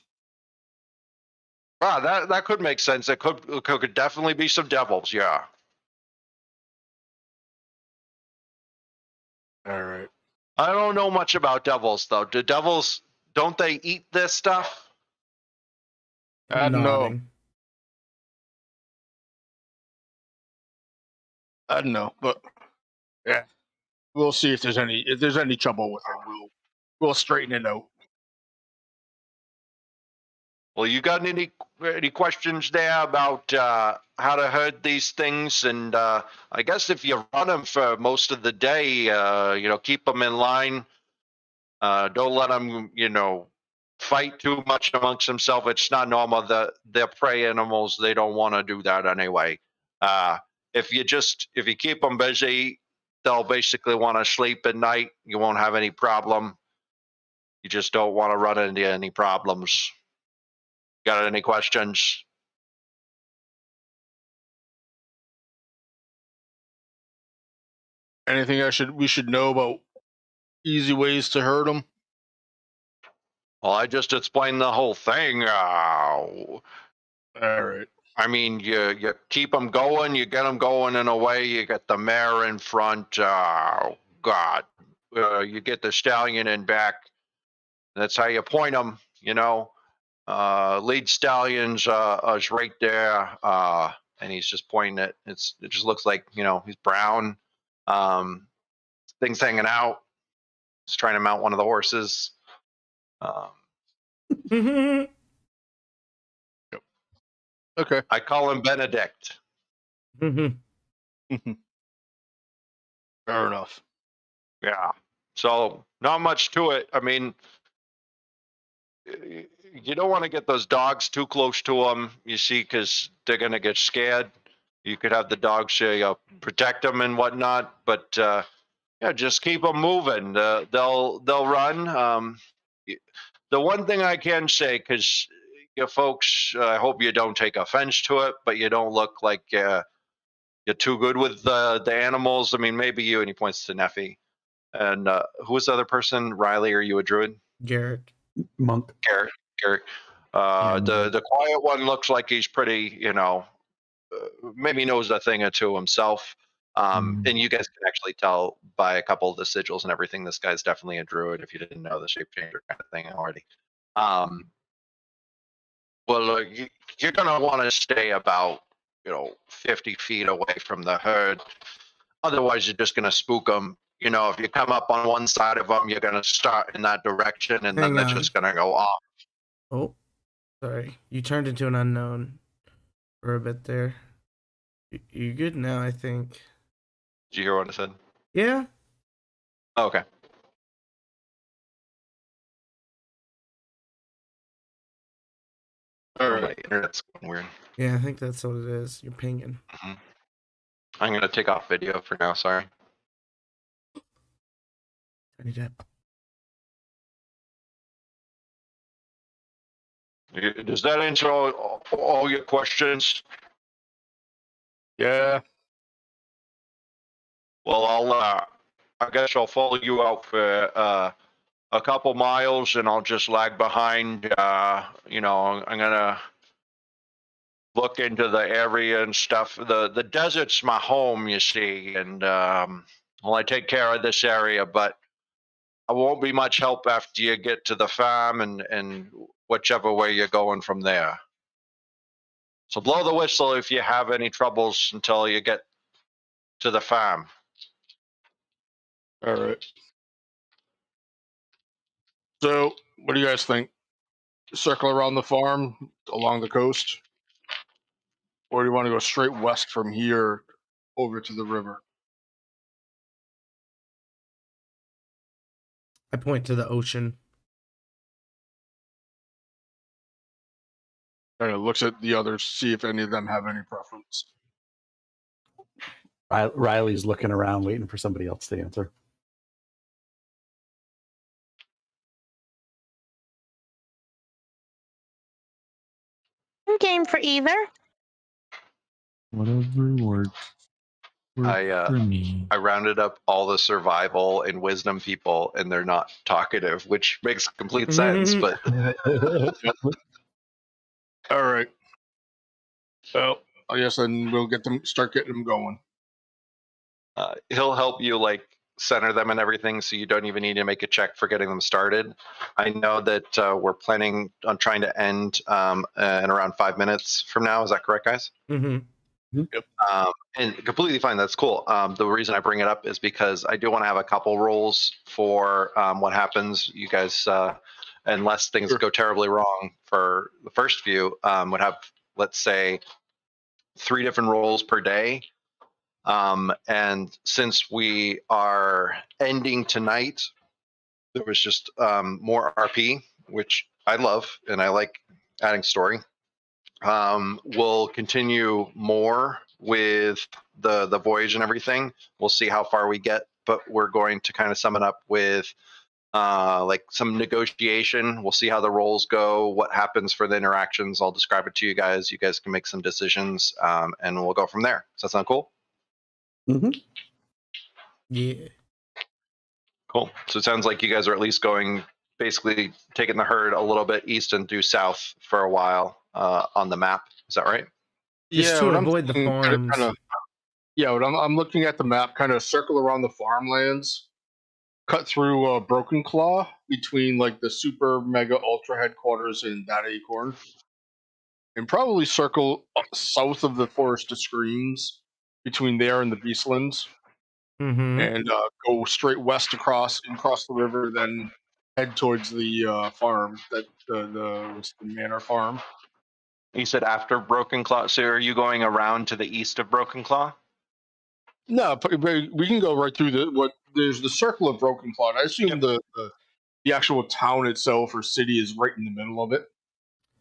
That could make sense. It could definitely be some devils. Yeah. All right. I don't know much about devils though. Do devils? Don't they eat this stuff? No. Nodding. I don't know, but yeah, we'll see if there's any trouble with him. We'll straighten it out. Well, you got any questions there about how to herd these things? And I guess if you run them for most of the day, keep them in line. Don't let them, fight too much amongst themselves. It's not normal. They're prey animals. They don't want to do that anyway. If you keep them busy, they'll basically want to sleep at night. You won't have any problem. You just don't want to run into any problems. Got any questions? Anything we should know about easy ways to hurt them? Well, I just explained the whole thing. All right. I mean, you keep them going, you get them going in a way. You get the mare in front. Oh God, you get the stallion in back. That's how you point them. Lead stallions is right there, and he's just pointing it. It just looks like he's brown. Things hanging out. He's trying to mount one of the horses. Okay. I call him Benedict. Fair enough. Yeah. So not much to it. I mean, you don't want to get those dogs too close to them, you see, because they're going to get scared. You could have the dogs protect them and whatnot, but just keep them moving. They'll run. The one thing I can say, because you folks, I hope you don't take offense to it, but you don't look like you're too good with the animals. I mean, maybe you, and he points to Neffy. And who was the other person? Riley, are you a druid? Garrett. Monk. Garrett. The quiet one looks like he's pretty, maybe knows a thing or two himself. And you guys can actually tell by a couple of the sigils and everything, this guy's definitely a druid if you didn't know the shape changer kind of thing already. Well, you're going to want to stay about, 50 feet away from the herd. Otherwise, you're just going to spook them. If you come up on one side of them, you're going to start in that direction, and then they're just going to go off. Oh, sorry. You turned into an unknown for a bit there. You're good now, I think. Did you hear what I said? Yeah. Oh, okay. All right. My internet's going weird. Yeah, I think that's what it is. You're pinging. Mm-hmm. I'm going to take off video for now. Sorry. Tiny Depp. Does that answer all your questions? Yeah. Well, I guess I'll follow you out for a couple miles, and I'll just lag behind. You know, I'm gonna look into the area and stuff. The desert's my home, you see, and well, I take care of this area, but I won't be much help after you get to the farm and whichever way you're going from there. So blow the whistle if you have any troubles until you get to the farm. All right. So, what do you guys think? Circle around the farm along the coast, or do you want to go straight west from here over to the river? I point to the ocean. And it looks at the others, see if any of them have any preference. Riley's looking around, waiting for somebody else to answer. I'm game for either. Whatever works. For me. I rounded up all the survival and wisdom people, and they're not talkative, which makes complete sense. But All right. So I guess then we'll start getting them going. he'll help you like center them and everything, so you don't even need to make a check for getting them started. I know that we're planning on trying to end in around 5 minutes from now. Is that correct, guys? Mm-hmm. And completely fine. That's cool. The reason I bring it up is because I do want to have a couple rolls for what happens. You guys, unless things go terribly wrong for the first few, would have, let's say, 3 different rolls per day. And since we are ending tonight, there was just more RP, which I love, and I like adding story. We'll continue more with the voyage and everything. We'll see how far we get, but we're going to kind of sum it up with like some negotiation. We'll see how the rolls go, what happens for the interactions. I'll describe it to you guys. You guys can make some decisions, and we'll go from there. Does that sound cool? Mm-hmm. Yeah. Cool. So it sounds like you guys are at least going, basically taking the herd a little bit east and due south for a while on the map. Is that right? Just to avoid the farms. I'm looking at the map, kind of circle around the farmlands, cut through Broken Claw between like the super mega ultra headquarters and that acorn, and probably circle south of the Forest of Screams between there and the Beastlands, Mm-hmm. and go straight west across the river, then head towards the farm, that the Manor farm. You said after Broken Claw. So are you going around to the east of Broken Claw? No, but we can go right through there's the circle of Broken Claw. I assume the actual town itself or city is right in the middle of it.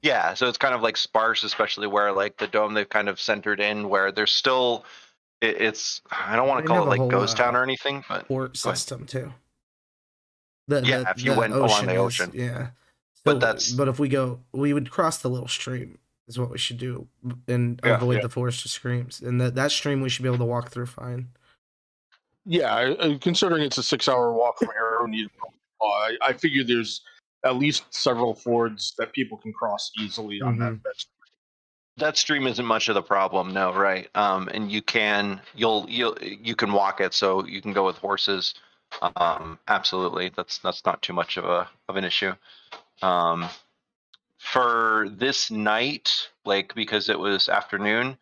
Yeah, so it's kind of like sparse, especially where like the dome they've kind of centered in, where there's still it's I don't want to They call have it a like whole, ghost town or anything, but port go ahead. system too. If you went along the ocean. Yeah. But but if we would cross the little stream is what we should do, and avoid the Forest of Screams, and that stream we should be able to walk through fine. Yeah, considering it's a 6-hour walk from Arrowknee, I figure there's at least several fords that people can cross easily on that stream. That stream isn't much of the problem, no, right? And you can walk it, so you can go with horses. Absolutely, that's not too much of an issue. For this night, like because it was afternoon,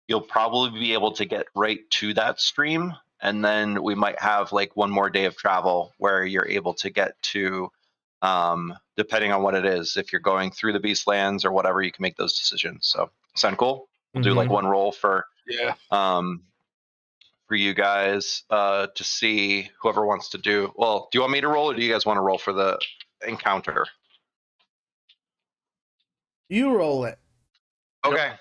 you'll probably be able to get right to that stream, and then we might have like one more day of travel where you're able to get to, depending on what it is. If you're going through the Beastlands or whatever, you can make those decisions. So sound cool? We'll do like one roll for for you guys to see whoever wants to do. Well, do you want me to roll, or do you guys want to roll for the encounter? You roll it. Okay.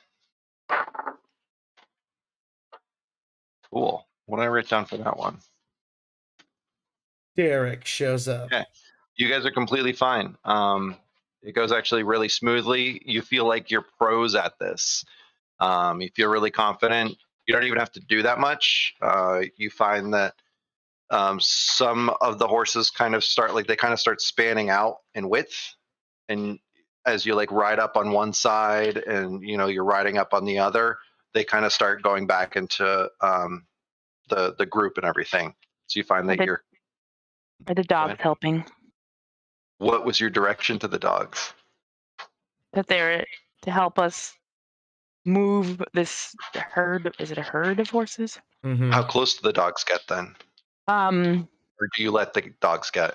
Cool. What did I write down for that one? Derek shows up. Okay. You guys are completely fine. It goes actually really smoothly. You feel like you're pros at this. You feel really confident. You don't even have to do that much. You find that some of the horses kind of start spanning out in width, and as you like ride up on one side and you're riding up on the other, they kind of start going back into the group and everything. So you find that Are the dogs helping? What was your direction to the dogs? That they're to help us move this herd. Is it a herd of horses? Mm-hmm. How close do the dogs get then? Or do you let the dogs get?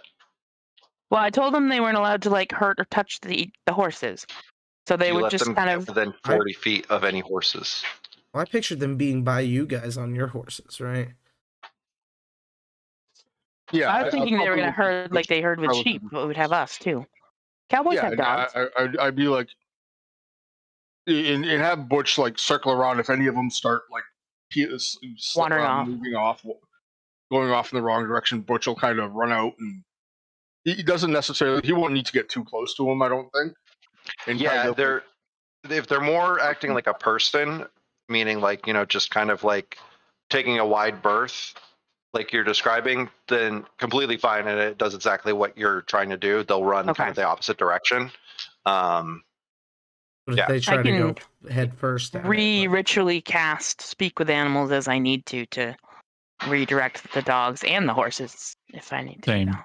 Well, I told them they weren't allowed to like hurt or touch the horses, so they you would let just them kind get of. within 40 feet of any horses. Well, I pictured them being by you guys on your horses, right? Yeah, I was thinking they were going to probably herd like they herd with sheep, relatively- but would have us too. Cowboys have dogs. I'd be like, and have Butch like circle around if any of them start like Wandering off. moving off, going off in the wrong direction. Butch will kind of run out, and he doesn't necessarily. He won't need to get too close to him, I don't think. And Yeah, kind of, if they're more acting like a person, meaning like just kind of like taking a wide berth, like you're describing, then completely fine, and it does exactly what you're trying to do. They'll run kind of the opposite direction. But if Yeah. they try I to can go head first, at it, ritually cast speak with animals as I need to redirect the dogs and the horses if I need to. Same.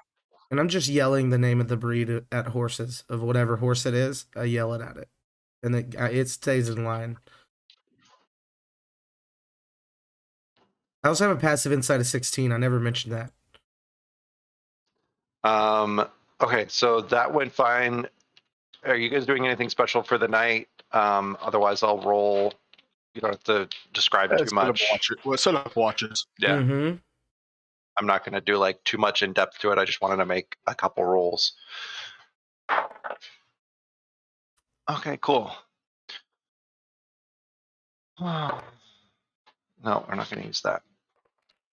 and I'm just yelling the name of the breed at horses of whatever horse it is. I yell it at it, and it stays in line. I also have a passive insight of 16. I never mentioned that. Okay, so that went fine. Are you guys doing anything special for the night? Otherwise, I'll roll. You don't have to describe too much. Set up watches. Yeah. Mm-hmm. I'm not going to do like too much in depth to it. I just wanted to make a couple rolls. Okay, cool. No, we're not going to use that.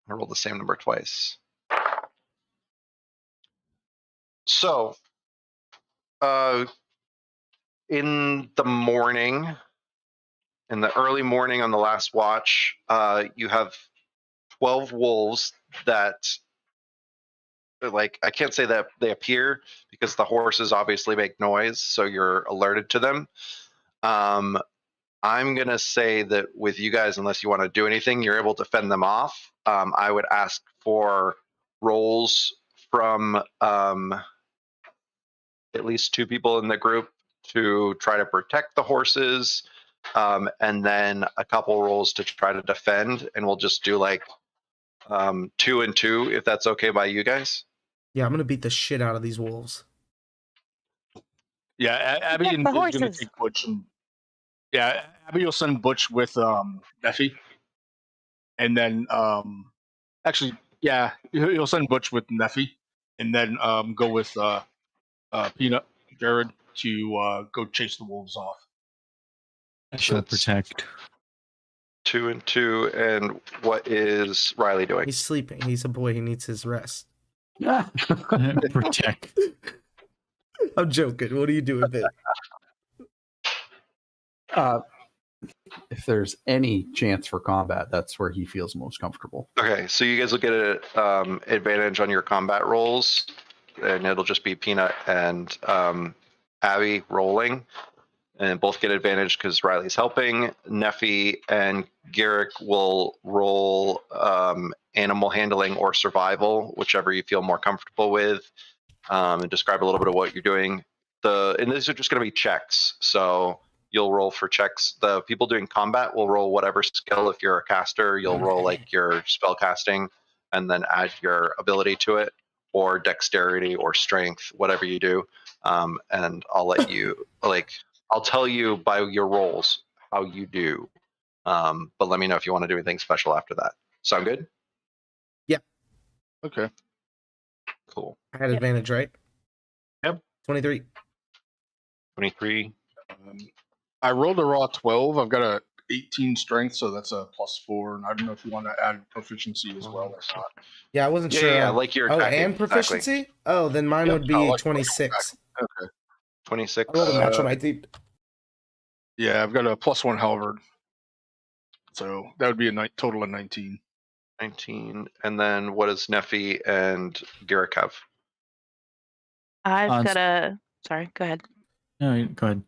I rolled the same number twice. So, in the morning, in the early morning on the last watch, you have 12 wolves that, like, I can't say that they appear because the horses obviously make noise, so you're alerted to them. I'm going to say that with you guys, unless you want to do anything, you're able to fend them off. I would ask for rolls from at least 2 people in the group to try to protect the horses, and then a couple rolls to try to defend, and we'll just do like 2 and 2 if that's okay by you guys. Yeah, I'm gonna beat the shit out of these wolves. Yeah, Abby is going to take Butch. Abby will send Butch with Neffy, and then actually, yeah, he'll send Butch with Neffy, and then go with Peanut Jared to go chase the wolves off. I shall protect. 2 and 2, and what is Riley doing? He's sleeping. He's a boy. He needs his rest. Protect. I'm joking. What are you doing, Ben? If there's any chance for combat, that's where he feels most comfortable. Okay, so you guys will get an advantage on your combat rolls, and it'll just be Peanut and Abby rolling, and both get advantage because Riley's helping. Neffy and Garrick will roll animal handling or survival, whichever you feel more comfortable with, and describe a little bit of what you're doing. And these are just going to be checks, so you'll roll for checks. The people doing combat will roll whatever skill. If you're a caster, you'll roll like your spell casting and then add your ability to it, or dexterity or strength, whatever you do. And I'll let you, I'll tell you by your rolls how you do. But let me know if you want to do anything special after that. Sound good? Yeah. Okay. Cool. I had advantage, right? Yep. 23. 23. I rolled a raw 12. I've got a 18 strength, so that's a +4. And I don't know if you want to add proficiency as well or not. Yeah, I wasn't sure. Yeah, like your attacking, and proficiency? Exactly. Oh, then mine would be like 26. Okay. 26. I rolled a natural 19. Yeah, I've got a +1 halberd. So that would be a total of 19. 19. And then what does Neffy and Garrick have? I've got a. Sorry, go ahead. No, go ahead.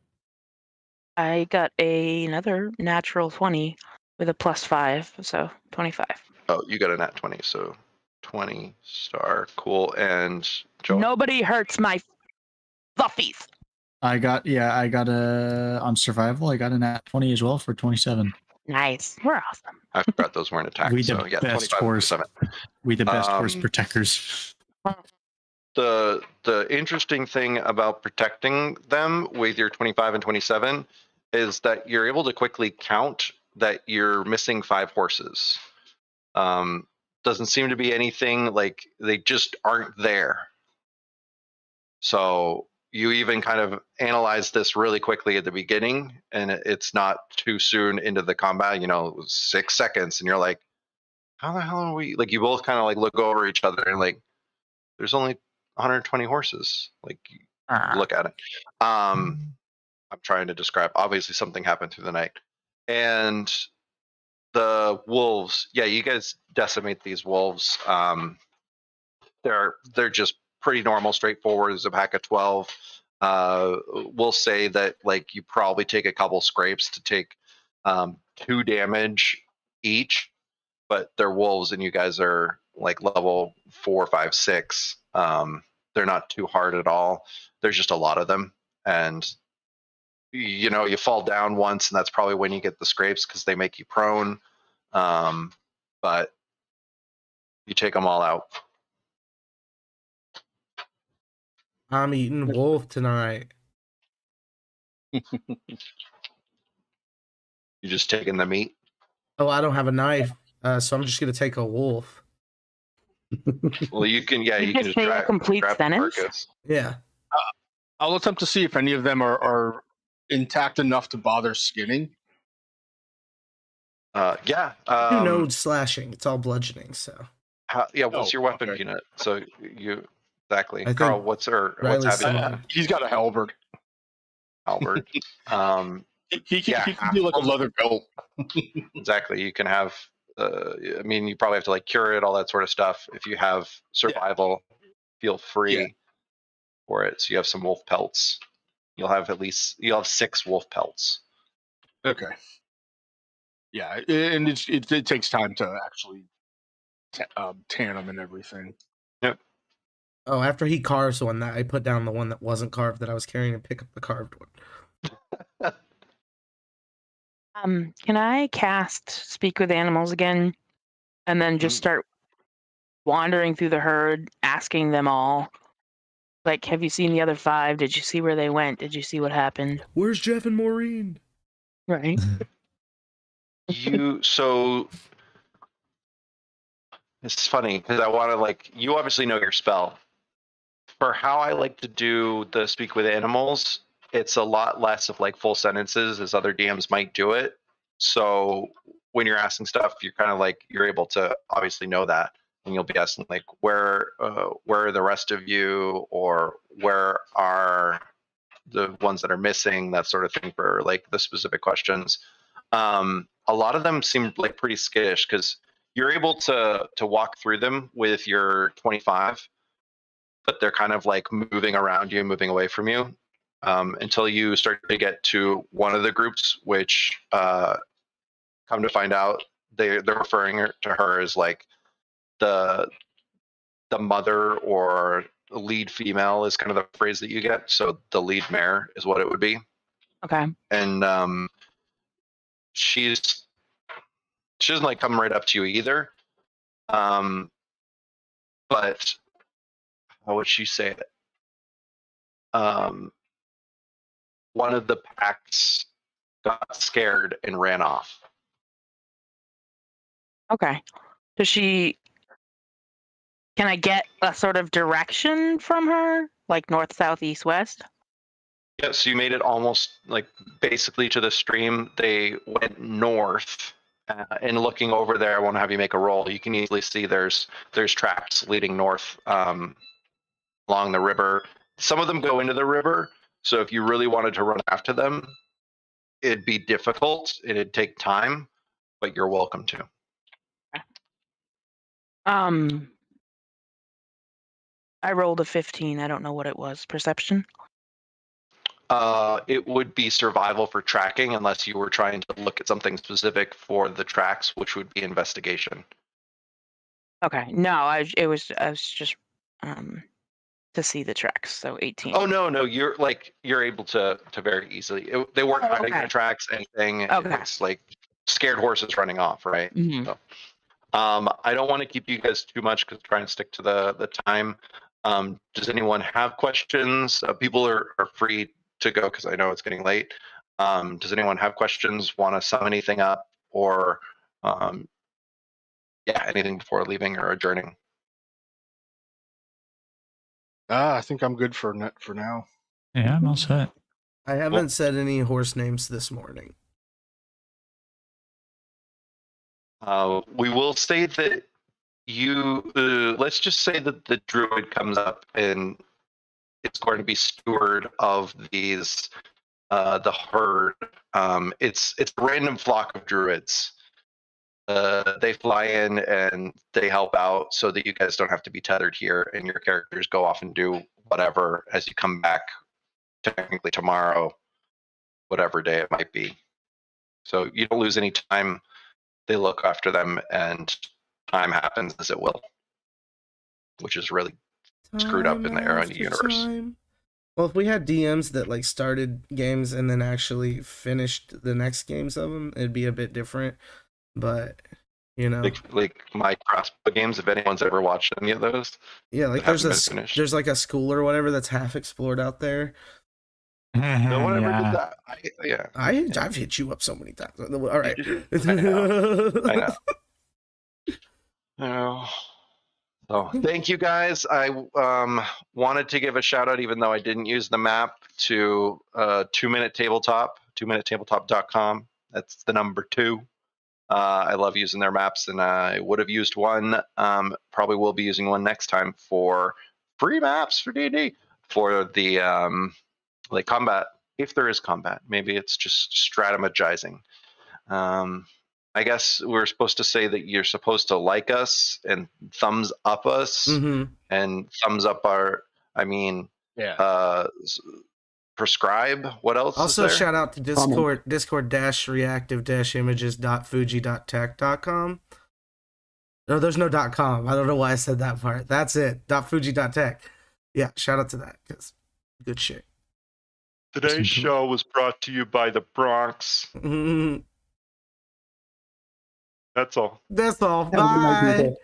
I got another natural 20 with a +5, so 25. Oh, you got a nat 20, so 20 star. Cool. And Joe? Nobody hurts my fluffies. I got on survival. I got a nat 20 as well for 27. Nice. We're awesome. I forgot those weren't attacked. We So the yeah, best 25 horse. 27. We the best horse Um, protectors. The interesting thing about protecting them with your 25 and 27 is that you're able to quickly count that you're missing 5 horses. Doesn't seem to be anything, like they just aren't there. So you even kind of analyze this really quickly at the beginning, and it's not too soon into the combat, 6 seconds, and you're like, how the hell are we, like, you both kind of like look over each other and like, there's only 120 horses. Like, look at it. I'm trying to describe. Obviously, something happened through the night, and the wolves. Yeah, you guys decimate these wolves. They're just pretty normal, straightforward. There's a pack of 12. We'll say that like you probably take a couple scrapes to take 2 damage each, but they're wolves, and you guys are like level 4, 5, 6. They're not too hard at all. There's just a lot of them, and you fall down once, and that's probably when you get the scrapes because they make you prone. But you take them all out. I'm eating wolf tonight. You just taking the meat. Oh, I don't have a knife, so I'm just gonna take a wolf. Well, you can. Yeah, You you can just just say a complete grab the sentence? carcass. Yeah. I'll attempt to see if any of them are intact enough to bother skinning. Yeah. Do node slashing. It's all bludgeoning, so. Yeah. What's your weapon okay. unit? So you exactly, I Carl. think What's Riley's Abby? similar. He's got a halberd. Albert. He Yeah. can do like a leather belt. Exactly. You can have. I mean, you probably have to like cure it, all that sort of stuff. If you have survival, feel free for it. So you have some wolf pelts. You'll have 6 wolf pelts. Okay. Yeah, and it takes time to actually tan them and everything. Oh, after he carves one, that I put down the one that wasn't carved that I was carrying and pick up the carved one. Can I cast Speak with Animals again, and then just start wandering through the herd, asking them all, like, have you seen the other 5? Did you see where they went? Did you see what happened? Where's Jeff and Maureen? Right. So it's funny because I want to like, you obviously know your spell. For how I like to do the speak with animals, it's a lot less of like full sentences as other DMs might do it. So when you're asking stuff, you're kind of like, you're able to obviously know that, and you'll be asking like, where are the rest of you, or where are the ones that are missing, that sort of thing, for like the specific questions. A lot of them seem like pretty skittish because you're able to walk through them with your 25, but they're kind of like moving around you, moving away from you, until you start to get to one of the groups, which come to find out they're referring to her as like the mother or lead female is kind of the phrase that you get. So the lead mare is what it would be. Okay. And she doesn't like come right up to you either. But how would she say it? One of the packs got scared and ran off. Okay. Can I get a sort of direction from her? Like north, south, east, west? Yeah, so you made it almost like basically to the stream. They went north, and looking over there, I won't have you make a roll. You can easily see there's tracks leading north along the river. Some of them go into the river, so if you really wanted to run after them, it'd be difficult. It'd take time, but you're welcome to. I rolled a 15. I don't know what it was. Perception? It would be survival for tracking unless you were trying to look at something specific for the tracks, which would be investigation. Okay. No, I was just to see the tracks. So 18. Oh no, you're able to very easily. They weren't hiding okay. their tracks, anything. Okay. It's like scared horses running off, right? Mhm. So, I don't want to keep you guys too much because try and stick to the time. Does anyone have questions? People are free to go because I know it's getting late. Does anyone have questions? Want to sum anything up or anything before leaving or adjourning? I think I'm good for now. Yeah, I'm all set. I haven't said any horse names this morning. We will say that let's just say that the druid comes up and it's going to be steward of these, the herd. It's a random flock of druids. They fly in and they help out so that you guys don't have to be tethered here and your characters go off and do whatever as you come back technically tomorrow, whatever day it might be. So you don't lose any time. They look after them and time happens as it will, which is really screwed up in the Arrowknee universe. Well, if we had DMs that like started games and then actually finished the next games of them, it'd be a bit different. But you know, like my crossbow games. If anyone's ever watched any of those, yeah, like there's like a school or whatever that's half explored out there. No one ever Yeah. did that. I've hit you up so many times. All right. I know. So thank you guys. I wanted to give a shout out, even though I didn't use the map, to 2 Minute Tabletop, 2minutetabletop.com. That's the number 2. I love using their maps, and I would have used one. Probably will be using one next time for free maps for D&D for the like combat. If there is combat, maybe it's just strategizing. I guess we're supposed to say that you're supposed to like us and thumbs up us and thumbs up our. I mean, prescribe. What else? Also, is there? shout out to discord-reactive-images.fuji.tech.com. No, there's no .com. I don't know why I said that part. That's it. .fuji.tech. Yeah, shout out to that because good shit. Today's show was brought to you by the Bronx. That's all. That's all. Bye.